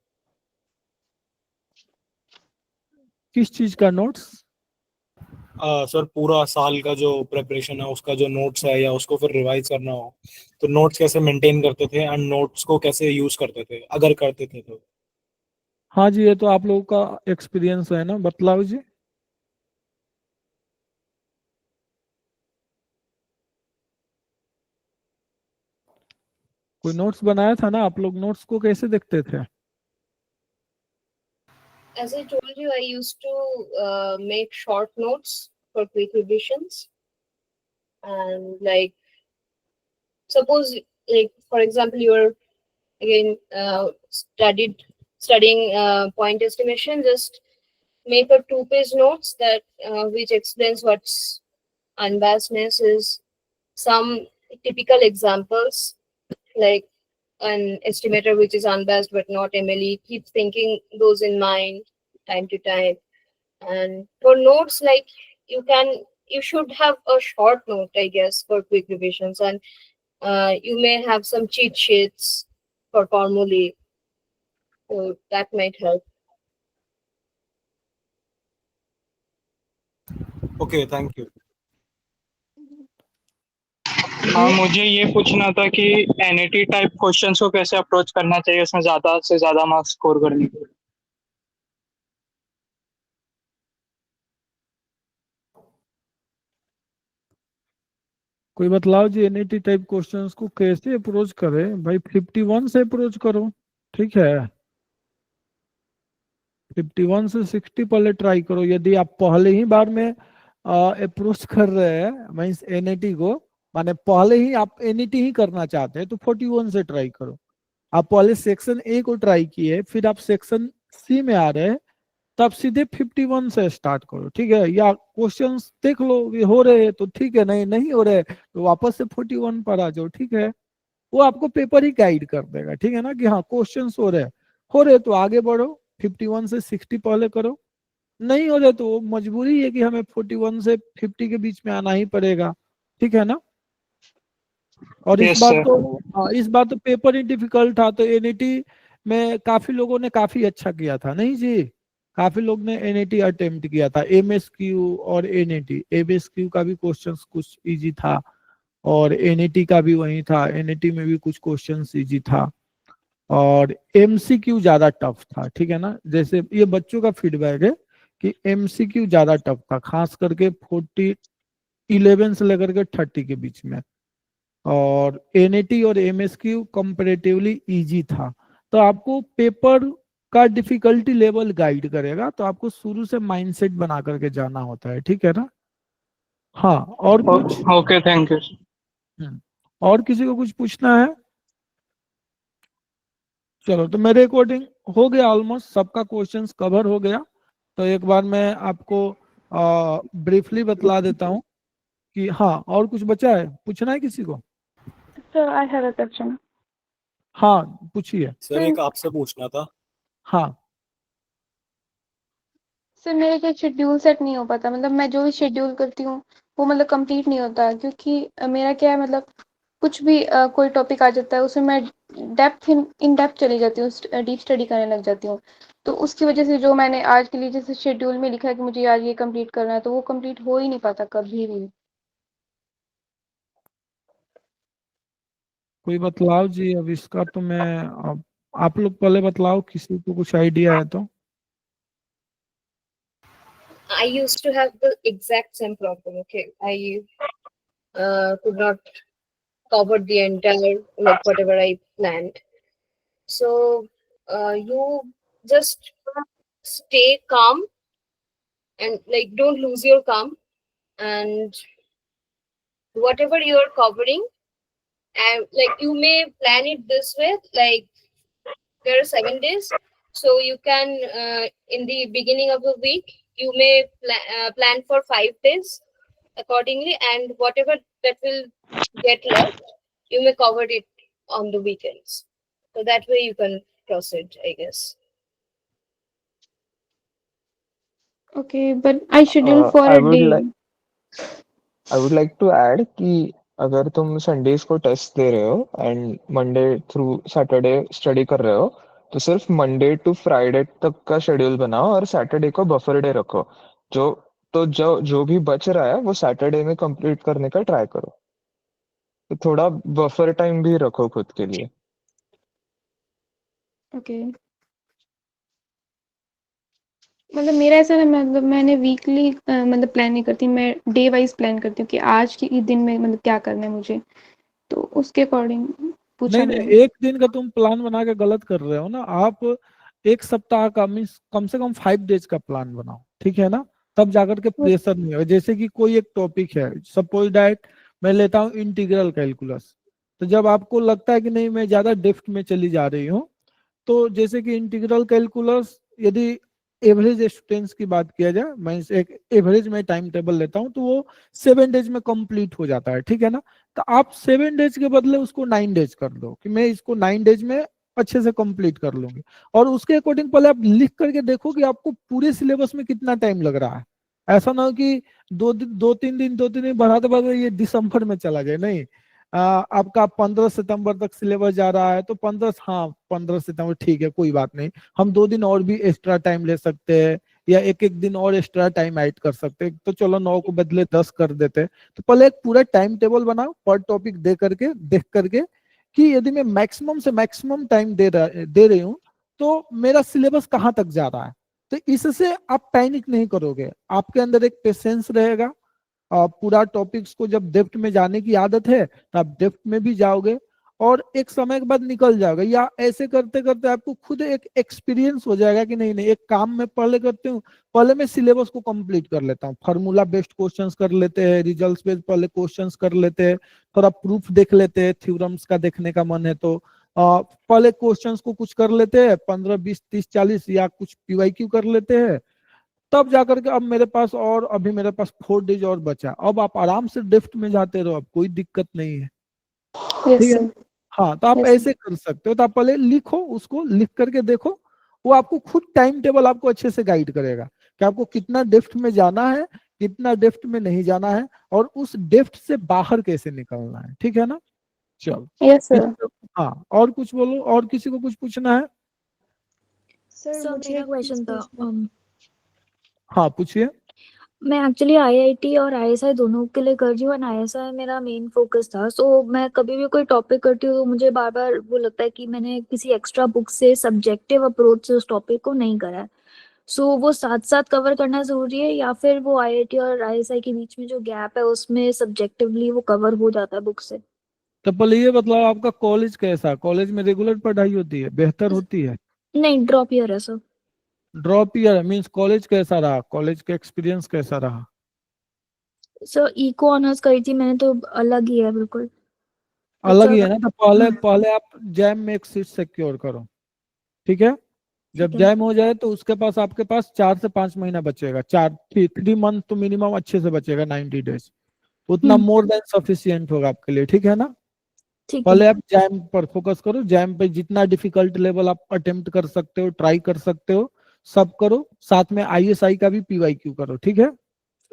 किस चीज का नोट्स? सर पूरा साल का जो प्रिपरेशन है उसका जो नोट्स है या उसको फिर रिवाइज करना हो तो नोट्स कैसे मेंटेन करते थे एंड नोट्स को कैसे यूज करते थे अगर करते थे तो? हाँ जी, ये तो आप लोगों का एक्सपीरियंस है ना, बतलाओ जी। कोई नोट्स बनाया था ना, आप लोग नोट्स को कैसे देखते थे? As I told you, I used to make short notes for quick revisions. And like, suppose, like for example, you're again studying point estimation. Just make a 2-page notes that which explains what's unbiasedness is. Some typical examples like an estimator which is unbiased but not MLE. Keep thinking those in mind time to time. And for notes, like you should have a short note, I guess, for quick revisions, and you may have some cheat sheets for formulae, so that might help. Okay, thank you. हाँ, मुझे ये पूछना था कि एनईटी टाइप क्वेश्चंस को कैसे अप्रोच करना चाहिए उसमें ज्यादा से ज्यादा मार्क्स स्कोर करने के लिए। कोई बतलाओ जी, एनईटी टाइप क्वेश्चंस को कैसे अप्रोच करें? भाई 51 से अप्रोच करो, ठीक है। 51 से 60 पहले ट्राई करो। यदि आप पहले ही बार में अप्रोच कर रहे हैं मीन्स एनईटी को, माने पहले ही आप एनईटी ही करना चाहते हैं, तो 41 से ट्राई करो। आप पहले सेक्शन ए को ट्राई किए, फिर आप सेक्शन सी में आ रहे हैं, तब सीधे 51 से स्टार्ट करो, ठीक है। या क्वेश्चंस देख लो ये हो रहे हैं तो ठीक है, नहीं नहीं हो रहे तो वापस से 41 पर आ जाओ, ठीक है। वो आपको पेपर ही गाइड कर देगा, ठीक है ना, कि हाँ क्वेश्चंस हो रहे तो आगे बढ़ो, 51 से 60 पहले करो, नहीं हो रहे तो मजबूरी है कि हमें 41 से 50 के बीच में आना ही पड़ेगा, ठीक है ना। और Yes, इस बार तो पेपर ही डिफिकल्ट था, तो एनईटी में काफी लोगों ने काफी अच्छा किया था, नहीं जी, काफी लोग ने एनईटी अटेम्प्ट किया था। एमएसक्यू और एनईटी, एमएसक्यू का भी क्वेश्चंस कुछ इजी था और एनईटी का भी वही था, एनईटी में भी कुछ क्वेश्चंस इजी था और एमसीक्यू ज्यादा टफ था, ठीक है ना। जैसे ये बच्चों का फीडबैक है कि एमसीक्यू ज्यादा टफ था, खास करके 11 से लेकर के 30 के बीच में, और एनईटी और एमएसक्यू कंपैरेटिवली इजी था। तो आपको पेपर का डिफिकल्टी लेवल गाइड करेगा, तो आपको शुरू से माइंडसेट बना करके जाना होता है, ठीक है ना। हाँ और कुछ? Okay, thank you. और किसी को कुछ पूछना है? चलो, तो मेरे अकॉर्डिंग हो गया, ऑलमोस्ट सबका क्वेश्चंस कवर हो गया। तो एक बार मैं आपको ब्रीफली बतला देता हूँ कि हाँ, और कुछ बचा है, पूछना है किसी को? Sir I have a question. हाँ पूछिए। सर एक आपसे पूछना था। हाँ सर मेरे क्या शेड्यूल सेट नहीं हो पाता, मतलब मैं जो भी शेड्यूल करती हूँ वो मतलब कंप्लीट नहीं होता, क्योंकि मेरा क्या है, मतलब कुछ भी कोई टॉपिक आ जाता है उसमें मैं इन डेप्थ चली जाती हूँ, डीप स्टडी करने लग जाती हूँ। तो उसकी वजह से जो मैंने आज के लिए जैसे शेड्यूल में लिखा है कि मुझे आज ये कंप्लीट करना है, तो वो कंप्लीट हो ही नहीं पाता कभी भी। कोई बतलाओ जी, अब इसका तो मैं आप लोग पहले बतलाओ, किसी को कुछ आइडिया है तो। I used to have the exact same problem. Okay, I could not covered the entire, like, whatever I planned. So you just stay calm and, like, don't lose your calm, and whatever you are covering, and, like, you may plan it this way, like, there are 7 days, so you can in the beginning of the week you may plan for 5 days accordingly, and whatever that will get left, you may cover it on the weekends. So that way you can proceed, I guess. Okay, but I schedule for I a would day. like to add कि अगर तुम संडेज को टेस्ट दे रहे हो and Monday through Saturday study कर रहे हो तो सिर्फ मंडे टू फ्राइडे तक का शेड्यूल बनाओ और सैटरडे को बफर डे रखो। जो भी बच रहा है वो सैटरडे में कंप्लीट करने का ट्राई करो। तो थोड़ा बफर टाइम भी रखो खुद के लिए। ओके, मतलब मेरा ऐसा है, मतलब मैंने वीकली मतलब प्लान नहीं करती, मैं डे वाइज प्लान करती हूँ कि आज के दिन में मतलब क्या करना है मुझे, तो उसके अकॉर्डिंग पूछा नहीं मैंने। एक दिन का तुम प्लान बना के गलत कर रहे हो ना। आप एक सप्ताह का मीन्स कम से कम 5 डेज का प्लान बनाओ, ठीक है ना, तब जाकर के प्रेशर नहीं होगा। जैसे कि कोई एक टॉपिक है, सपोज दैट मैं लेता हूँ इंटीग्रल कैलकुलस, तो जब आपको लगता है कि नहीं मैं ज्यादा डेप्थ में चली जा रही हूँ, तो जैसे कि इंटीग्रल कैलकुलस यदि एवरेज स्टूडेंट्स की बात किया जाए, मैं एक एवरेज में टाइम टेबल लेता हूं तो वो 7 डेज में कंप्लीट हो जाता है, ठीक है ना। तो आप 7 डेज के बदले उसको 9 डेज कर दो कि मैं इसको 9 डेज में अच्छे से कंप्लीट कर लूंगी, और उसके अकॉर्डिंग पहले आप लिख करके देखो कि आपको पूरे सिलेबस में कितना टाइम लग रहा है। ऐसा ना हो कि 2-3 दिन बढ़ाते बढ़ाते ये दिसंबर में चला जाए। नहीं, आपका 15 सितंबर तक सिलेबस जा रहा है तो 15 सितंबर ठीक है, कोई बात नहीं, हम 2 दिन और भी एक्स्ट्रा टाइम ले सकते हैं या एक दिन और एक्स्ट्रा टाइम ऐड कर सकते हैं, तो चलो 9 को बदले 10 कर देते हैं। तो पहले एक पूरा टाइम टेबल बनाओ पर टॉपिक देख करके कि यदि मैं मैक्सिमम से मैक्सिमम टाइम दे रही हूँ तो मेरा सिलेबस कहाँ तक जा रहा है। तो इससे आप पैनिक नहीं करोगे, आपके अंदर एक पेशेंस रहेगा। पूरा टॉपिक्स को जब डेप्थ में जाने की आदत है तो आप डेप्थ में भी जाओगे और एक समय के बाद निकल जाओगे, या ऐसे करते करते आपको खुद एक एक्सपीरियंस हो जाएगा कि नहीं एक काम मैं पहले करती हूँ, पहले मैं सिलेबस को कंप्लीट कर लेता हूँ, फार्मूला बेस्ड क्वेश्चंस कर लेते हैं, रिजल्ट्स बेस्ड पहले क्वेश्चंस कर लेते हैं, थोड़ा प्रूफ देख लेते हैं, थ्योरम्स का देखने का मन है तो पहले क्वेश्चंस को कुछ कर लेते हैं 15, 20, 30, 40 या कुछ पीवाईक्यू कर लेते हैं, तब जाकर के अब मेरे पास और अभी मेरे पास 4 डेज और बचा, अब आप आराम से डेप्थ में जाते रहो, अब कोई दिक्कत नहीं है। ठीक है, हाँ, तो आप ऐसे कर सकते हो। तो आप पहले लिखो, उसको लिख करके देखो, वो आपको खुद टाइम टेबल आपको अच्छे से गाइड करेगा कि आपको कितना डेप्थ में जाना है, कितना डेप्थ में नहीं जाना है, और उस डेप्थ से बाहर कैसे निकलना है। ठीक है ना, चलो। Yes sir. हाँ, और कुछ बोलो, और किसी को कुछ पूछना है? सर मेरा क्वेश्चन था, हाँ पूछिए। मैं एक्चुअली आईआईटी और आईएसआई दोनों के लिए कर रही हूँ, एंड आईएसआई मेरा मेन फोकस था। सो मैं कभी भी कोई टॉपिक करती हूँ तो मुझे बार बार वो लगता है कि मैंने किसी एक्स्ट्रा बुक से सब्जेक्टिव अप्रोच से उस टॉपिक को नहीं करा है। सो वो साथ साथ कवर करना जरूरी है, या फिर वो आईआईटी और आईएसआई के बीच में जो गैप है उसमें सब्जेक्टिवली वो कवर हो जाता है बुक से? तो पहले ये मतलब आपका कॉलेज कैसा, कॉलेज में रेगुलर पढ़ाई होती है, बेहतर होती है? नहीं, ड्रॉप ईयर है sir. Drop year means college कैसा रहा, कॉलेज का एक्सपीरियंस कैसा रहा? सर इको ऑनर्स करी थी मैंने, तो अलग ही है बिल्कुल। अलग ही है ना। तो पहले आप जैम में एक सीट सिक्योर करो, ठीक है। जब जैम हो जाए तो उसके पास आपके पास 4 से 5 महीना बचेगा, 3 मंथ तो मिनिमम अच्छे से बचेगा, 90 डेज उतना मोर देन सफिशिएंट होगा आपके लिए, ठीक है ना। पहले आप जैम पर फोकस करो, जैम पे जितना डिफिकल्ट लेवल आप अटेम्प्ट कर सकते हो, ट्राई कर सकते हो, सब करो। साथ में आईएसआई का भी पीवाईक्यू करो, ठीक है।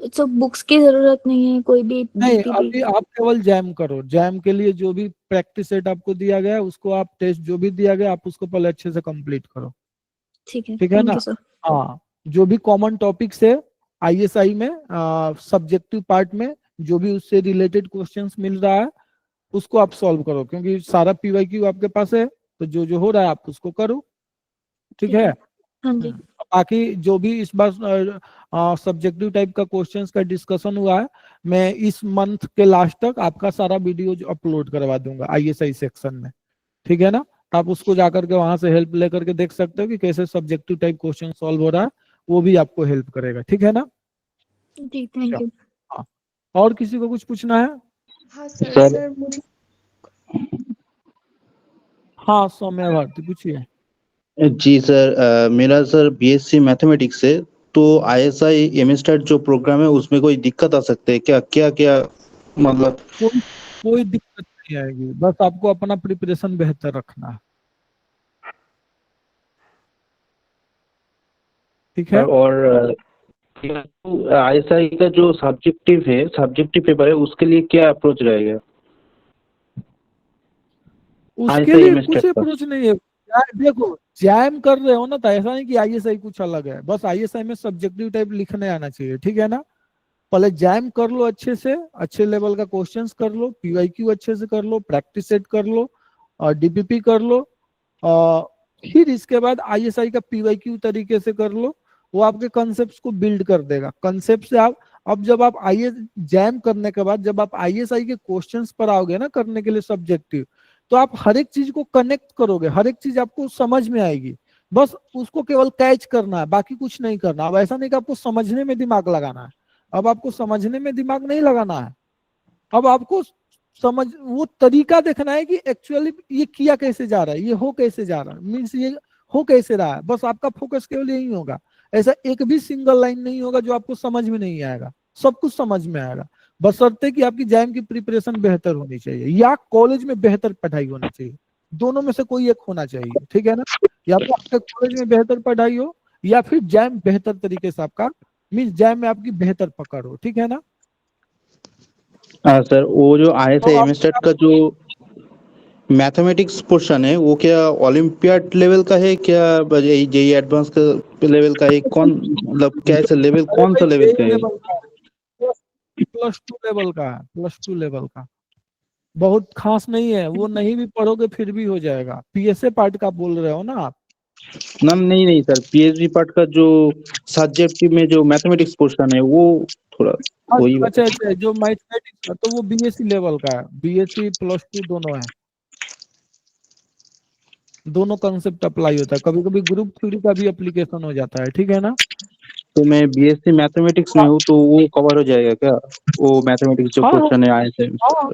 तो बुक्स की जरूरत नहीं है कोई भी? नहीं, अभी आप केवल जैम करो। जैम के लिए जो भी प्रैक्टिस सेट आपको दिया गया है उसको आप टेस्ट जो भी दिया गया आप उसको पहले अच्छे से कंप्लीट करो, ठीक है। ठीक है ना। हाँ, जो भी कॉमन टॉपिक्स है आईएसआई में, सब्जेक्टिव पार्ट में जो भी उससे रिलेटेड क्वेश्चंस मिल रहा है उसको आप सॉल्व करो, क्योंकि सारा पीवाईक्यू आपके पास है, तो जो जो हो रहा है आप उसको करो, ठीक है। हाँ जी। बाकी जो भी इस बार सब्जेक्टिव टाइप का क्वेश्चंस का डिस्कशन हुआ है, मैं इस मंथ के लास्ट तक आपका सारा वीडियो अपलोड करवा दूंगा ISI सेक्शन में, ठीक है ना। तो आप उसको जाकर के वहां से हेल्प लेकर के देख सकते हो कि कैसे सब्जेक्टिव टाइप क्वेश्चन सॉल्व हो रहा है, वो भी आपको हेल्प करेगा, ठीक है ना। जी थैंक यू। हाँ, और किसी को कुछ पूछना है? हाँ सर मुझे हाँ सौम्या भारती पूछिए। जी सर, मेरा सर BSc मैथमेटिक्स है, तो ISI एमएस्टेट जो प्रोग्राम है उसमें कोई दिक्कत आ सकते है क्या? क्या क्या मतलब? कोई दिक्कत नहीं आएगी, बस आपको अपना प्रिपरेशन बेहतर रखना है, ठीक है। और ISI का जो सब्जेक्टिव पेपर है उसके लिए क्या अप्रोच रहेगा? उसके ISI लिए एमएस्टेट कुछ का अप्रोच नहीं है। देखो जैम कर रहे हो ना, तो ऐसा नहीं कि ISI कुछ अलग है, बस ISI में सब्जेक्टिव टाइप लिखने आना चाहिए, ठीक है ना। पहले जैम कर लो अच्छे से, अच्छे लेवल का क्वेश्चंस कर लो, PYQ अच्छे से कर लो, प्रैक्टिस सेट कर लो और DPP कर लो, फिर इसके बाद ISI का PYQ तरीके से कर लो। वो आपके कॉन्सेप्ट्स को बिल्ड कर देगा। कॉन्सेप्ट से आप अब जब आप जैम करने के बाद जब आप ISI के क्वेश्चंस पर आओगे ना करने के लिए सब्जेक्टिव, तो आप हर एक चीज को कनेक्ट करोगे, हर एक चीज आपको समझ में आएगी। बस उसको केवल कैच करना है, बाकी कुछ नहीं करना। अब ऐसा नहीं कि आपको समझने में दिमाग लगाना है, अब आपको समझने में दिमाग नहीं लगाना है, अब आपको समझ वो तरीका देखना है कि एक्चुअली ये किया कैसे जा रहा है, ये हो कैसे जा रहा है, मीन्स ये हो कैसे रहा है। बस आपका फोकस केवल यही होगा। ऐसा एक भी सिंगल लाइन नहीं होगा जो आपको समझ में नहीं आएगा, सब कुछ समझ में आएगा, बशर्ते कि आपकी जैम की प्रिपरेशन बेहतर होनी चाहिए या कॉलेज में बेहतर पढ़ाई होनी चाहिए। दोनों में से कोई एक होना चाहिए, ठीक है ना। या तो आपके कॉलेज में बेहतर पढ़ाई हो या फिर जैम बेहतर तरीके से आपका मीन्स जैम में आपकी बेहतर पकड़ हो, ठीक है ना। हाँ सर, वो जो ISI तो एमएस्टेट का जो मैथमेटिक्स पोर्शन है वो क्या ओलंपियाड लेवल का है क्या JEE एडवांस का लेवल का है? कौन मतलब कैसा लेवल, कौन सा लेवल का है? +2 लेवल का है, +2 लेवल का, बहुत खास नहीं है। वो नहीं भी पढ़ोगे फिर भी हो जाएगा। PSA पार्ट का बोल रहे हो ना आप? नहीं सर, PhD पार्ट का जो सब्जेक्टिव में जो मैथमेटिक्स पोर्शन है वो थोड़ा वही अच्छा, जो मैथमेटिक्स का तो वो BSc लेवल का है, BSc +2 दोनों है, दोनों कंसेप्ट अप्लाई होता है। कभी कभी ग्रुप थ्योरी का भी एप्लीकेशन हो जाता है, ठीक है ना। तो मैं BSc मैथमेटिक्स में हूँ तो वो कवर हो जाएगा क्या? वो मैथमेटिक्स जो पोर्शन है ISI हाँ,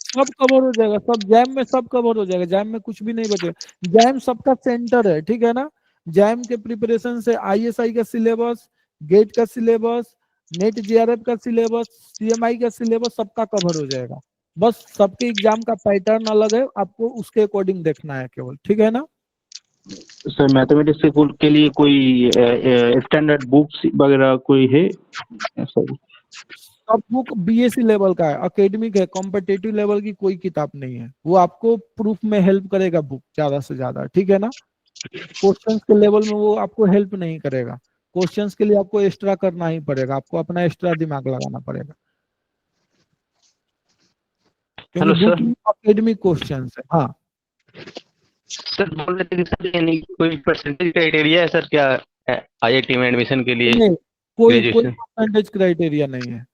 सब कवर हो जाएगा, सब जैम में सब कवर हो जाएगा, जैम में कुछ भी नहीं बचेगा। जैम सबका सेंटर है, ठीक है ना। जैम के प्रिपरेशन से ISI का सिलेबस, गेट का सिलेबस, नेट JRF का सिलेबस, CMI का सिलेबस सबका कवर हो जाएगा। बस सबके एग्जाम का पैटर्न अलग है, आपको उसके अकॉर्डिंग देखना है केवल, ठीक है ना। सर मैथमेटिक्स के लिए कोई स्टैंडर्ड बुक्स वगैरह कोई है? सब बुक BSc लेवल का है, अकेडमिक है, कॉम्पिटेटिव लेवल की कोई किताब नहीं है। वो आपको प्रूफ में हेल्प करेगा बुक ज्यादा से ज्यादा, ठीक है ना। क्वेश्चंस के लेवल में वो आपको हेल्प नहीं करेगा, क्वेश्चंस के लिए आपको एक्स्ट्रा करना ही पड़ेगा, आपको अपना एक्स्ट्रा दिमाग लगाना पड़ेगा, हेलो क्योंकि सर। बुक अकेडमिक क्वेश्चंस है। हाँ सर बोल रहे थे कि सर यानी कोई परसेंटेज क्राइटेरिया है सर क्या IIT में एडमिशन के लिए? नहीं, कोई ग्रेजुएशन परसेंटेज क्राइटेरिया नहीं है,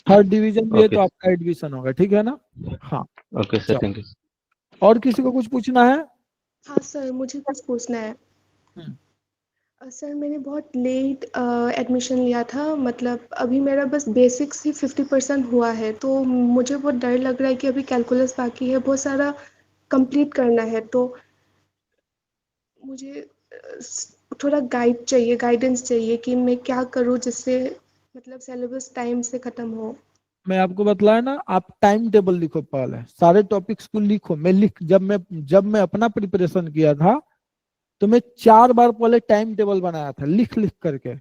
हर डिवीजन में ओके तो आपका एडमिशन होगा, ठीक है ना। हाँ ओके सर, थैंक यू। और किसी को कुछ पूछना है? हाँ सर मुझे कुछ पूछना है। सर मैंने बहुत लेट एडमिशन लिया था, मतलब अभी मेरा बस बेसिक्स ही 50% हुआ है, तो मुझे बहुत डर लग रहा है कि अभी कैलकुलस बाकी है, बहुत सारा कंप्लीट करना है। तो मुझे थोड़ा गाइडेंस चाहिए कि मैं क्या करूँ जिससे मतलब सिलेबस टाइम से ख़त्म हो। मैं आपको बतलाया ना, आप टाइम टेबल लिखो, पहले सारे टॉपिक्स को लिखो। जब मैं अपना प्रिपरेशन किया था तो मैं 4 बार पहले टाइम टेबल बनाया था, लिख करके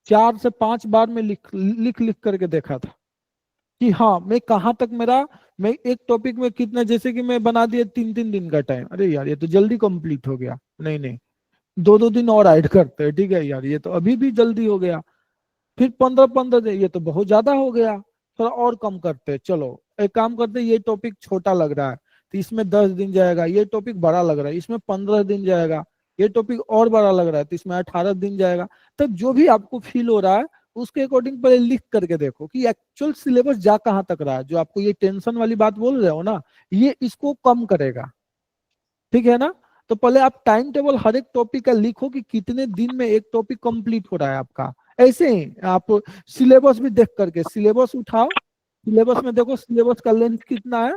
4 से 5 बार में लिख करके देखा था कि हाँ मैं कहाँ तक मैं एक टॉपिक में कितना, जैसे कि मैं बना दिया 3 दिन का टाइम, अरे यार ये तो जल्दी कंप्लीट हो गया, नहीं 2 दिन और ऐड करते हैं, ठीक है यार ये तो अभी भी जल्दी हो गया। फिर 15 दिन, ये तो बहुत ज्यादा हो गया, थोड़ा और कम करते हैं। चलो एक काम करते हैं, ये टॉपिक छोटा लग रहा है तो इसमें 10 दिन जाएगा, ये टॉपिक बड़ा लग रहा है इसमें 15 दिन जाएगा, ये टॉपिक और बड़ा लग रहा है तो इसमें 18 दिन जाएगा। तब जो भी आपको फील हो रहा है उसके अकॉर्डिंग पहले लिख करके देखो कि एक्चुअल सिलेबस जा कहाँ तक रहा है। जो आपको ये टेंशन वाली बात बोल रहे हो ना, ये इसको कम करेगा, ठीक है ना। तो पहले आप टाइम टेबल हर एक टॉपिक का लिखो कि कितने दिन में एक टॉपिक कंप्लीट हो रहा है आपका। ऐसे ही आप सिलेबस भी देख करके सिलेबस उठाओ, सिलेबस में देखो सिलेबस का लेंथ कितना है।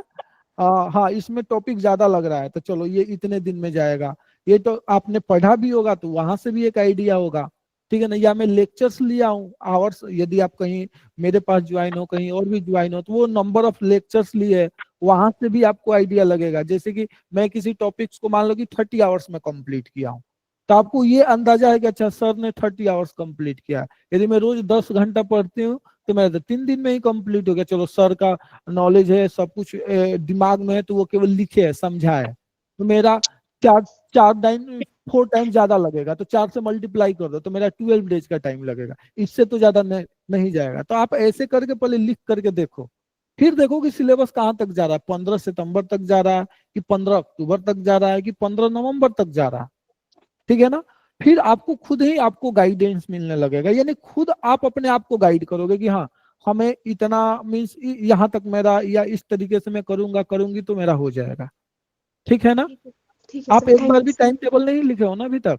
हाँ, इसमें टॉपिक ज्यादा लग रहा है तो चलो ये इतने दिन में जाएगा। ये तो आपने पढ़ा भी होगा तो वहां से भी एक आइडिया होगा, ठीक है ना। या मैं लेक्चर्स लिया हूँ आवर्स, यदि आप कहीं मेरे पास ज्वाइन हो कहीं और भी ज्वाइन हो तो वो नंबर ऑफ लेक्चर्स लिए वहां से भी आपको आइडिया लगेगा। जैसे कि मैं किसी टॉपिक्स को मान लो कि 30 आवर्स में कंप्लीट किया हूँ तो आपको ये अंदाजा है कि अच्छा सर ने 30 आवर्स कंप्लीट किया। यदि मैं रोज 10 घंटा पढ़ती हूँ तो मेरा 3 दिन में ही कंप्लीट हो गया। चलो सर का नॉलेज है, सब कुछ दिमाग में है तो वो केवल लिखे है, समझा है। तो मेरा 4 टाइम ज्यादा लगेगा तो 4 से मल्टीप्लाई कर दो तो मेरा 12 डेज का टाइम लगेगा, इससे तो ज्यादा नहीं जाएगा। तो आप ऐसे करके पहले लिख करके देखो, फिर देखो कि सिलेबस कहाँ तक जा रहा है, 15 सितंबर तक जा रहा है कि 15 अक्टूबर तक जा रहा है कि 15 नवंबर तक जा रहा है, ठीक है ना। फिर आपको खुद ही आपको गाइडेंस मिलने लगेगा, यानी खुद आप अपने आप को गाइड करोगे कि हाँ हमें इतना मीन्स यहाँ तक मेरा, या इस तरीके से मैं करूंगी तो मेरा हो जाएगा, ठीक है ना। ठीक है आप सर, एक थैंक बार यू भी सर। टाइम टेबल नहीं लिखे हो ना अभी तक?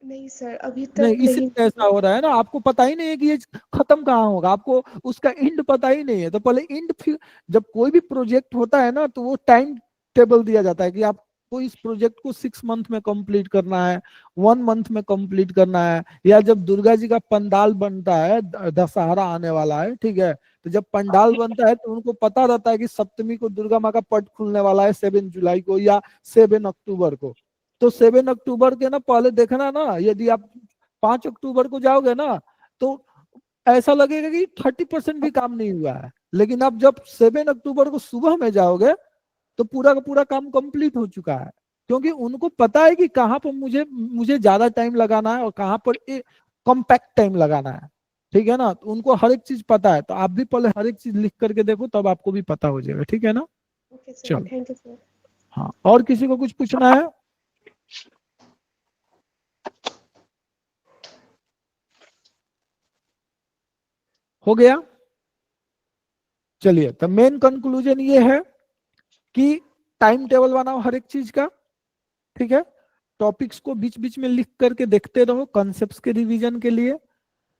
नहीं सर, अभी नहीं, तक नहीं। इसलिए ऐसा हो रहा है ना, आपको पता ही नहीं है कि ये खत्म कहाँ होगा, आपको उसका एंड पता ही नहीं है। तो पहले एंड, फिर जब कोई भी प्रोजेक्ट होता है ना तो वो टाइम टेबल दिया जाता है कि आपको इस प्रोजेक्ट को 6 मंथ में कंप्लीट करना है, 1 मंथ में कंप्लीट करना है। या जब दुर्गा जी का पंडाल बनता है, दशहरा आने वाला है, ठीक है, तो जब पंडाल बनता है तो उनको पता रहता है कि सप्तमी को दुर्गा माँ का पट खुलने वाला है 7 जुलाई को या 7 अक्टूबर को। तो 7 अक्टूबर के ना पहले देखना ना, यदि आप 5 अक्टूबर को जाओगे ना तो ऐसा लगेगा कि 30% भी काम नहीं हुआ है। लेकिन आप जब 7 अक्टूबर को सुबह में जाओगे तो पूरा का पूरा काम कंप्लीट हो चुका है, क्योंकि उनको पता है कि कहाँ पर मुझे ज्यादा टाइम लगाना है और कहाँ पर कॉम्पैक्ट टाइम लगाना है, ठीक है ना। तो उनको हर एक चीज पता है, तो आप भी पहले हर एक चीज लिख करके देखो तब आपको भी पता हो जाएगा, ठीक है ना। ओके सर, चलो, थैंक यू सर। हाँ, और किसी को कुछ पूछना है? हो गया? चलिए, तो मेन कंक्लूजन ये है कि टाइम टेबल बनाओ हर एक चीज का, ठीक है। टॉपिक्स को बीच बीच में लिख करके देखते रहो कॉन्सेप्ट्स के रिवीजन के लिए।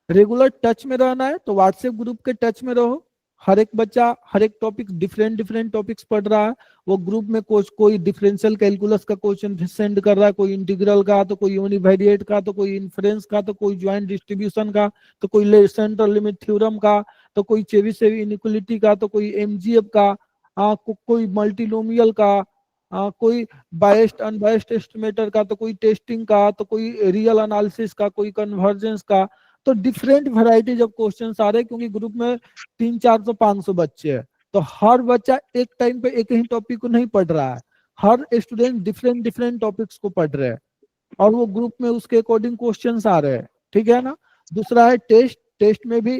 रेगुलर टच में रहना है तो व्हाट्सएप ग्रुप के टच में रहो। हर एक बच्चा हर एक टॉपिक डिफरेंट टॉपिक्स पढ़ रहा है, वो ग्रुप में कोई डिफरेंशियल कैलकुलस का क्वेश्चन सेंड कर रहा है, कोई इंटीग्रल का, तो कोई यूनिवेरिएट का, तो कोई इन्फ्रेंस का, तो कोई ज्वाइंट डिस्ट्रीब्यूशन का, तो कोई सेंट्रल लिमिट थ्योरम का, तो कोई चेबीशेव इनइक्वालिटी का, तो कोई एमजीएफ का, कोई मल्टीनोमियल का, कोई बायस्ड अनबायस्ड एस्टिमेटर का, तो कोई टेस्टिंग का, तो कोई रियल एनालिसिस का, कोई कन्वर्जेंस का। तो डिफरेंट वैरायटीज ऑफ क्वेश्चंस आ रहे हैं, क्योंकि ग्रुप में 300-400-500 बच्चे हैं, तो हर बच्चा एक टाइम पे एक ही टॉपिक को नहीं पढ़ रहा है, हर स्टूडेंट डिफरेंट टॉपिक्स को पढ़ रहे हैं और वो ग्रुप में उसके अकॉर्डिंग क्वेश्चंस आ रहे हैं, ठीक है ना। दूसरा है टेस्ट में भी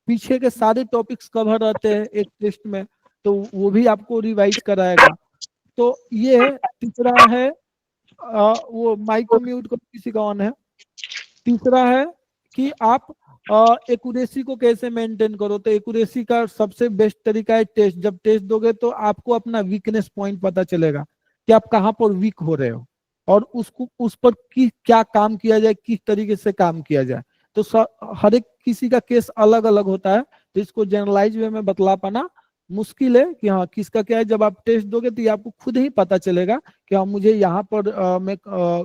पीछे के सारे टॉपिक्स कवर रहते हैं एक टेस्ट में, तो वो भी आपको रिवाइज कराएगा। तो ये है। तीसरा है वो माइक को म्यूट करो, किसी का ऑन है। तीसरा है कि आप एक्यूरेसी को कैसे मेंटेन करो। तो एक्यूरेसी का सबसे बेस्ट तरीका है टेस्ट। जब टेस्ट दोगे तो आपको अपना वीकनेस पॉइंट पता चलेगा कि आप कहाँ पर वीक हो रहे हो और उस पर क्या काम किया जाए, किस तरीके से काम किया जाए। तो हर एक किसी का केस अलग अलग होता है, तो इसको जनरलाइज वे में बतला पाना मुश्किल है कि हाँ किसका क्या है। जब आप टेस्ट दोगे तो ये आपको खुद ही पता चलेगा कि हाँ मुझे यहाँ पर मैं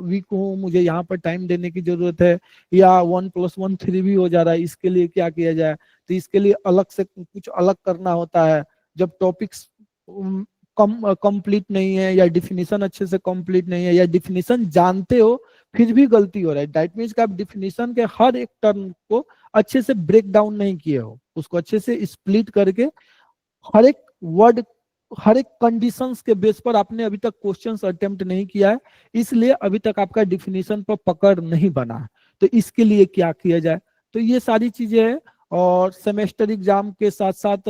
वीक हूँ, मुझे यहाँ पर टाइम देने की जरूरत है, या 1+1 3 भी हो जा रहा है, इसके लिए क्या किया जाए। तो इसके लिए अलग से कुछ अलग करना होता है। जब टॉपिक्स कंप्लीट नहीं है या डिफिनीशन अच्छे से कंप्लीट नहीं है या डिफिनीशन जानते हो फिर भी गलती हो रहा है, दैट मीन्स कि आप डिफिनीशन के हर एक टर्म को अच्छे से ब्रेक डाउन नहीं किए हो, उसको अच्छे से स्प्लिट करके हर एक वर्ड हर एक कंडीशंस के बेस पर आपने अभी तक क्वेश्चंस अटेम्प्ट नहीं किया है, इसलिए अभी तक आपका डिफिनीशन पर पकड़ नहीं बना है। तो इसके लिए क्या किया जाए, तो ये सारी चीजें हैं। और सेमेस्टर एग्जाम के साथ साथ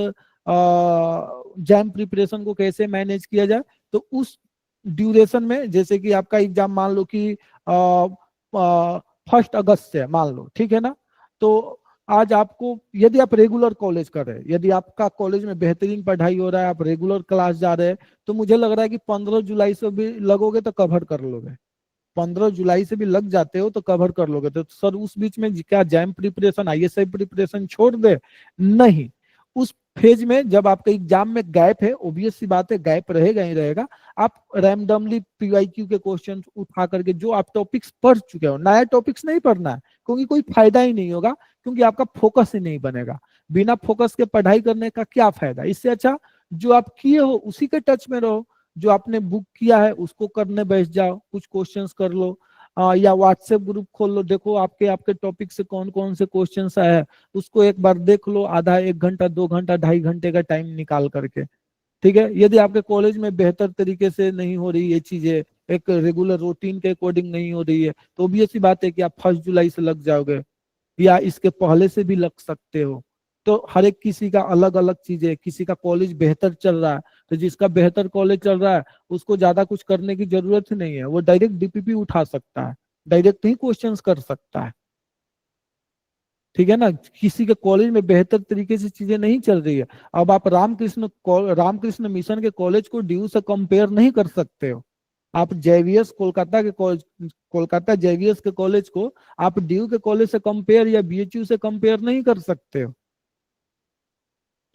जैम प्रिपरेशन को कैसे मैनेज किया जाए, तो उस ड्यूरेशन में, जैसे कि आपका एग्जाम मान लो कि 1 अगस्त से मान लो, ठीक है ना, तो आज आपको यदि आप रेगुलर कॉलेज कर रहे हैं, यदि आपका कॉलेज में बेहतरीन पढ़ाई हो रहा है, आप रेगुलर क्लास जा रहे हैं, तो मुझे लग रहा है कि 15 जुलाई से भी लगोगे तो कवर कर लोगे। 15 जुलाई से भी लग जाते हो तो कवर कर लोगे। तो सर उस बीच में क्या जैम प्रिपरेशन, आईएसआई प्रिपरेशन छोड़ दे? नहीं, उस फेज में जब आपके एग्जाम में गैप है, ऑब्वियस सी बात है गैप रहेगा ही रहेगा, आप रैंडमली पीवाईक्यू के क्वेश्चन उठा करके जो आप टॉपिक्स पढ़ चुके हो, नया टॉपिक्स नहीं पढ़ना है, क्योंकि कोई फायदा ही नहीं होगा, क्योंकि आपका फोकस ही नहीं बनेगा। बिना फोकस के पढ़ाई करने का क्या फायदा? इससे अच्छा जो आप किए हो उसी के टच में रहो, जो आपने बुक किया है उसको करने बैठ जाओ, कुछ क्वेश्चंस कर लो, या व्हाट्सएप ग्रुप खोल लो, देखो आपके टॉपिक से कौन कौन से क्वेश्चंस आए हैं, उसको एक बार देख लो, आधा 1 घंटा 2 घंटा 2.5 घंटे का टाइम निकाल करके, ठीक है। यदि आपके कॉलेज में बेहतर तरीके से नहीं हो रही ये चीजें, एक रेगुलर रूटीन के अकॉर्डिंग नहीं हो रही है, तो ऑब्वियस बात है कि आप 1 जुलाई से लग जाओगे या इसके पहले से भी लग सकते हो। तो हर एक किसी का अलग अलग चीज है, किसी का कॉलेज बेहतर चल रहा है, तो जिसका बेहतर कॉलेज चल रहा है उसको ज्यादा कुछ करने की जरूरत ही नहीं है, वो डायरेक्ट डीपीपी उठा सकता है, डायरेक्ट ही क्वेश्चंस कर सकता है, ठीक है ना। किसी के कॉलेज में बेहतर तरीके से चीजें नहीं चल रही है। अब आप रामकृष्ण मिशन के कॉलेज को ड्यू से कंपेयर नहीं कर सकते हो। आप जेवीएस कोलकाता के कॉलेज, कोलकाता जेवीएस के कॉलेज को आप ड्यू के कॉलेज से कंपेयर या बीएचयू से कंपेयर नहीं कर सकते हो,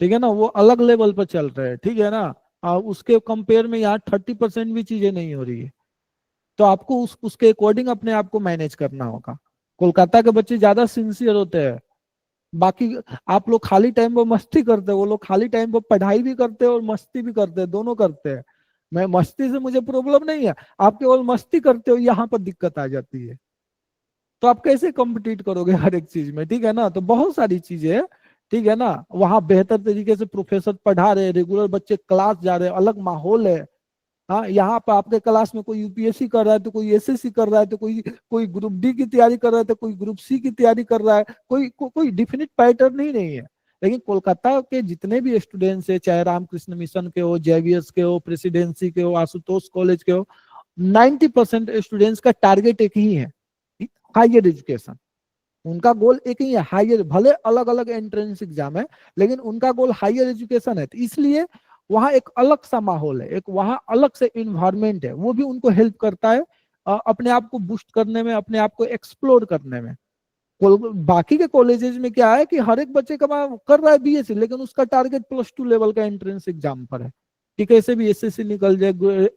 ठीक है ना, वो अलग लेवल पर चल रहे हैं, ठीक है ना। उसके कंपेयर में यहाँ 30% भी चीजें नहीं हो रही है, तो आपको उसके अकॉर्डिंग अपने आप को मैनेज करना होगा। कोलकाता के बच्चे ज्यादा सिंसियर होते हैं, बाकी आप लोग खाली टाइम पर मस्ती करते हो, वो लोग खाली टाइम पर पढ़ाई भी करते हैं और मस्ती भी करते हैं, दोनों करते हैं। मैं मस्ती से मुझे प्रॉब्लम नहीं है, आप केवल मस्ती करते हो, यहाँ पर दिक्कत आ जाती है। तो आप कैसे कॉम्पिटिट करोगे हर एक चीज में, ठीक है ना। तो बहुत सारी चीजें है, ठीक है ना। वहां बेहतर तरीके से प्रोफेसर पढ़ा रहे, रेगुलर बच्चे क्लास जा रहे, अलग माहौल है। हाँ, यहाँ पर आपके क्लास में कोई यूपीएससी कर रहा है, तो कोई एसएससी कर रहा है, तो कोई ग्रुप डी की तैयारी कर रहा है, तो कोई ग्रुप सी की तैयारी कर रहा है, कोई डिफिनिट पैटर्न ही नहीं है। लेकिन कोलकाता के जितने भी स्टूडेंट्स है, चाहे रामकृष्ण मिशन के हो, जेवीएस के हो, प्रेसिडेंसी के हो, आशुतोष कॉलेज के हो, 90% स्टूडेंट्स का टारगेट एक ही है, हायर एजुकेशन। उनका गोल एक ही है, हायर, भले अलग अलग एंट्रेंस एग्जाम है, लेकिन उनका गोल हायर एजुकेशन है। तो इसलिए वहाँ एक अलग सा माहौल है, एक वहाँ अलग से इन्वायरमेंट है, वो भी उनको हेल्प करता है अपने आप को बूस्ट करने में, अपने आप को एक्सप्लोर करने में। बाकी के कॉलेजेस में क्या है कि हर एक बच्चे कर रहा है बीएससी, लेकिन उसका टारगेट +2 लेवल का एंट्रेंस एग्जाम पर है कि कैसे भी एसएससी निकल जाए,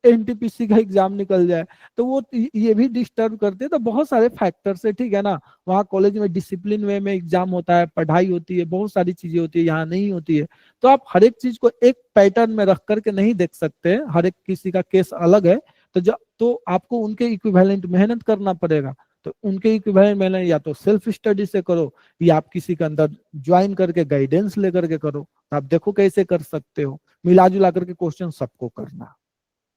एनटीपीसी का एग्जाम निकल जाए, तो वो ये भी डिस्टर्ब करते हैं। तो बहुत सारे फैक्टर्स है, ठीक है ना। वहाँ कॉलेज में डिसिप्लिन वे में एग्जाम होता है, पढ़ाई होती है, बहुत सारी चीजें होती है, यहाँ नहीं होती है। तो आप हर एक चीज को एक पैटर्न में रख करके नहीं देख सकते, हर एक किसी का केस अलग है। तो आपको उनके इक्विवेलेंट मेहनत करना पड़ेगा। तो उनके इक्विवेलेंट मेहनत या तो सेल्फ स्टडी से करो, या आप किसी के अंदर ज्वाइन करके गाइडेंस लेकर के करो। तो आप देखो कैसे कर सकते हो, मिला जुला करके क्वेश्चन सबको करना,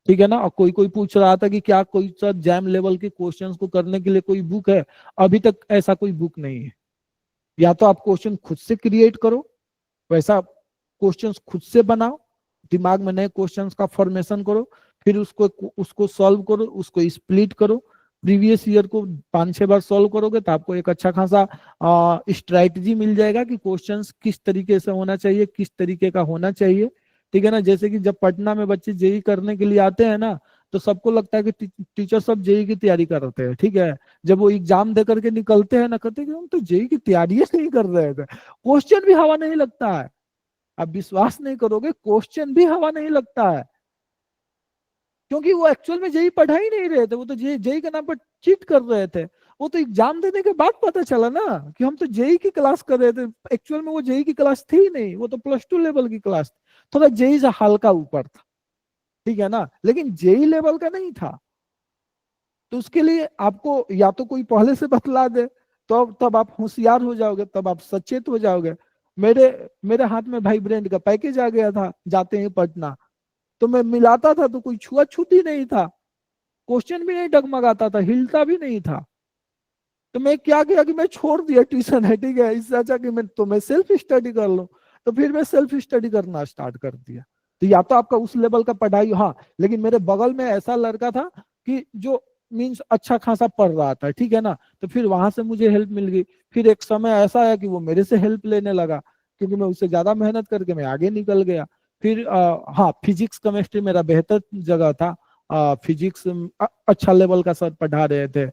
ठीक है ना। और कोई पूछ रहा था कि क्या कोई सा जैम लेवल के क्वेश्चंस को करने के लिए कोई बुक है? अभी तक ऐसा कोई बुक नहीं है। या तो आप क्वेश्चन खुद से क्रिएट करो, वैसा क्वेश्चंस खुद से बनाओ, दिमाग में नए क्वेश्चंस का फॉर्मेशन करो, फिर उसको सॉल्व करो, उसको स्प्लिट करो, प्रीवियस ईयर को 5-6 बार सॉल्व करोगे तो आपको एक अच्छा खासा स्ट्रैटेजी मिल जाएगा कि क्वेश्चंस किस तरीके से होना चाहिए, किस तरीके का होना चाहिए, ठीक है ना। जैसे कि जब पटना में बच्चे जेई करने के लिए आते हैं ना, तो सबको लगता है कि टीचर सब जेई की तैयारी करते हैं, ठीक है। जब वो एग्जाम दे करके निकलते हैं ना, कहते हैं कि हम तो जेई की तैयारी नहीं कर रहे थे, क्वेश्चन भी हवा नहीं लगता है। आप विश्वास नहीं करोगे, क्वेश्चन भी हवा नहीं लगता है, क्योंकि वो एक्चुअल में जेई पढ़ा ही नहीं रहे थे, वो तो जेई के नाम पर चीट कर रहे थे। वो तो एग्जाम देने के बाद पता चला ना कि हम तो जेई की क्लास कर रहे थे, एक्चुअल में वो जेई की क्लास थी ही नहीं, वो तो +2 लेवल की क्लास, थोड़ा जेई से हल्का ऊपर था, ठीक है ना, लेकिन जेई लेवल का नहीं था। तो उसके लिए आपको या तो कोई पहले से बतला दे, तो तब आप होशियार हो जाओगे, तब आप सचेत हो जाओगे। मेरे हाथ में भाई ब्रांड का पैकेज आ गया था जाते ही पटना, तो मैं मिलाता था तो कोई छुआछूती नहीं था, क्वेश्चन भी नहीं डगमगाता था, हिलता भी नहीं था। तो मैं क्या किया कि मैं छोड़ दिया ट्यूशन है, ठीक है, इससे अच्छा कि मैं सेल्फ स्टडी कर लूं। तो फिर मैं सेल्फ स्टडी करना स्टार्ट कर दिया। तो या तो आपका उस लेवल का पढ़ाई, हाँ, लेकिन मेरे बगल में ऐसा लड़का था कि जो मीन्स अच्छा खासा पढ़ रहा था, ठीक है ना, तो फिर वहां से मुझे हेल्प मिल गई। फिर एक समय ऐसा आया कि वो मेरे से हेल्प लेने लगा, क्योंकि मैं उससे ज्यादा मेहनत करके मैं आगे निकल गया। फिर हाँ, फिजिक्स केमिस्ट्री मेरा बेहतर जगह था, फिजिक्स अच्छा लेवल का सर पढ़ा रहे थे,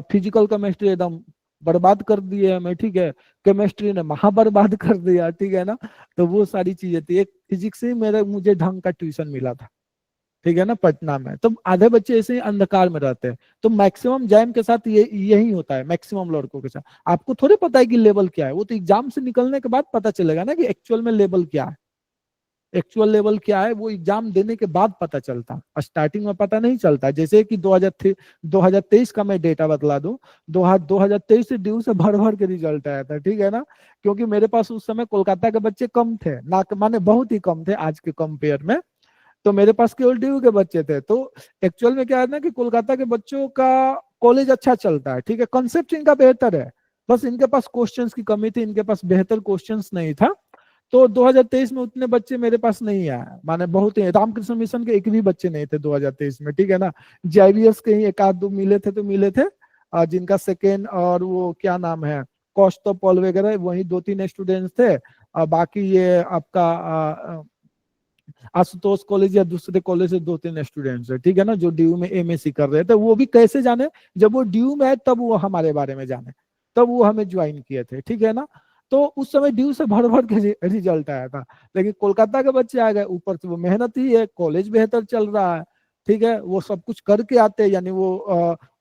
फिजिकल केमिस्ट्री एकदम बर्बाद कर दिए हमें, ठीक है, केमिस्ट्री ने महा बर्बाद कर दिया, ठीक है ना। तो वो सारी चीजें थी। एक फिजिक्स से मुझे ढंग का ट्यूशन मिला था, ठीक है ना, पटना में। तो आधे बच्चे ऐसे ही अंधकार में रहते हैं। तो मैक्सिमम जैम के साथ यही होता है, मैक्सिमम लड़कों के साथ। आपको थोड़ी पता है कि लेवल क्या है, वो तो एग्जाम से निकलने के बाद पता चलेगा ना कि एक्चुअल में लेवल क्या है। एक्चुअल लेवल क्या है वो एग्जाम देने के बाद पता चलता, स्टार्टिंग में पता नहीं चलता। जैसे कि 2023 का मैं डेटा बतला दूं, 2023 से ड्यू से भर भर के रिजल्ट आया था, ठीक है ना, क्योंकि मेरे पास उस समय कोलकाता के बच्चे कम थे, ना माने बहुत ही कम थे आज के कंपेयर में। तो मेरे पास केवल ड्यू के बच्चे थे। तो एक्चुअल में क्या है ना कि कोलकाता के बच्चों का कॉलेज अच्छा चलता है, ठीक है, कंसेप्ट इनका बेहतर है, बस इनके पास क्वेश्चंस की कमी थी, इनके पास बेहतर क्वेश्चंस नहीं था। तो 2023 में उतने बच्चे मेरे पास नहीं आए, माने बहुत ही, रामकृष्ण मिशन के एक भी बच्चे नहीं थे 2023 में, ठीक है ना। JIVS के ही एक आध दो मिले थे, तो मिले थे, जिनका सेकेंड और वो क्या नाम है कौस्तुभ पॉल वगैरह, वही 2-3 स्टूडेंट्स थे। बाकी ये आपका आशुतोष कॉलेज या दूसरे कॉलेज से 2-3 स्टूडेंट्स है, ठीक है ना, जो ड्यू में MSc कर रहे थे। वो भी कैसे जाने, जब वो ड्यू में आए तब वो हमारे बारे में जाने, तब वो हमें ज्वाइन किए थे, ठीक है ना। तो उस समय ड्यू से भर भर के रिजल्ट आया था, लेकिन कोलकाता के बच्चे आ गए, ऊपर से वो मेहनत ही है, कॉलेज बेहतर चल रहा है, ठीक है, वो सब कुछ करके आते हैं, यानी वो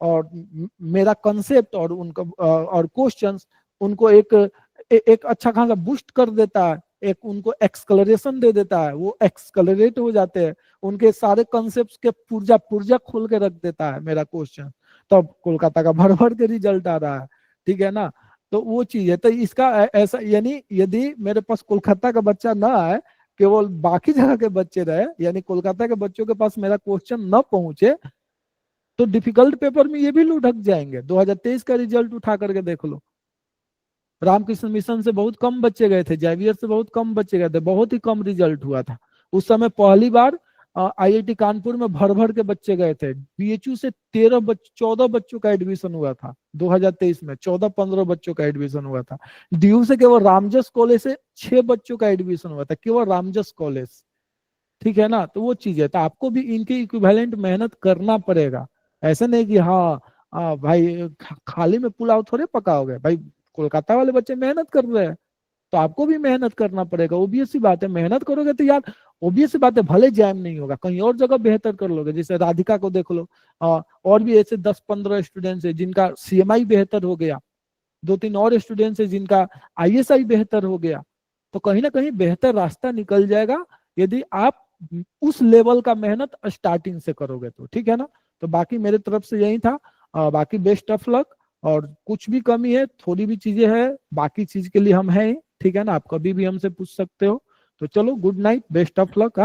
और मेरा कंसेप्ट और उनका और क्वेश्चंस उनको एक अच्छा खासा बूस्ट कर देता है, एक उनको एक्सकलरेशन दे देता है, वो एक्सकलरेट हो जाते हैं, उनके सारे कॉन्सेप्ट्स के पुर्जा खोल के रख देता है मेरा क्वेश्चन, तब कोलकाता का भर भर के रिजल्ट आ रहा है, ठीक है ना। तो वो चीज है। तो इसका ऐसा, यानी यदि मेरे पास कोलकाता का बच्चा ना आए, केवल बाकी जगह के बच्चे रहे, यानी कोलकाता के बच्चों के पास मेरा क्वेश्चन न पहुंचे, तो डिफिकल्ट पेपर में ये भी लुढ़क जाएंगे। 2023 का रिजल्ट उठा करके देख लो, रामकृष्ण मिशन से बहुत कम बच्चे गए थे, JIVS से बहुत कम बच्चे गए थे, बहुत ही कम रिजल्ट हुआ था उस समय। पहली बार IIT कानपुर में भर भर के बच्चे गए थे। BHU से 14 बच्चों का एडमिशन हुआ था 2023 में, 14-15 बच्चों का एडमिशन हुआ था। DU से केवल रामजस कॉलेज से 6 बच्चों का एडमिशन हुआ था, केवल रामजस कॉलेज, ठीक है ना। तो वो चीज है, तो आपको भी इनके इक्विवेलेंट मेहनत करना पड़ेगा। ऐसे नहीं कि हाँ भाई खाली में पुलाव थोड़े पकाओगे भाई, कोलकाता वाले बच्चे मेहनत कर रहे हैं, तो आपको भी मेहनत करना पड़ेगा। ओबियस सी बात है, मेहनत करोगे तो यार ओबियस सी बात है, भले जैम नहीं होगा, कहीं और जगह बेहतर कर लोगे। जैसे राधिका को देख लो, और भी ऐसे 10-15 स्टूडेंट्स है जिनका CMI बेहतर हो गया, 2-3 और स्टूडेंट्स है जिनका ISI बेहतर हो गया। तो कहीं ना कहीं बेहतर रास्ता निकल जाएगा यदि आप उस लेवल का मेहनत स्टार्टिंग से करोगे तो, ठीक है ना। तो बाकी मेरे तरफ से यही था, बाकी बेस्ट ऑफ लक। और कुछ भी कमी है, थोड़ी भी चीजें हैं, बाकी चीज के लिए हम हैं, ठीक है ना, आप कभी भी हमसे पूछ सकते हो। तो चलो, good night, best of luck.